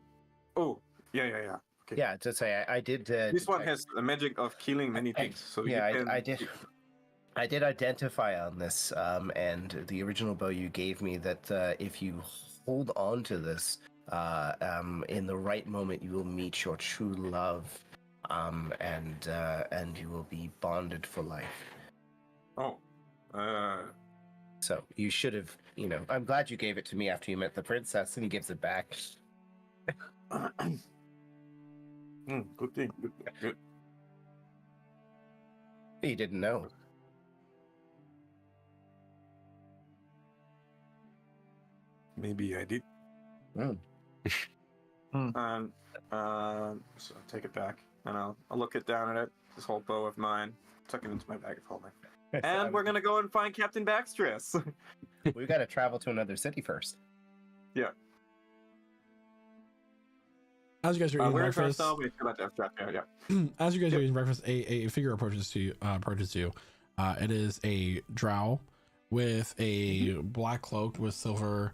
Oh, yeah. Okay. Yeah, to say I did. This one has the magic of killing many things. So yeah, I did identify on this, and the original bow you gave me that if you hold on to this, in the right moment you will meet your true love, and you will be bonded for life. Oh, so you should have, I'm glad you gave it to me after you met the princess, and he gives it back. Good thing. Good. He didn't know. Maybe I did. And so I'll take it back, and I'll look it down at it. This whole bow of mine, tuck it into my bag of holding. And we're gonna go and find Captain Baxtrius. We've got to travel to another city first. Yeah. As you guys are eating breakfast, as you guys are eating breakfast, a figure approaches you. It is a drow with a black cloak with silver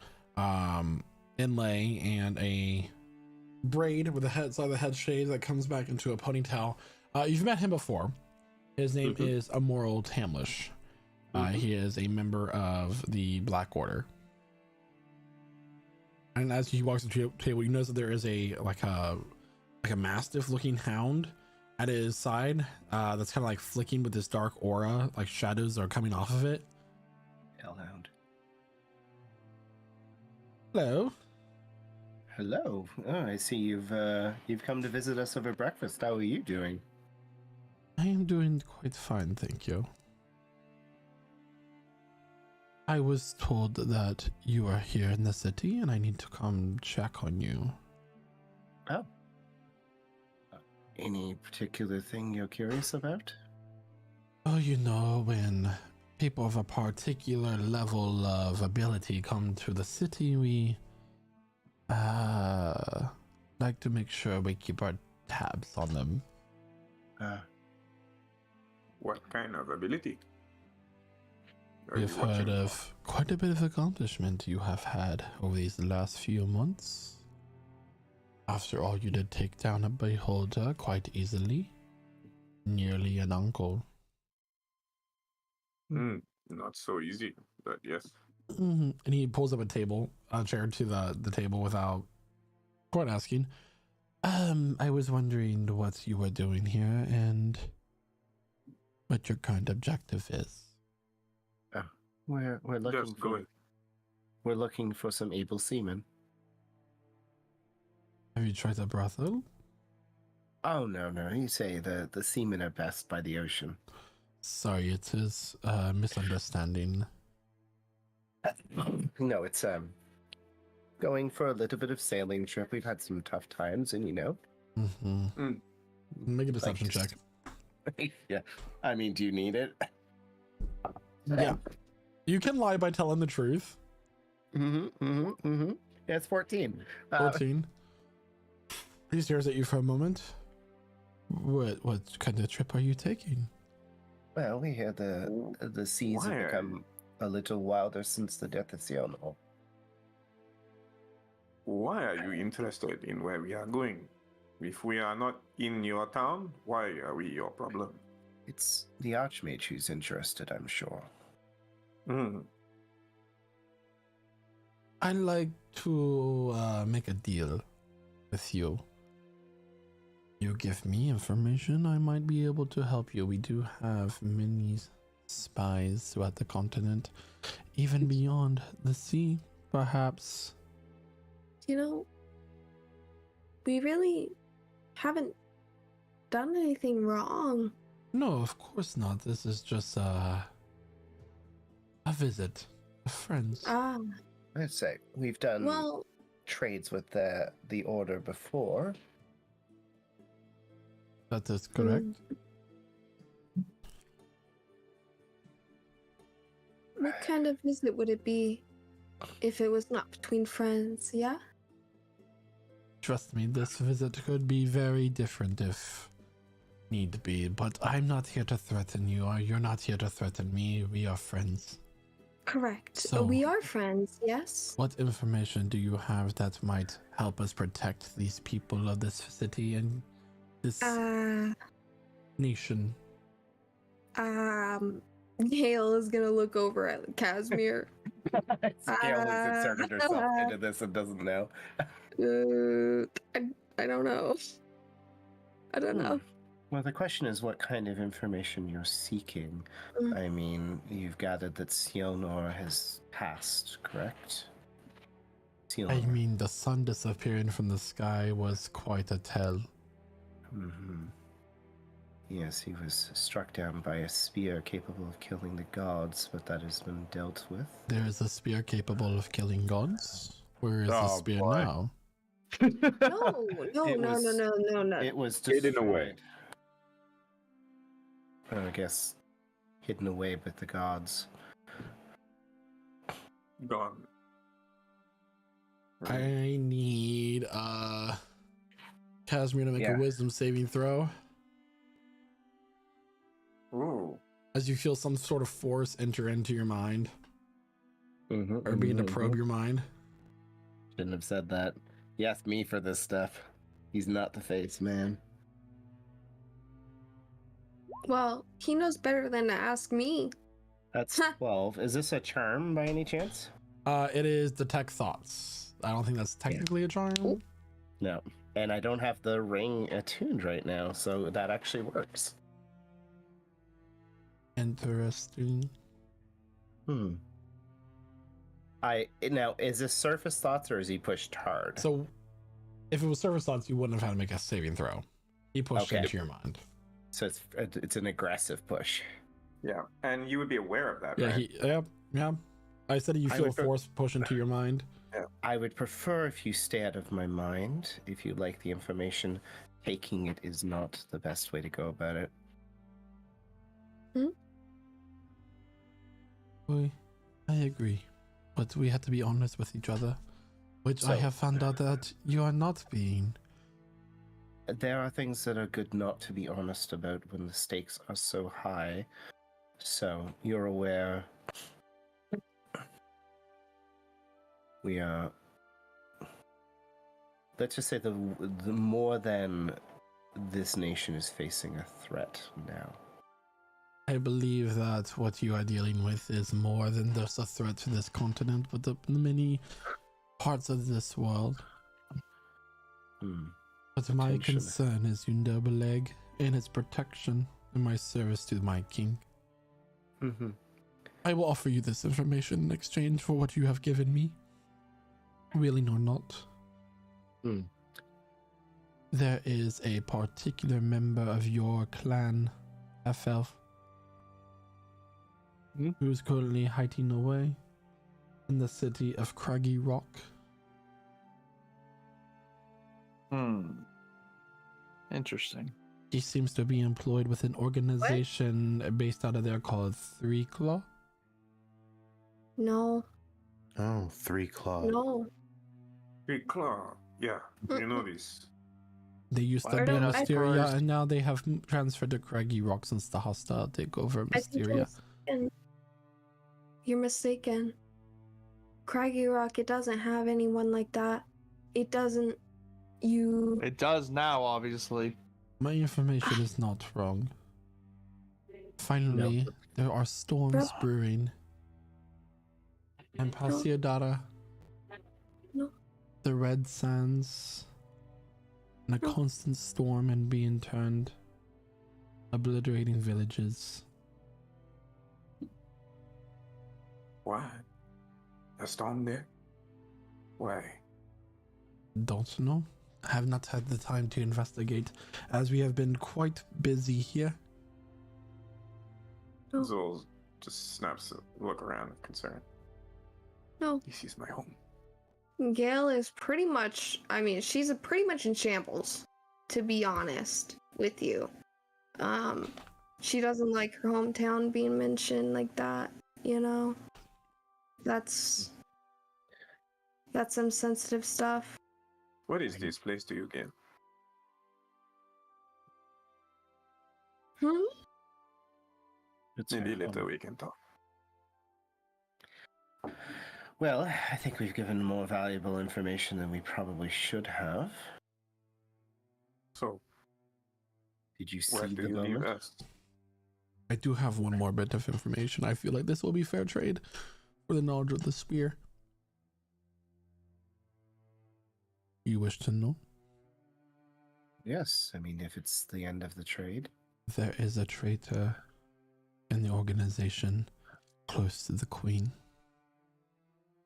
inlay and a braid with the side of the head shade that comes back into a ponytail. You've met him before. His name is Amoral Tamlish. He is a member of the Black Order. And as he walks up to your table, you notice that there is a mastiff looking hound at his side, that's kind of like flicking with this dark aura, like shadows are coming off of it. Hellhound. Hello. Hello. Oh, I see you've come to visit us over breakfast. How are you doing? I am doing quite fine, thank you. I was told that you are here in the city and I need to come check on you. Oh. Any particular thing you're curious about? Oh, when people of a particular level of ability come to the city, we like to make sure we keep our tabs on them. What kind of ability? We've heard of quite a bit of accomplishment you have had over these last few months. After all, you did take down a beholder quite easily. Nearly an uncle. Not so easy, but yes. And he pulls up a chair to the table without quite asking. I was wondering what you were doing here and what your current objective is. We're looking for some able seamen. Have you tried a brothel? Oh no! You say the seamen are best by the ocean. Sorry, it is a misunderstanding. No, it's going for a little bit of sailing trip. We've had some tough times, and Make a deception check. Yeah, I mean, do you need it? Yeah, you can lie by telling the truth. Yeah, it's 14. 14. He stares at you for a moment. What kind of trip are you taking? Well, we hear the seas have become a little wilder since the death of Sionol. Why are you interested in where we are going? If we are not in your town, why are we your problem? It's the Archmage who's interested, I'm sure. I'd like to make a deal with you. You give me information, I might be able to help you. We do have many spies throughout the continent, even beyond the sea, perhaps. You know, we really haven't done anything wrong. No, of course not. This is just a visit of friends. Ah, I'd say we've done well, trades with the order before. That is correct. What kind of visit would it be if it was not between friends, yeah? Trust me, this visit could be very different if need be, but I'm not here to threaten you, or you're not here to threaten me. We are friends. Correct. So- We are friends, yes? What information do you have that might help us protect these people of this city and this nation? Hale is gonna look over at Casimir. Gail has inserted herself into this and doesn't know. I don't know. I don't know. Well, the question is what kind of information you're seeking. I mean, you've gathered that Sielnor has passed, correct? I mean, the sun disappearing from the sky was quite a tell. Yes, he was struck down by a spear capable of killing the gods, but that has been dealt with. There is a spear capable of killing gods? Where is the spear now? No. It was hidden away. destroyed. I guess hidden away with the gods. Gone. I need Casimir to make a wisdom saving throw. Ooh. As you feel some sort of force enter into your mind. Or begin to probe your mind. Shouldn't have said that. He asked me for this stuff. He's not the face man. Well, he knows better than to ask me. That's 12. Is this a charm by any chance? It is detect thoughts. I don't think that's technically a charm. No. And I don't have the ring attuned right now, so that actually works. Interesting. Now, is this surface thoughts or is he pushed hard? So, if it was surface thoughts, you wouldn't have had to make a saving throw. He pushed into your mind. So it's an aggressive push. Yeah, and you would be aware of that, Yeah, right? yeah. I said you feel a force push into your mind. Yeah. I would prefer if you stay out of my mind. If you like the information, taking it is not the best way to go about it. I agree. But we have to be honest with each other. Which I have found out that you are not being. There are things that are good not to be honest about when the stakes are so high. So you're aware we are. Let's just say the more than this nation is facing a threat now. I believe that what you are dealing with is more than just a threat to this continent, but the many parts of this world. But my concern is Underbeleg and its protection and my service to my king. I will offer you this information in exchange for what you have given me. Willing or not. There is a particular member of your clan, F-Elf, who is currently hiding away in the city of Craggy Rock. Interesting. He seems to be employed with an organization based out of there called Three Claw. No. Oh, Three Claw. No. Three Claw. Yeah, you know this. They used to be in Mysteria, and now they have transferred to Craggy Rock since the hostile takeover of Mysteria. You're mistaken. Craggy Rock, it doesn't have anyone like that. It doesn't. It does now, obviously. My information is not wrong. Finally, there are storms brewing. And Pasiodara, the Red Sands, and a constant storm and being turned, obliterating villages. What? A storm there? Why? Don't know. I have not had the time to investigate, as we have been quite busy here. No. Zol just snaps a look around of concern. No. This is my home. Gail is pretty much, I mean, she's pretty much in shambles, to be honest with you. She doesn't like her hometown being mentioned like that, you know? That's some sensitive stuff. What is this place to you, Gail? Maybe later we can talk. Well, I think we've given more valuable information than we probably should have. So, did you where see do the you leave moment? us? I do have one more bit of information. I feel like this will be fair trade for the knowledge of the spear. You wish to know? Yes, I mean, if it's the end of the trade. There is a traitor in the organization close to the Queen.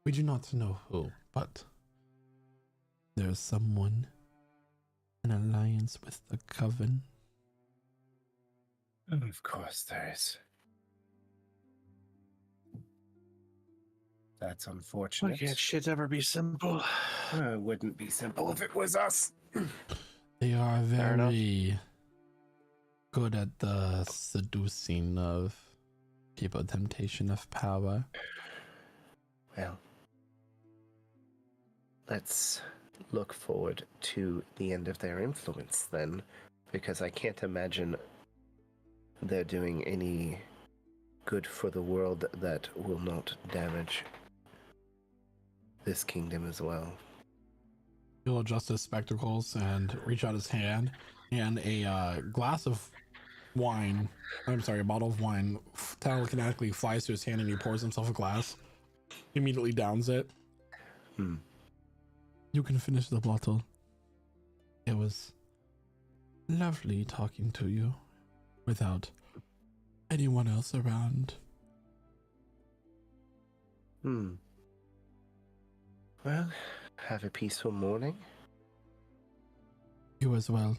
We do not know who, but there is someone in alliance with the Coven. Of course there is. That's unfortunate. Why can't shit ever be simple? It wouldn't be simple if it was us. They are Fair enough. very good at the seducing of people, temptation of power. Well, let's look forward to the end of their influence then, because I can't imagine they're doing any good for the world that will not damage this kingdom as well. He'll adjust his spectacles and reach out his hand, and a glass of wine, a bottle of wine telekinetically flies to his hand, and he pours himself a glass. He immediately downs it. You can finish the bottle. It was lovely talking to you without anyone else around. Well, have a peaceful morning. You as well.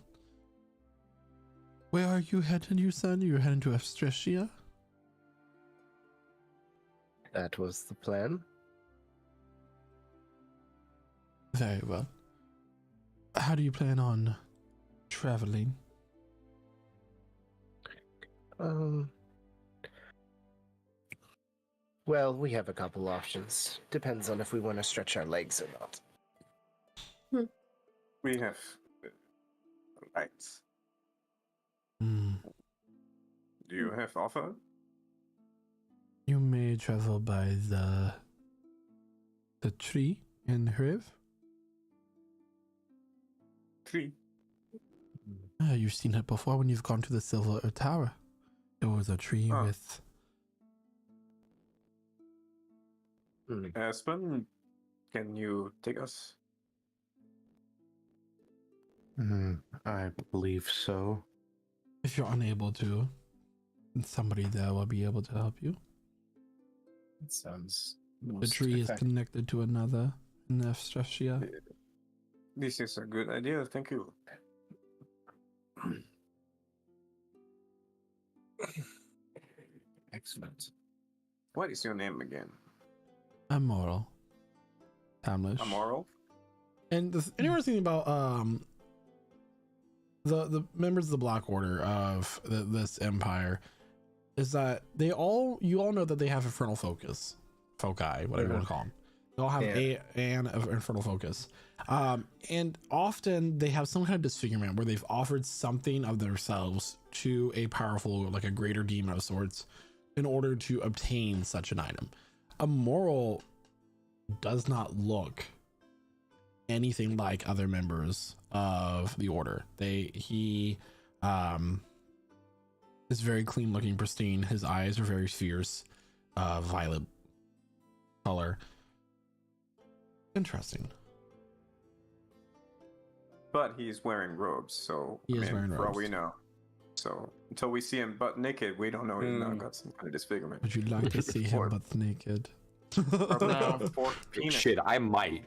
Where are you heading, you son? You're heading to Astrasia? That was the plan. Very well. How do you plan on traveling? Well, we have a couple options. Depends on if we want to stretch our legs or not. We have lights. Do you have offer? You may travel by the tree in Hriv. Tree? You've seen it before when you've gone to the Silver Tower. It was a tree with... Aspen, can you take us? I believe so. If you're unable to, somebody there will be able to help you. That sounds The tree is connected to another in Astrasia. This is a good idea, thank you. Excellent. What is your name again? Immoral. Tamlish. Immoral? And the interesting thing about the members of the Black Order of this empire is that you all know that they have infernal foci, whatever you want to call them. They all have an infernal focus, and often they have some kind of disfigurement where they've offered something of themselves to a powerful, like a greater demon of sorts, in order to obtain such an item. Immoral does not look anything like other members of the order. He is very clean looking, pristine. His eyes are very fierce, violet color. Interesting. But he's wearing robes, so He is wearing for all robes. we know. So until we see him butt naked, we don't know he's not got some kind of disfigurement. Would you like to see him butt naked? No. Shit, I might.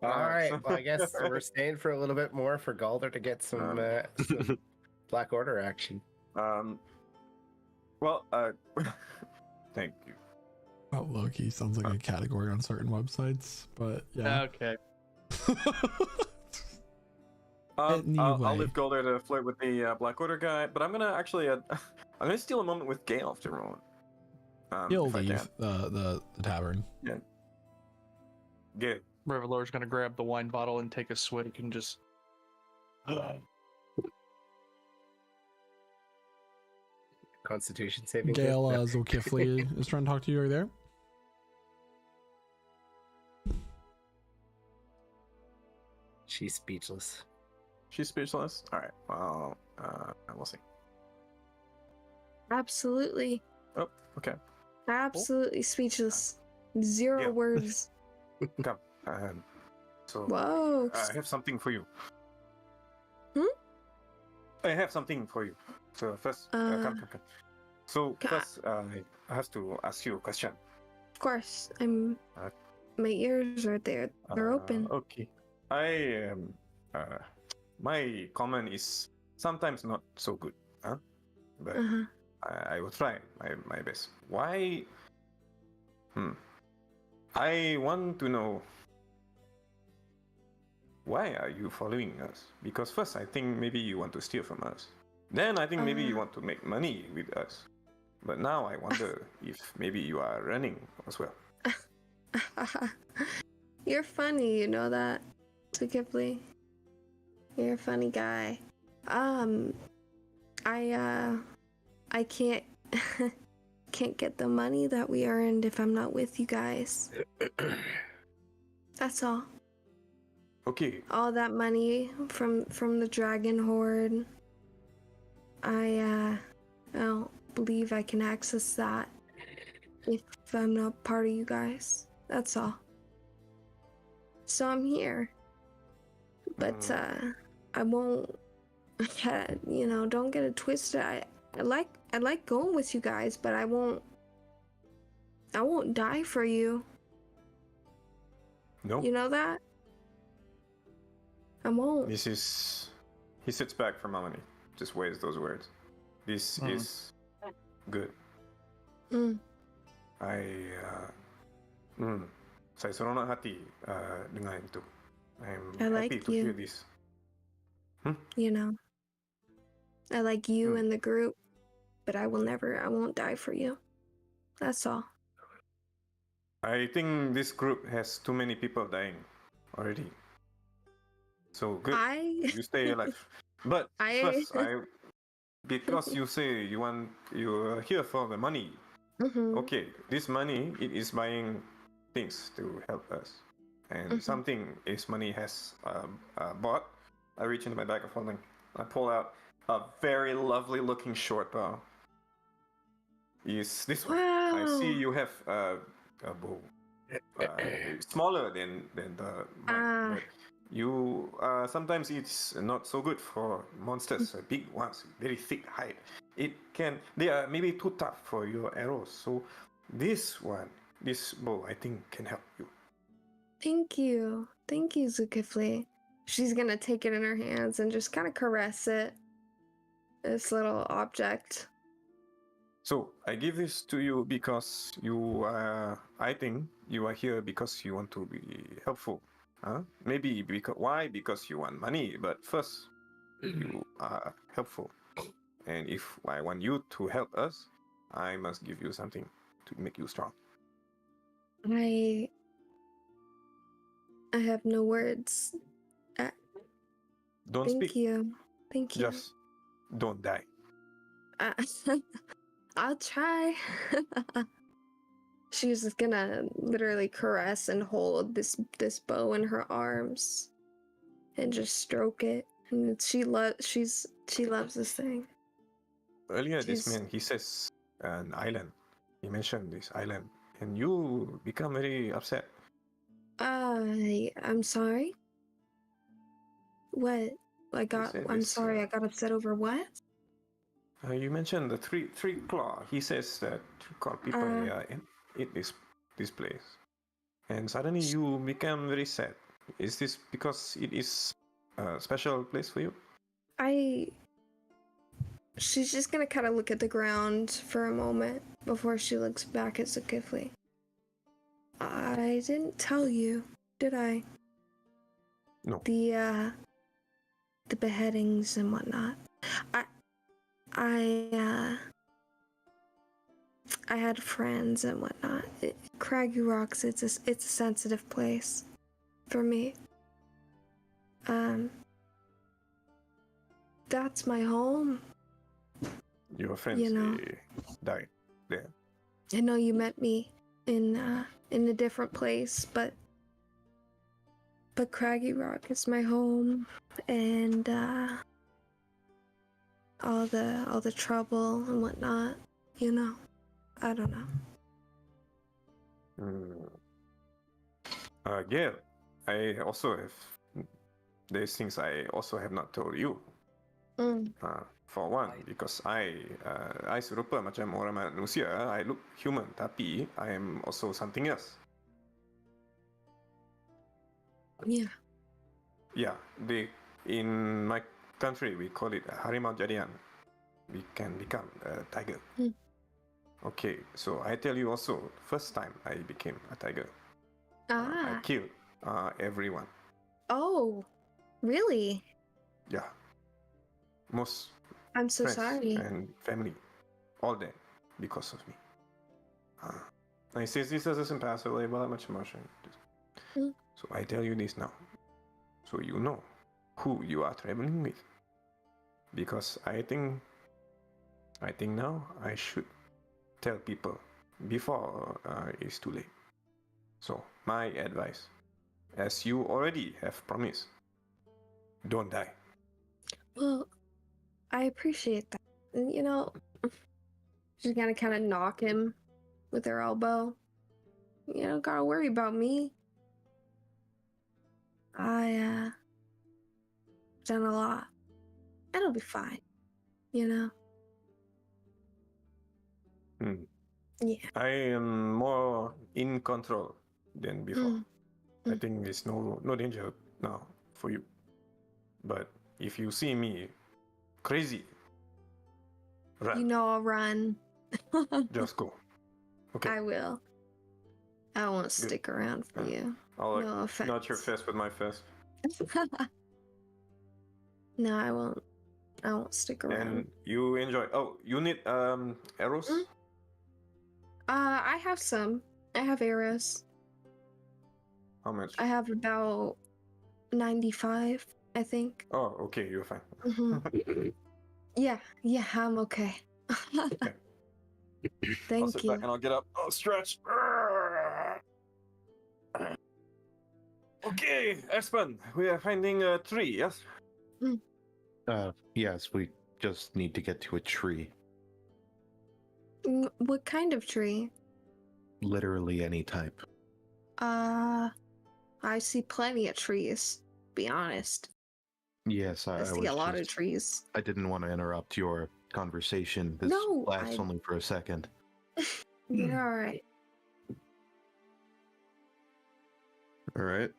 All right. Well, I guess we're staying for a little bit more for Galder to get some Black Order action. Well, thank you. Oh, Loki sounds like a category on certain websites, but yeah. Okay. I'll Anyway. leave Golder to flirt with the Black Order guy, but I'm gonna actually I'm gonna steal a moment with Gale after Rowan. He'll if I leave can. the tavern. Yeah. Gale. Revelor's gonna grab the wine bottle and take a swig and just. Constitution saving. Gale Zulkifli is trying to talk to you. Are you there? She's speechless. She's speechless? Alright, well, we'll see. Absolutely. Oh, okay. Absolutely speechless. Zero words. Come. So, Whoa. I have something for you. Hmm? I have something for you. So, first, come. So, first, I have to ask you a question. Of course. My ears are there. They're open. Okay. I am. My comment is sometimes not so good, huh? But I will try my best. Why? I want to know, why are you following us? Because first, I think maybe you want to steal from us. Then I think maybe you want to make money with us. But now I wonder if maybe you are running as well. You're funny, you know that, Ghibli. You're a funny guy. I can't can't get the money that we earned if I'm not with you guys. That's all. Okay. All that money from the Dragon Horde. I don't believe I can access that if I'm not part of you guys. That's all. So I'm here. But I won't, don't get it twisted. I like going with you guys, but I won't die for you. No. You know that? I won't. He sits back for a moment. Just weighs those words. This is good. Saya seronok hati dengan itu. I'm I like happy to you. hear this. You know, I like you and the group, but I won't die for you. That's all. I think this group has too many people dying already. So good. You stay alive. But first, because you say you're here for the money. Okay, this money, it is buying things to help us. And something this money has bought. I reach into my bag of holding. I pull out a very lovely looking short bow. Is this one? I see you have a bow. Smaller than mine, but you sometimes it's not so good for monsters. Big ones, very thick hide. They are maybe too tough for your arrows. So this bow, I think can help you. Thank you, Zulkifli. She's gonna take it in her hands and just kind of caress it. This little object. So I give this to you because I think you are here because you want to be helpful. Maybe why? Because you want money. But first, you are helpful. And if I want you to help us, I must give you something to make you strong. I have no words. Don't speak. Thank you. Just don't die. I'll try. She's just gonna literally caress and hold this bow in her arms, and just stroke it. And she loves this thing. Earlier, this man, he says an island. He mentioned this island, and you become very upset. I'm sorry. What? I'm sorry. I got upset over what? You mentioned the three claw. He says that claw people eat this place, and suddenly you become very sad. Is this because it is a special place for you? She's just gonna kind of look at the ground for a moment before she looks back at Zakifli. I didn't tell you, did I? No. The beheadings and whatnot. I had friends and whatnot. Craggy Rocks, it's a sensitive place for me. That's my home. Your friends, You know. they died there. I know you met me in a different place, but Craggy Rock is my home, and all the trouble and whatnot, you know. I don't know. Yeah, I also have. There's things I also have not told you. For one, because I serupa macam orang manusia, I look human, tapi I am also something else. Yeah. Yeah, in my country we call it harimau jadian. We can become a tiger. Okay, so I tell you also, first time I became a tiger, I killed everyone. Oh, really? Yeah. Most I'm so friends sorry. and family, all dead because of me. I say this doesn't pass away without much emotion. So I tell you this now, so you know who you are traveling with. Because I think now I should tell people before it's too late. So my advice, as you already have promised, don't die. Well, I appreciate that. You know, she's gonna kind of knock him with her elbow. You don't gotta worry about me. I done a lot. It'll be fine. You know. Yeah. I am more in control than before. I think there's no danger now for you. But if you see me crazy, run. You know I'll run. Just go. Okay. I will. I won't stick around for you. I'll No offense. notch your fist with my fist. No, I won't. I won't stick around. And you enjoy. Oh, you need arrows? I have some. I have arrows. How much? I have about 95, I think. Oh, okay, you're fine. Yeah, I'm okay. Thank I'll sit you. back and I'll get up. I'll stretch. Okay, Espen, we are finding a tree, yes? Yes, we just need to get to a tree. What kind of tree? Literally any type. I see plenty of trees, to be honest. Yes, I see was a lot of just- trees. I didn't want to interrupt your conversation. This No, lasts only for a second. You're alright. All right.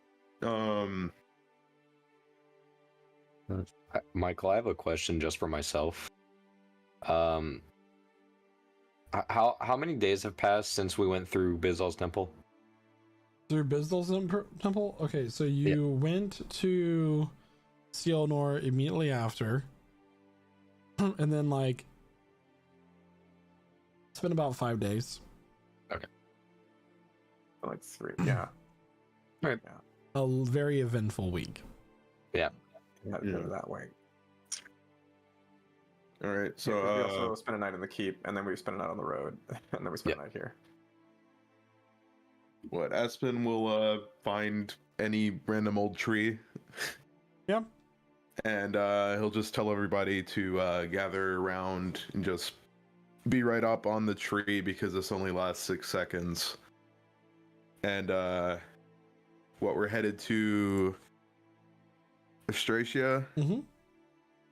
Michael, I have a question just for myself. How many days have passed since we went through Bizal's temple? Through Bizdal's temple? Okay, so you went to Cielnor immediately after. And then, like, it's been about 5 days. Okay. Like 3, yeah. Right. Yeah. A very eventful week. Yeah. Yeah, that way. All right, so Yeah, 'cause we also spent a night in the keep, and then we spent a night on the road, and then we spent a night here. what? Aspen will find any random old tree. Yeah. And he'll just tell everybody to gather around and just be right up on the tree because this only lasts 6 seconds. And we're headed to Austrasia.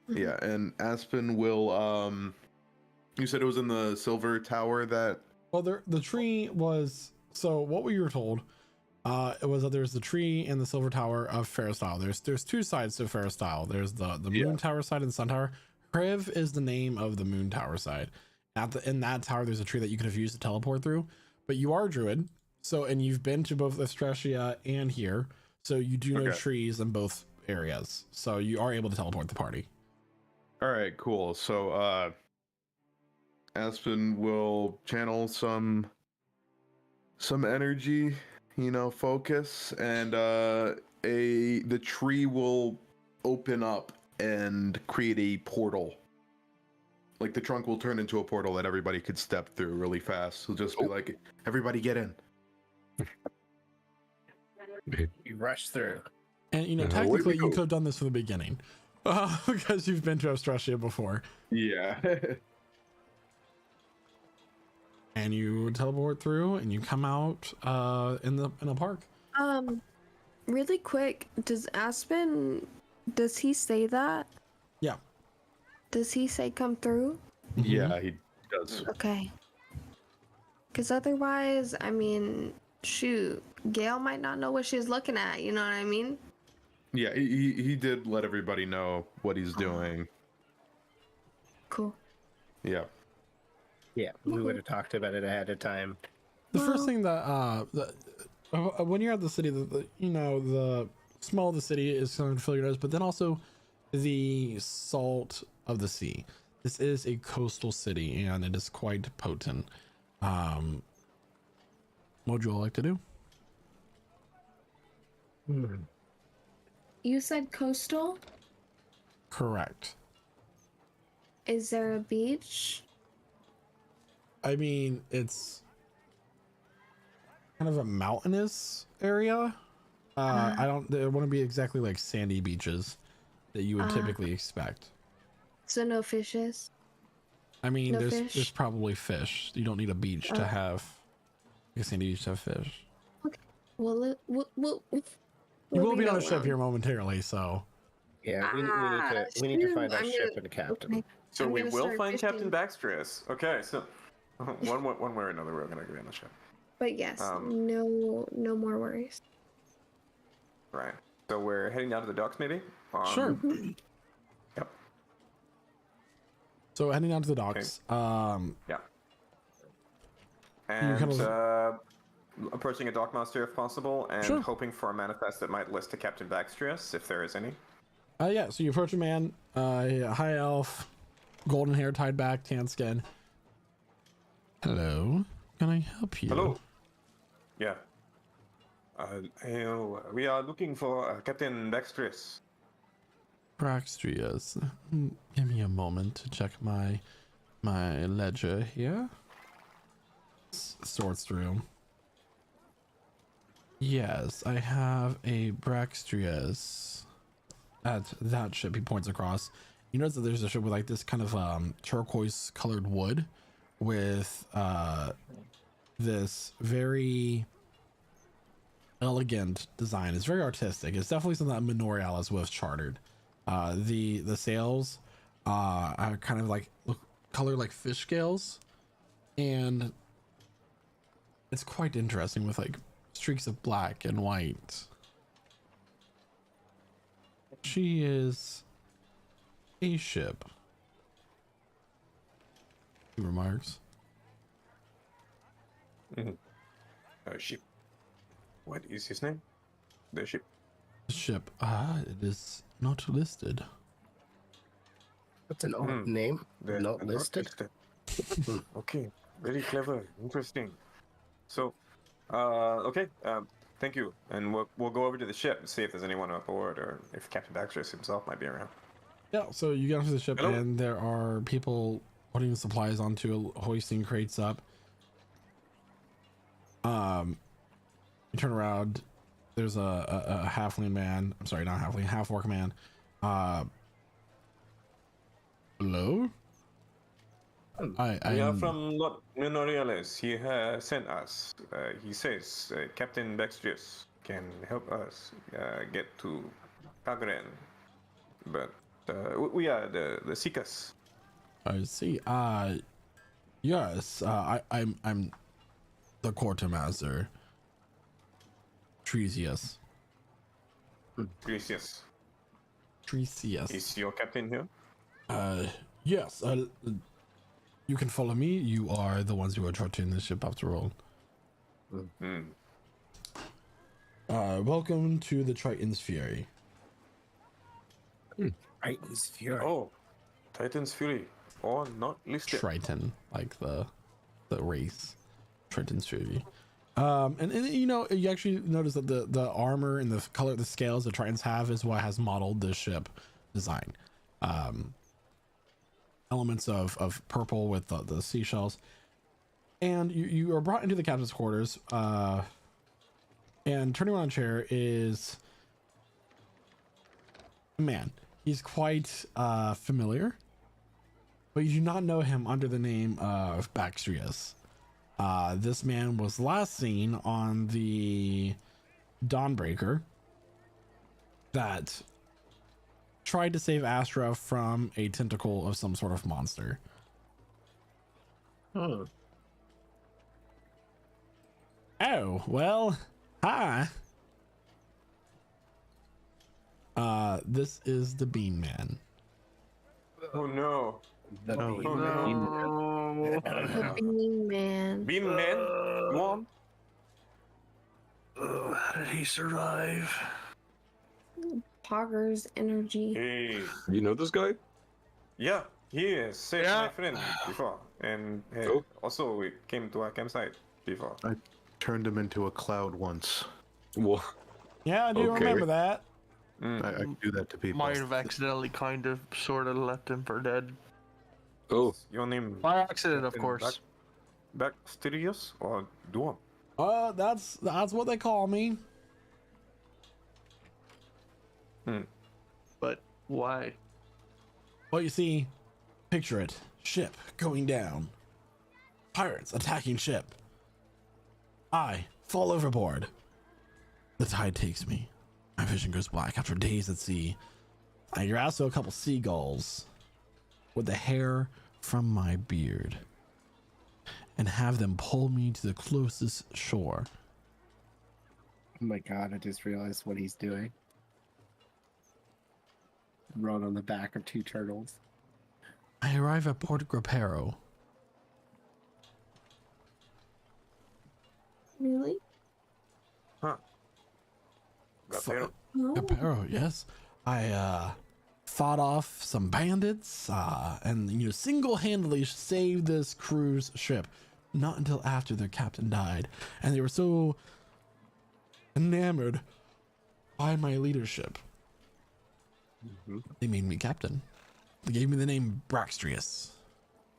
Yeah, and Aspen will you said it was in the silver tower that Well, the tree was, so what we were told It was there's the tree and the silver tower of Fairstyle. There's two sides to Fairstyle. There's the moon tower side and the sun tower. Kriv is the name of the moon tower side. In that tower, there's a tree that you could have used to teleport through, but you are a druid, so and you've been to both Estratia and here, so you do know trees in both areas, so you are able to teleport the party. All right, cool. So Aspen will channel some energy, focus, and the tree will open up and create a portal. Like the trunk will turn into a portal that everybody could step through really fast. He'll just be like, "Everybody get in." You rush through. And technically you could have done this from the beginning, because you've been to Australia before. Yeah. And you teleport through, and you come out in a park. Really quick, does he say that? Yeah. Does he say come through? Yeah, he does. Okay. Because otherwise, I mean, shoot, Gail might not know what she's looking at. You know what I mean? Yeah, he did let everybody know what he's doing. Cool. Yeah. Yeah, we would have talked about it ahead of time. The first thing that when you're at the city, the smell of the city is going to fill your nose, but then also the salt of the sea. This is a coastal city, and it is quite potent. What would you all like to do? You said coastal? Correct. Is there a beach? I mean, it's kind of a mountainous area. There wouldn't be exactly like sandy beaches that you would typically expect. So no fishes? I mean, No there's fish? probably fish. You don't need a beach to have a sandy beach to have fish. Okay. Well, You will be on a ship here momentarily, so. Yeah, we need to find our ship and captain. Okay. So I'm we gonna will start find fishing. Captain Baxterius. Okay, so one way or another, we're gonna be on the ship. But yes, no more worries. Right. So we're heading down to the docks, maybe. Sure. Yep. So heading down to the docks. Yeah. And kind of- approaching a dockmaster if possible, and Sure. hoping for a manifest that might list to Captain Baxterius, if there is any. Yeah, so you approach a man, high elf, golden hair tied back, tan skin. Hello, can I help you? Hello. Yeah. We are looking for Captain Baxterius. Braxtrius. Give me a moment to check my ledger here. Sorts through. Yes, I have a Braxtrius at that ship. He points across. You notice that there's a ship with like this kind of turquoise colored wood with this very elegant design. It's very artistic. It's definitely something that Minorialis would have chartered. The sails are kind of like colored like fish scales, and it's quite interesting with like streaks of black and white. She is a ship, he remarks. Ship. What is his name? The ship. Ship. It is not listed. That's an odd name. Not listed. Okay. Very clever. Interesting. So, okay. Thank you. And we'll go over to the ship and see if there's anyone aboard, or if Captain Baxterius himself might be around. Yeah, so you get onto the ship. Hello? And there are people putting supplies onto, hoisting crates up. You turn around, there's a halfling man. I'm sorry, not halfling, half orc man. Hello? We are from Minoriales. He sent us. He says Captain Baxterius can help us get to Kagren. But we are the Seekers. I see. Yes. I'm the quartermaster. Tresius. Gracious. Tresius. Is your captain here? Yes. You can follow me. You are the ones who are chartering the ship after all. Welcome to the Triton's Fury. Titan's Fury. Oh, Titan's Fury. Or not listed. Triton, like the race. Triton's Fury. And you know, you actually notice that the armor and the color of the scales that Tritons have is what has modeled this ship design. Elements of purple with the seashells. And you are brought into the captain's quarters. And turning around a chair is a man. He's quite familiar, but you do not know him under the name of Baxtrius. This man was last seen on the Dawnbreaker that tried to save Astra from a tentacle of some sort of monster. Oh, well, hi. This is the Bean Man. Oh no. The Oh, Bean no. The Bean Man. Bean Man? Go on. How did he survive? Pogger's energy. Hey. You know this guy? Yeah, he is saved my friend before. And also we came to our campsite before. I turned him into a cloud once. Well, yeah, I do remember that. I can do that to people. Might have accidentally kind of sort of left him for dead. Oh. Your name? By accident, of course. Baxterius or Duo? That's what they call me. But why? Well, you see, picture it. Ship going down. Pirates attacking ship. I fall overboard. The tide takes me. My vision goes black after days at sea. I grasp a couple seagulls with the hair from my beard and have them pull me to the closest shore. Oh my god, I just realized what he's doing. Rode on the back of two turtles. I arrive at Port Grappero. Really? Huh. Grappero? Grappero, yes. I fought off some bandits and single-handedly saved this cruise ship. Not until after their captain died, and they were so enamored by my leadership. They made me captain. They gave me the name Braxtrius.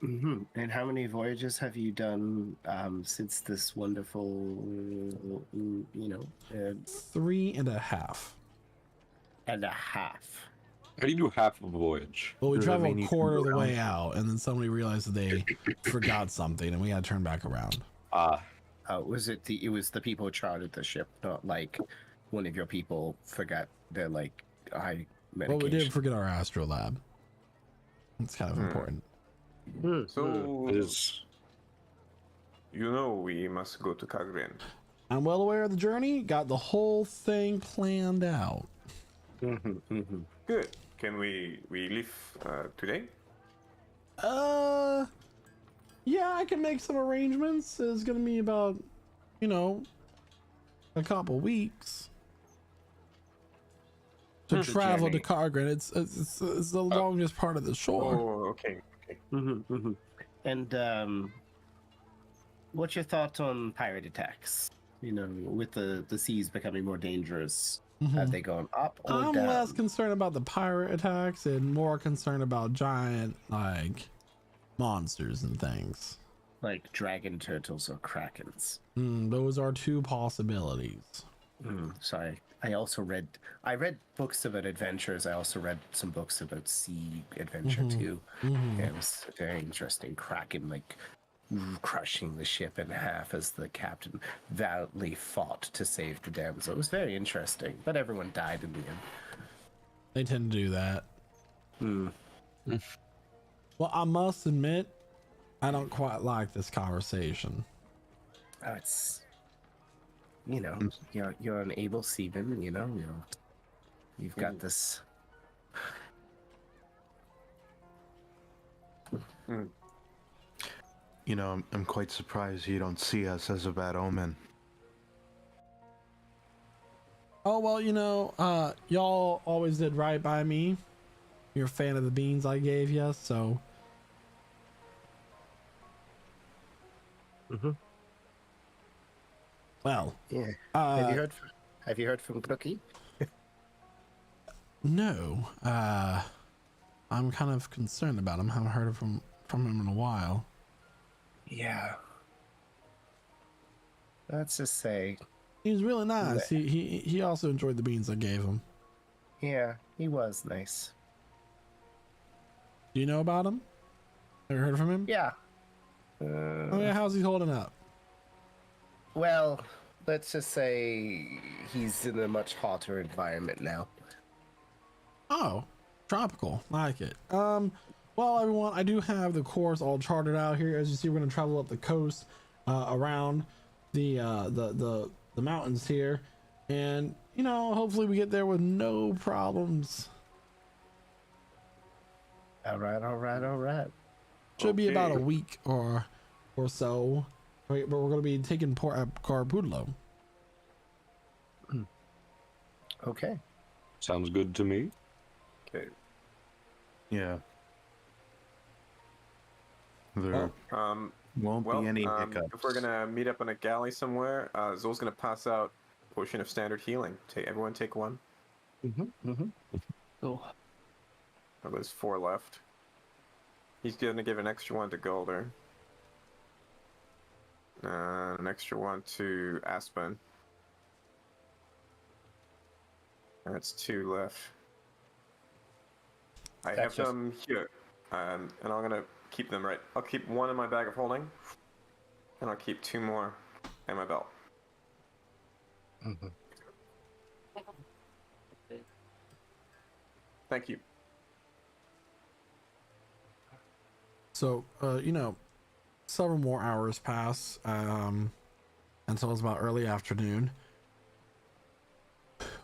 And how many voyages have you done since this wonderful, 3.5. And a half. How do you do half of a voyage? Well, we traveled a quarter of the way out, and then somebody realized that they forgot something, and we had to turn back around. Was it the people who chartered the ship, not like one of your people forgot their eye medication? Well, we did forget our astrolab. It's kind of important. So, we must go to Kagren. I'm well aware of the journey. Got the whole thing planned out. Good. Can we leave today? Yeah, I can make some arrangements. It's gonna be about, a couple weeks to travel to Kagren. It's the longest part of the shore. Oh, okay. And what's your thought on pirate attacks? With the seas becoming more dangerous, have they gone up or I'm down? less concerned about the pirate attacks and more concerned about giant monsters and things. Like dragon turtles or krakens. Those are two possibilities. Sorry. I read books about adventures. I also read some books about sea adventure too. Yeah, it was very interesting. Kraken crushing the ship in half as the captain valiantly fought to save the damsel. It was very interesting, but everyone died in the end. They tend to do that. Well, I must admit, I don't quite like this conversation. you know, you're an able seaman. You know, you've got this. You know, I'm quite surprised you don't see us as a bad omen. Oh, well, you know, y'all always did right by me. You're a fan of the beans I gave you, so. Well. Yeah. Have you heard from Cookie? No. I'm kind of concerned about him. Haven't heard from him in a while. Yeah. Let's just say he was really nice. He also enjoyed the beans I gave him. Yeah, he was nice. Do you know about him? Ever heard from him? Yeah. Oh yeah, how's he holding up? Well, let's just say he's in a much hotter environment now. Oh, tropical. Like it. Well, everyone, I do have the course all charted out here. As you see, we're going to travel up the coast, around the mountains here, and you know, hopefully we get there with no problems. All right. Should be about a week or so, right? But we're going to be taking port at Carpudlo. Okay. Sounds good to me. Okay. Yeah. There won't be any hiccups. If we're gonna meet up on a galley somewhere, Zol's gonna pass out a potion of standard healing. Everyone take one. Cool. Oh, there's 4 left. He's gonna give an extra one to Golder. An extra one to Aspen. That's 2 left. I have them here, and I'm gonna keep them right. I'll keep 1 in my bag of holding, and I'll keep 2 more in my belt. Thank you. So, you know, several more hours pass until it's about early afternoon.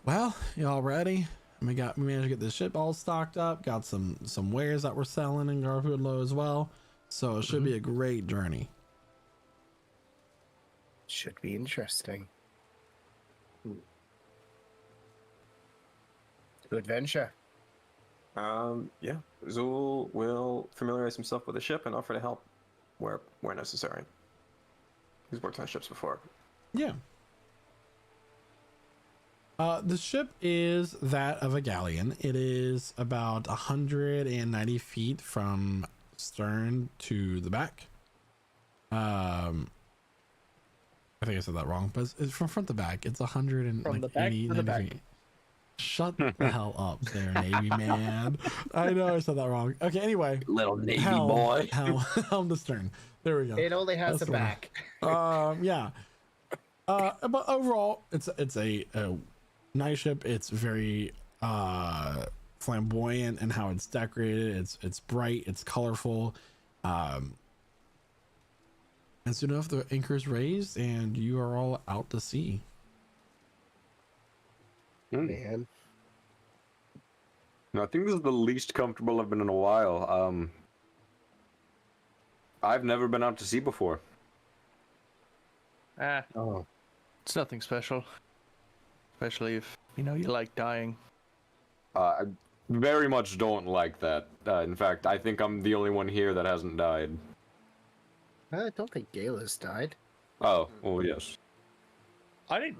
Well, y'all ready? We managed to get the ship all stocked up. Got some wares that we're selling in Garpudlo as well. So it should be a great journey. Should be interesting. To adventure. Yeah. Zul will familiarize himself with the ship and offer to help where necessary. He's worked on ships before. Yeah. The ship is that of a galleon. It is about 190 feet from stern to the back. I think I said that wrong, but it's from front to back. It's 180 From the back to the back. feet. Shut the hell up there, Navy man. I know I said that wrong. Okay, anyway. Little Navy boy. Helm to stern. There we go. It only has That's a back. Yeah. But overall, it's a nice ship. It's very flamboyant in how it's decorated. It's bright. It's colorful. And soon enough, the anchor's raised, and you are all out to sea. Man. No, I think this is the least comfortable I've been in a while. I've never been out to sea before. Oh. It's nothing special. Especially if, you like dying. I very much don't like that. In fact, I think I'm the only one here that hasn't died. I don't think Gala's died. Oh, well, yes. I didn't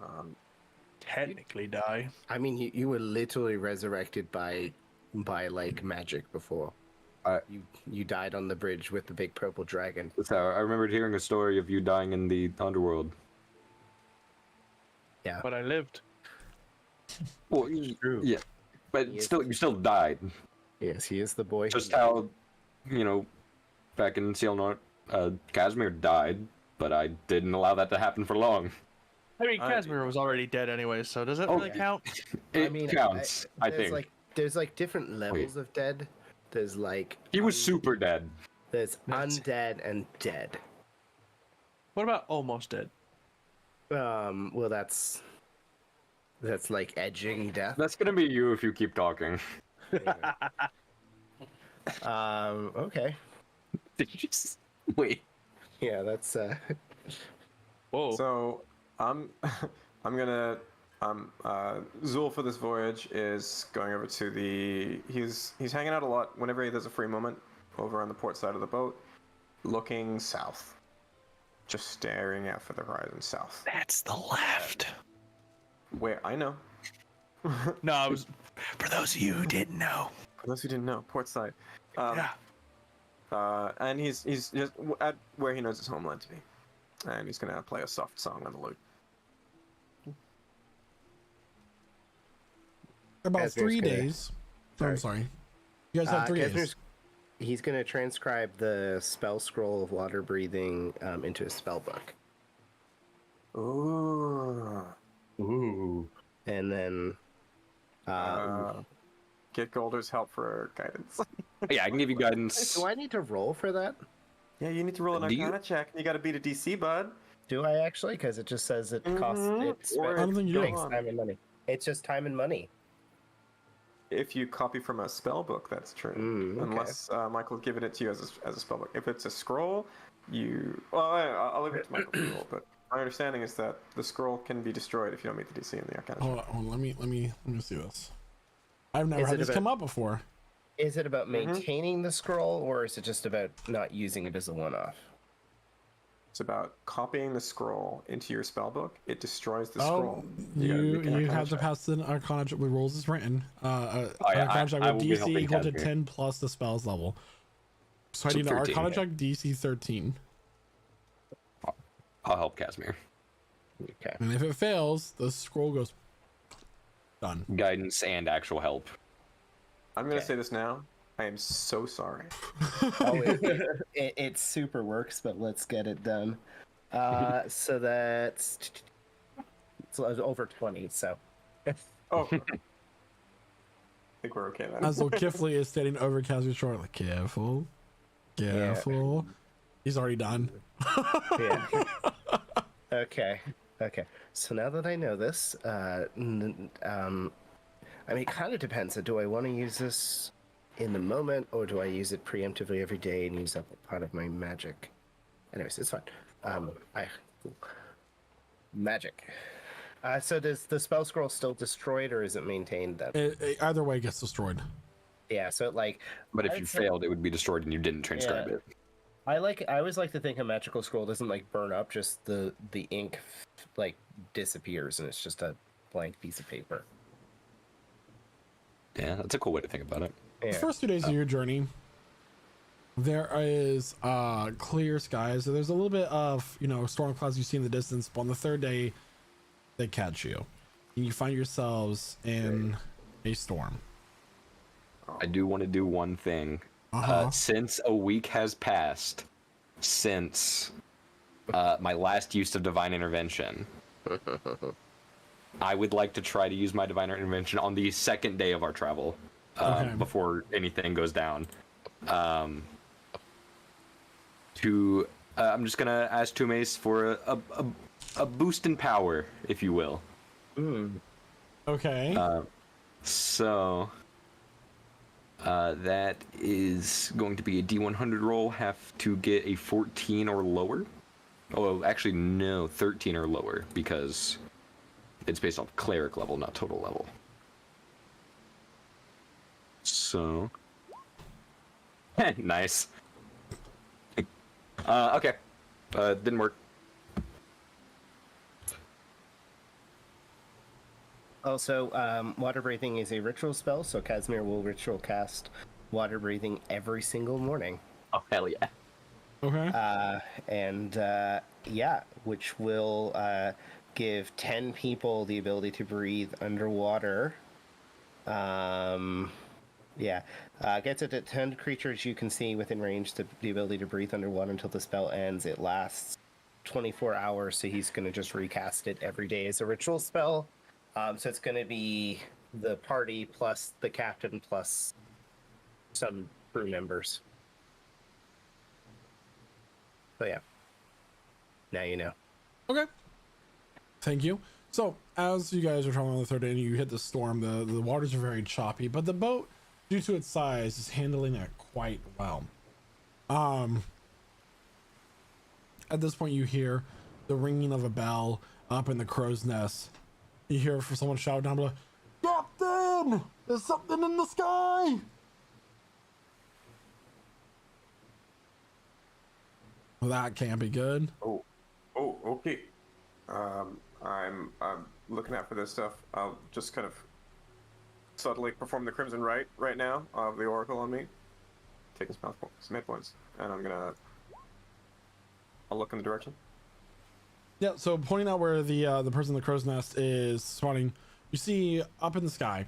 technically die. I mean, you were literally resurrected by like magic before. You died on the bridge with the big purple dragon. I remembered hearing a story of you dying in the underworld. Yeah. But I lived. Well, yeah, but you still died. Yes, he is the boy. Just how, back in Ciel Casimir died, but I didn't allow that to happen for long. I mean, Casimir was already dead anyway, so does it really count? It counts, I think. There's different levels of dead. There's he was super dead. There's undead and dead. What about almost dead? Well, that's like edging death. That's gonna be you if you keep talking. Okay. Did you just wait? Yeah, that's Whoa. So I'm I'm gonna Zool for this voyage is going over to he's hanging out a lot whenever there's a free moment over on the port side of the boat, looking south, just staring out for the horizon south. That's the left. Where I know. No, I was for those of you who didn't know. For those who didn't know, port side. Yeah. And he's just at where he knows his homeland to be, and he's gonna play a soft song on the lute. About Casimir's 3 gonna- days. Oh, I'm sorry. You guys have 3 days. Casimir's- He's going to transcribe the spell scroll of water breathing into a spell book. Ooh. And then get Golder's help for guidance. Yeah, I can give you guidance. do I need to roll for that? Yeah, you need to roll an Do you- Arcana check. You got to beat a DC, bud. Do I actually? Because it just says it costs. It's Or I don't think you takes do. time and money. It's just time and money. If you copy from a spell book, that's true. Okay. Unless Michael's given it to you as a spell book. If it's a scroll, I'll leave it to Michael to roll. But my understanding is that the scroll can be destroyed if you don't meet the DC in the Arcana check. Hold on, let me see this. I've never Is had it this about- come up before. Is it about maintaining the scroll, or is it just about not using it as a one-off? It's about copying the scroll into your spell book. It destroys the Oh, scroll. gotta you make an Arcana have to check. pass the Arcana check with rules as written. yeah, Arcana check I with will be DC helping equal to Casimir. 10 plus the spell's level. So I So need an 13, Arcana okay. check DC 13. I'll help Casimir. Okay. And if it fails, the scroll goes done. Guidance and actual help. I'm gonna say this now. I am so sorry. It super works, but let's get it done. So that's over 20. So Oh. I think we're okay then. As Kifley is standing over Casimir short, like, careful. He's already done. yeah. Okay. So now that I know this, I mean, it kind of depends. Do I want to use this in the moment, or do I use it preemptively every day and use up part of my magic? Anyways, it's fine. Magic. So does the spell scroll still destroyed, or is it maintained then? Either way, it gets destroyed. Yeah. So But if I'd you say- failed, it would be destroyed and you didn't transcribe Yeah. it. I always like to think a magical scroll doesn't burn up, just the ink disappears and it's just a blank piece of paper. Yeah, that's a cool way to think about it. The first 2 days of your journey, there is clear skies. So there's a little bit of storm clouds you see in the distance, but on the third day, they catch you, and you find yourselves in a storm. I do want to do one thing. Since a week has passed since my last use of divine intervention, I would like to try to use my divine intervention on the second day of our travel, before anything goes down. I'm just gonna ask Tumes for a boost in power, if you will. Okay. That is going to be a D100 roll. Have to get a 14 or lower. Oh, actually, no, 13 or lower, because it's based off cleric level, not total level. So, nice. Okay, didn't work. Also, water breathing is a ritual spell, so Casimir will ritual cast water breathing every single morning. Oh, hell yeah. Okay. Which will give 10 people the ability to breathe underwater. Gets it to 10 creatures you can see within range the ability to breathe underwater until the spell ends. It lasts 24 hours, so he's going to just recast it every day as a ritual spell. So it's going to be the party plus the captain plus some crew members. So yeah. Now you know. Okay. Thank you. So as you guys are traveling on the third day and you hit the storm, the waters are very choppy, but the boat, due to its size, is handling it quite well. At this point, you hear the ringing of a bell up in the crow's nest. You hear for someone shout down below, "Captain, there's something in the sky!" Well, that can't be good. Oh, okay. I'm looking out for this stuff. I'll just kind of subtly perform the Crimson Rite right now of the Oracle on me. Take his mouth points, hit points, and I'll look in the direction. Yeah, so pointing out where the person in the crow's nest is spawning, you see up in the sky,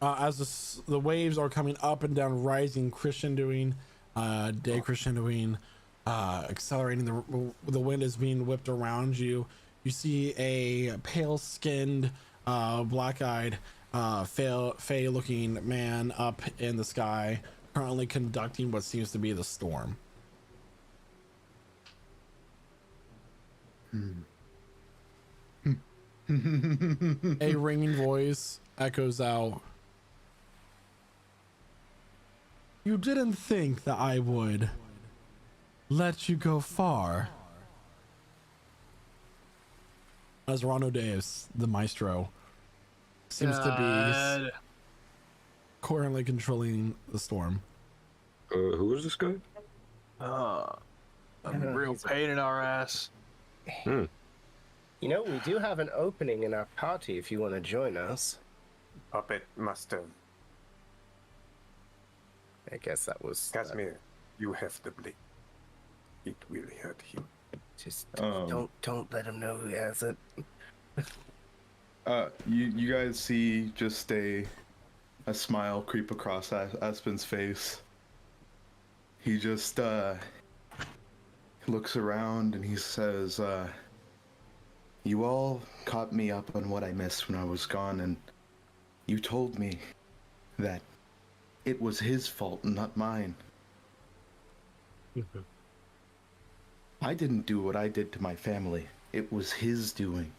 as the waves are coming up and down, rising, crescendoing, decrescendoing, accelerating. The wind is being whipped around you. You see a pale-skinned, black-eyed, fey-looking man up in the sky, currently conducting what seems to be the storm. A ringing voice echoes out. You didn't think that I would let you go far. As Ronodeus, the maestro, seems to be currently controlling the storm. Who is this guy? A real pain in our ass. You know, we do have an opening in our party if you want to join us. Puppet must have. I guess that was... Casimir, you have the blade. It will hurt him. Just don't let him know who has it. You guys see just a smile creep across Aspen's face. He just looks around and he says, you all caught me up on what I missed when I was gone, and you told me that it was his fault, not mine. I didn't do what I did to my family. It was his doing.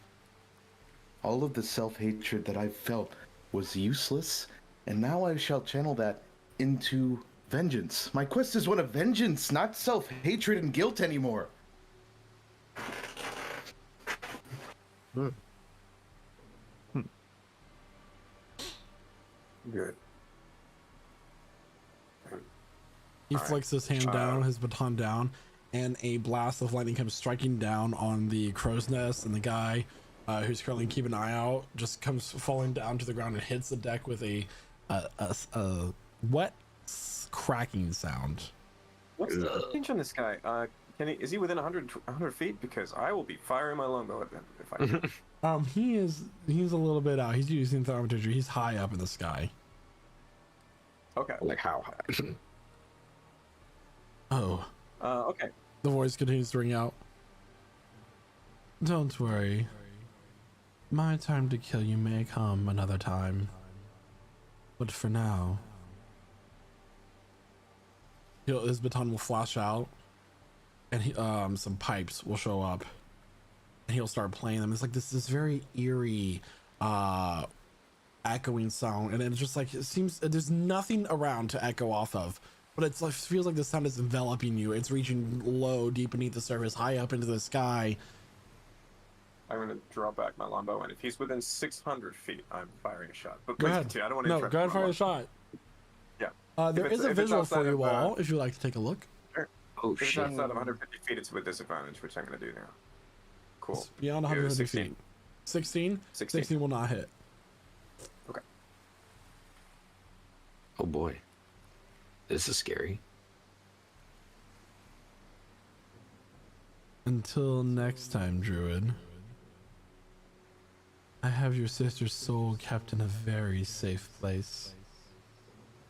All of the self-hatred that I felt was useless, and now I shall channel that into vengeance. My quest is one of vengeance, not self-hatred and guilt anymore. Good. He flicks his hand down, his baton down, and a blast of lightning comes striking down on the crow's nest, and the guy who's currently keeping an eye out just comes falling down to the ground and hits the deck with a wet cracking sound. What's the range on this guy? Is he within 100 feet? Because I will be firing my longbow at him if I can. He's a little bit out. He's using thermometry. He's high up in the sky. Okay. Like how high? Oh. Okay. The voice continues to ring out. Don't worry. My time to kill you may come another time. But for now... his baton will flash out, and some pipes will show up, and he'll start playing them. It's like this very eerie, echoing sound, and it's just like, it seems there's nothing around to echo off of, but it's like, feels like the sound is enveloping you. It's reaching low, deep beneath the surface, high up into the sky. I'm gonna draw back my longbow, and if he's within 600 feet, I'm firing a shot. But Go please ahead. continue. I don't want to No, interrupt go ahead, my fire the longbow. shot. Yeah. There is a visual for you all, of, if you'd like to take a look. Sure. Oh If it's shit. outside of 150 feet, it's with disadvantage, which I'm gonna do now. Cool. It's beyond Yeah, 150 16. feet. 16? 16. 16 will not hit. Okay. Oh boy. This is scary. Until next time, Druid. I have your sister's soul kept in a very safe place.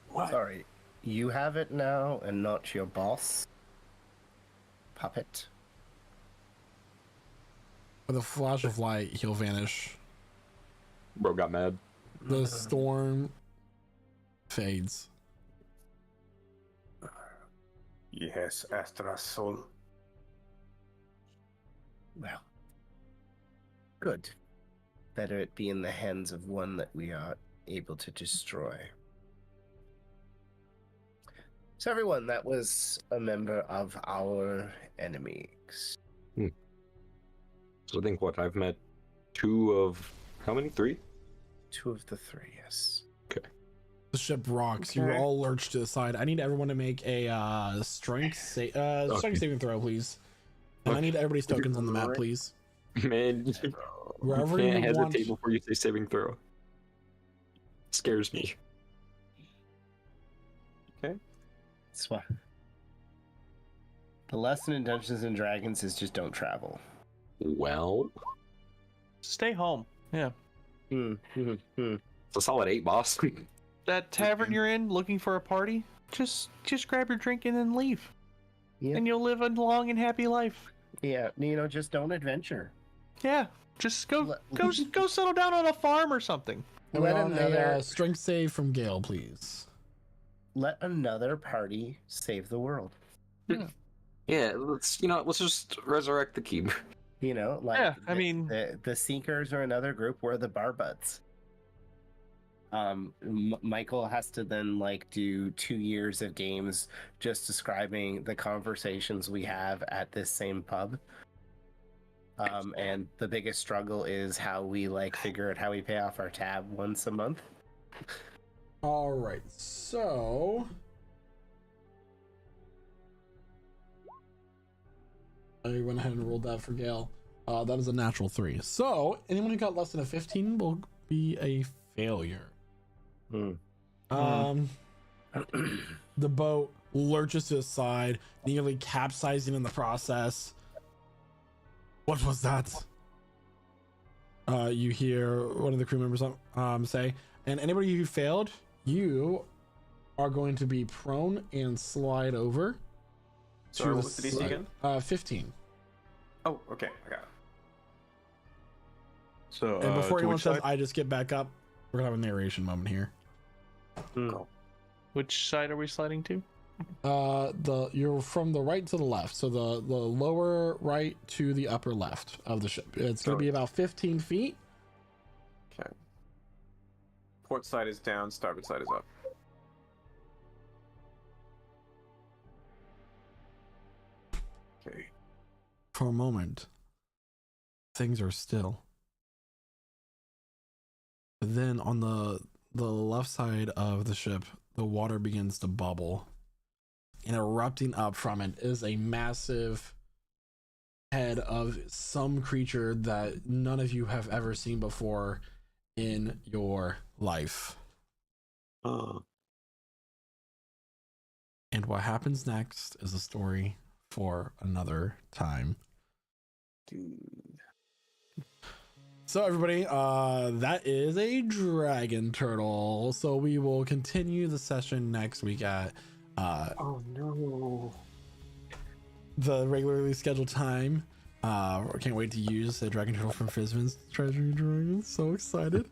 What? Sorry, you have it now and not your boss? Puppet? With a flash of light, he'll vanish. Bro got mad. The storm fades. Yes, Astra's soul. Well, Good. Better it be in the hands of one that we are able to destroy. So everyone, that was a member of our enemies. So I think I've met 2 of how many? 3? 2 of the 3, yes. Okay. The ship rocks. You Okay. all lurch to the side. I need everyone to make a strength saving throw, please. And I need everybody's tokens on the map, please. Man, Wherever you can't you want. hesitate before you say saving throw. Scares me. Okay. That's why. The lesson in Dungeons and Dragons is just don't travel. Well, Stay home. Yeah. it's a solid 8, boss. That tavern you're in, looking for a party, just grab your drink and then leave. Yeah. And you'll live a long and happy life. Yeah, just don't adventure. Yeah. Just go settle down on a farm or something. Let another strength save from Gale, please. let another party save the world. Yeah, let's just resurrect the keep. Yeah, I mean, the Seekers are another group. We're the Barbutts. Michael has to then do 2 years of games just describing the conversations we have at this same pub. And the biggest struggle is how we figure out how we pay off our tab once a month. All right, so I went ahead and rolled that for Gale. That is a natural 3. So anyone who got less than a 15 will be a failure. The boat lurches to the side, nearly capsizing in the process. What was that? You hear one of the crew members say, and anybody who failed, you are going to be prone and slide over. Sorry, what was the DC again? 15. Oh, okay, I got it. So, And before to anyone which says, side? I just get back up, we're gonna have a narration moment here. Which side are we sliding to? You're from the right to the left, so the lower right to the upper left of the ship. It's gonna be about 15 feet. Okay. Port side is down, starboard side is up. Okay. For a moment, things are still. But then on the left side of the ship, the water begins to bubble. And erupting up from it is a massive head of some creature that none of you have ever seen before in your life. And what happens next is a story for another time. So everybody, that is a dragon turtle. So we will continue the session next week at oh no, the regularly scheduled time. I can't wait to use the dragon turtle from Fizman's Treasury Dragons. So excited.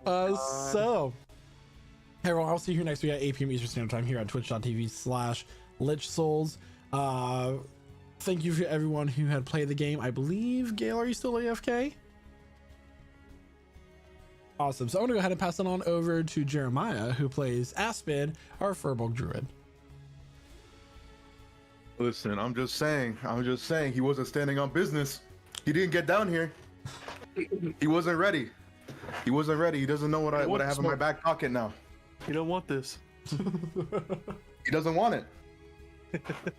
So hey everyone, I'll see you here next week at 8 p.m. Eastern Standard Time here at twitch.tv/LichSouls. Thank you for everyone who had played the game. I believe, Gale, are you still AFK? Awesome. So I'm gonna go ahead and pass it on over to Jeremiah, who plays Aspen, our Furbolg Druid. Listen, I'm just saying, he wasn't standing on business. He didn't get down here. He wasn't ready. He doesn't know what I have in my back pocket now. You don't want this. He doesn't want it.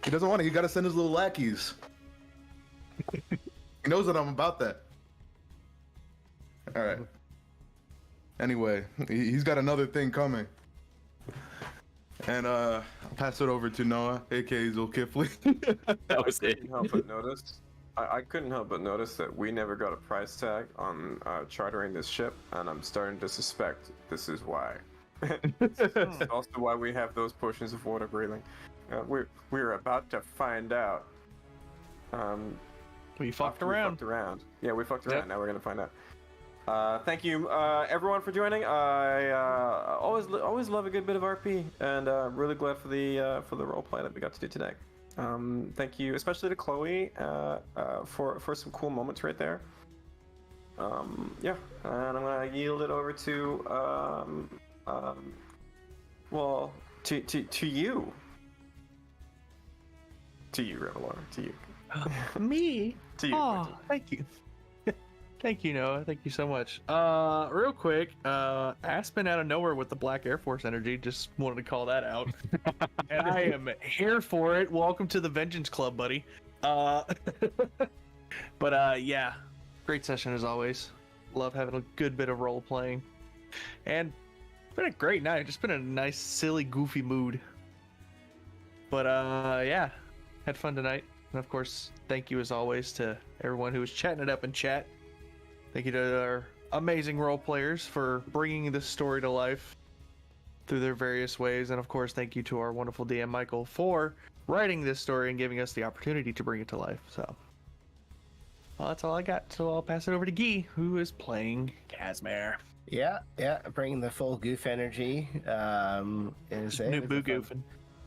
He doesn't want it. He got to send his little lackeys. He knows that I'm about that. All right. Anyway, he's got another thing coming. And I'll pass it over to Noah, aka Zulkifli. That was it. I couldn't help but notice that we never got a price tag on chartering this ship, and I'm starting to suspect this is why. This is also why we have those portions of water breathing. We're about to find out. We fucked around. Yeah, we fucked around. Now we're gonna find out. Thank you, everyone, for joining. I always love a good bit of RP, and really glad for the roleplay that we got to do today. Thank you, especially to Chloe, for some cool moments right there. Yeah, and I'm gonna yield it over to well, to you. To you, Revelor. To you. Me? To you. Oh, thank you. Thank you, Noah. Thank you so much. Real quick, Aspen out of nowhere with the Black Air Force energy. Just wanted to call that out. And I am here for it. Welcome to the Vengeance Club, buddy. But yeah, great session as always. Love having a good bit of role playing. And it's been a great night. Just been a nice, silly, goofy mood. But yeah, had fun tonight. And of course, thank you as always to everyone who was chatting it up in chat. Thank you to our amazing role players for bringing this story to life through their various ways. And of course, thank you to our wonderful DM Michael for writing this story and giving us the opportunity to bring it to life. So, well, that's all I got. So I'll pass it over to Guy, who is playing Casimir. Yeah, bringing the full goof energy. Is New boo goofing.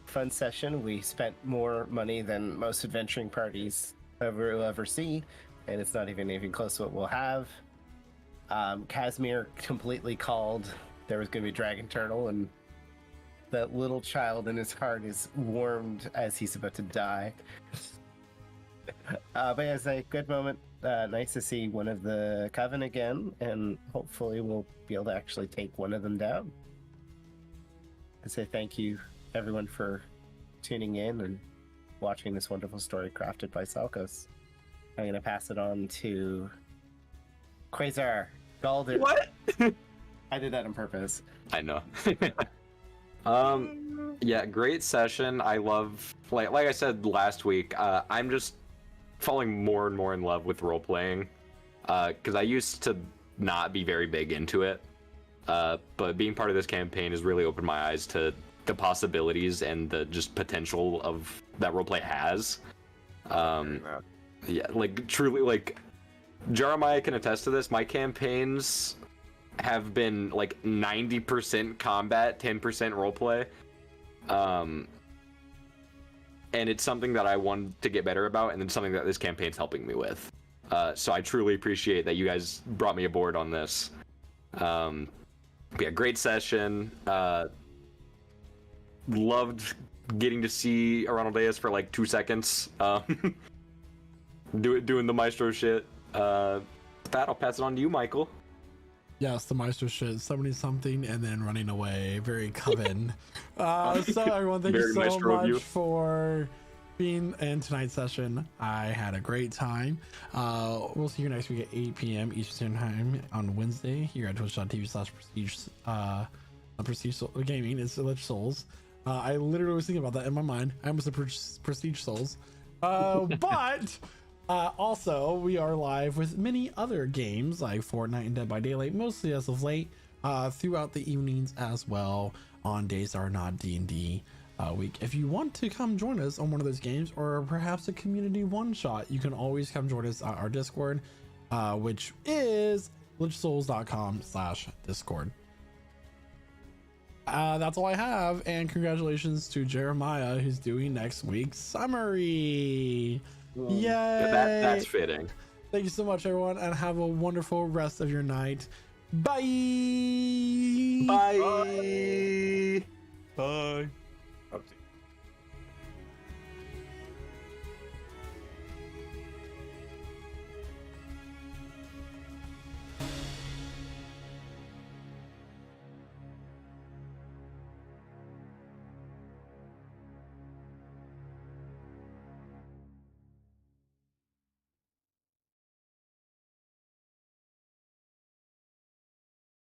Fun session. We spent more money than most adventuring parties will ever see, and it's not even close to what we'll have. Casimir completely called there was going to be a dragon turtle, and that little child in his heart is warmed as he's about to die. But yeah, it's a good moment. Nice to see one of the Coven again, and hopefully we'll be able to actually take one of them down. I say thank you, everyone, for tuning in and watching this wonderful story crafted by Salkos. I'm going to pass it on to Quasar Galder. What? I did that on purpose. I know. Yeah, great session. I love, like I said last week, I'm just falling more and more in love with role playing, because I used to not be very big into it, but being part of this campaign has really opened my eyes to the possibilities and the just potential of that roleplay has. Yeah, like truly, like Jeremiah can attest to this. My campaigns have been like 90% combat, 10% roleplay. And it's something that I want to get better about, and it's something that this campaign's helping me with. So I truly appreciate that you guys brought me aboard on this. Yeah, great session. Loved getting to see Aronaldeus for like 2 seconds. Doing the maestro shit. With that, I'll pass it on to you, Michael. Yes, the maestro shit, 70 something and then running away. Very Coven. So everyone, thank you so much for being in tonight's session. I had a great time. We'll see you next week at 8 p.m. Eastern Time on Wednesday here at twitch.tv/prestige gaming. It's Lich Souls. I literally was thinking about that in my mind. I almost said Prestige Souls. But also, we are live with many other games like Fortnite and Dead by Daylight, mostly as of late, throughout the evenings as well, on days that are not D&D week. If you want to come join us on one of those games, or perhaps a community one-shot, you can always come join us at our Discord, which is lichsouls.com/Discord. That's all I have, and congratulations to Jeremiah, who's doing next week's summary. Yay! That's fitting. Thank you so much, everyone, and have a wonderful rest of your night. Bye. Bye. Bye.